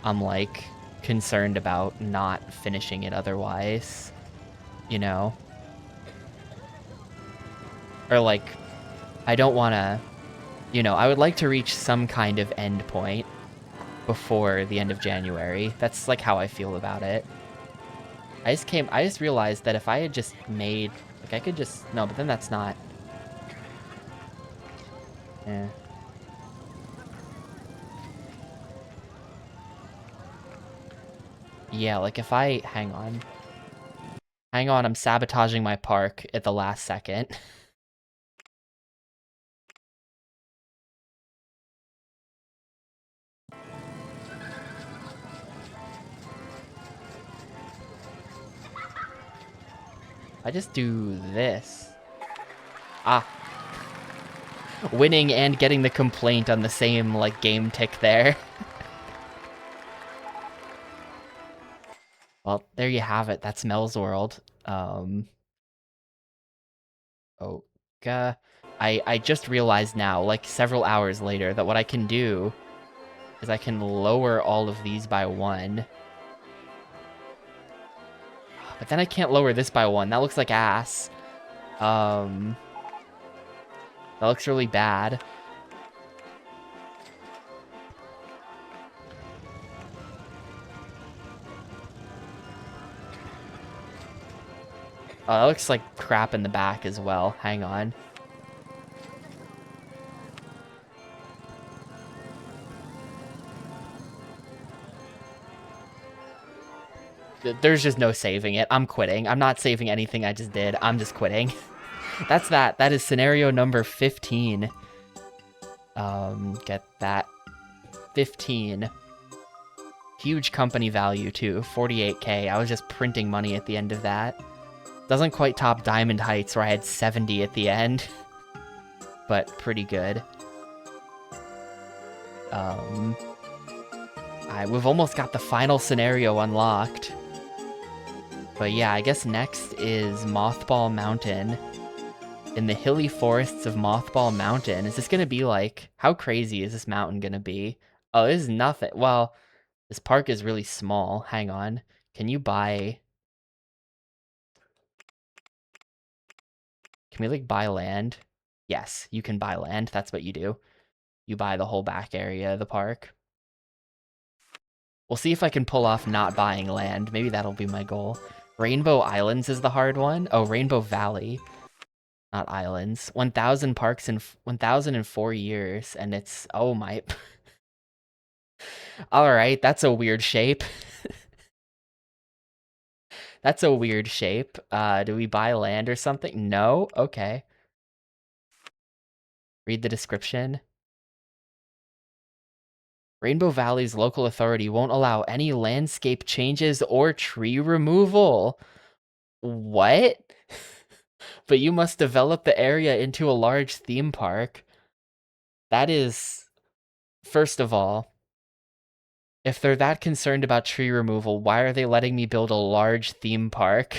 I'm, like, concerned about not finishing it otherwise, you know? Or, like, I don't want to, you know, I would like to reach some kind of end point before the end of January. That's, like, how I feel about it. I just realized that if I had just made, like, I could just, no, but then that's not, eh. Yeah, like, if I, hang on, I'm sabotaging my park at the last second. I just do this. Ah. Winning and getting the complaint on the same, like, game tick there. Well, there you have it. That's Mel's World. I just realized now, like, several hours later, that what I can do is I can lower all of these by 1. But then I can't lower this by 1. That looks like ass. That looks really bad. Oh, that looks like crap in the back as well. Hang on. There's just no saving it. I'm quitting. I'm not saving anything I just did. I'm just quitting. That's that. That is scenario number 15. Get that. 15. Huge company value, too. 48K. I was just printing money at the end of that. Doesn't quite top Diamond Heights, where I had 70 at the end. But pretty good. We've almost got the final scenario unlocked. But yeah, I guess next is Mothball Mountain. In the hilly forests of Mothball Mountain. Is this gonna be like... How crazy is this mountain gonna be? Oh, this is nothing. Well, this park is really small. Hang on. Can you buy... Can we, like, buy land? Yes, you can buy land. That's what you do. You buy the whole back area of the park. We'll see if I can pull off not buying land. Maybe that'll be my goal. Rainbow Islands is the hard one. Oh, Rainbow Valley. Not islands. 1,000 parks in 1,004 years, and it's... Oh my... Alright, that's a weird shape. That's a weird shape. Do we buy land or something? No? Okay. Read the description. Rainbow Valley's local authority won't allow any landscape changes or tree removal. What? But you must develop the area into a large theme park. That is... First of all, if they're that concerned about tree removal, why are they letting me build a large theme park?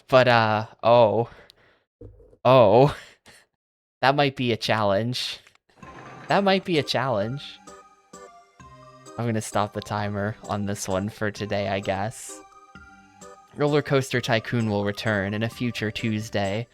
But, oh. Oh. That might be a challenge. That might be a challenge. I'm gonna stop the timer on this one for today, I guess. Rollercoaster Tycoon will return in a future Tuesday.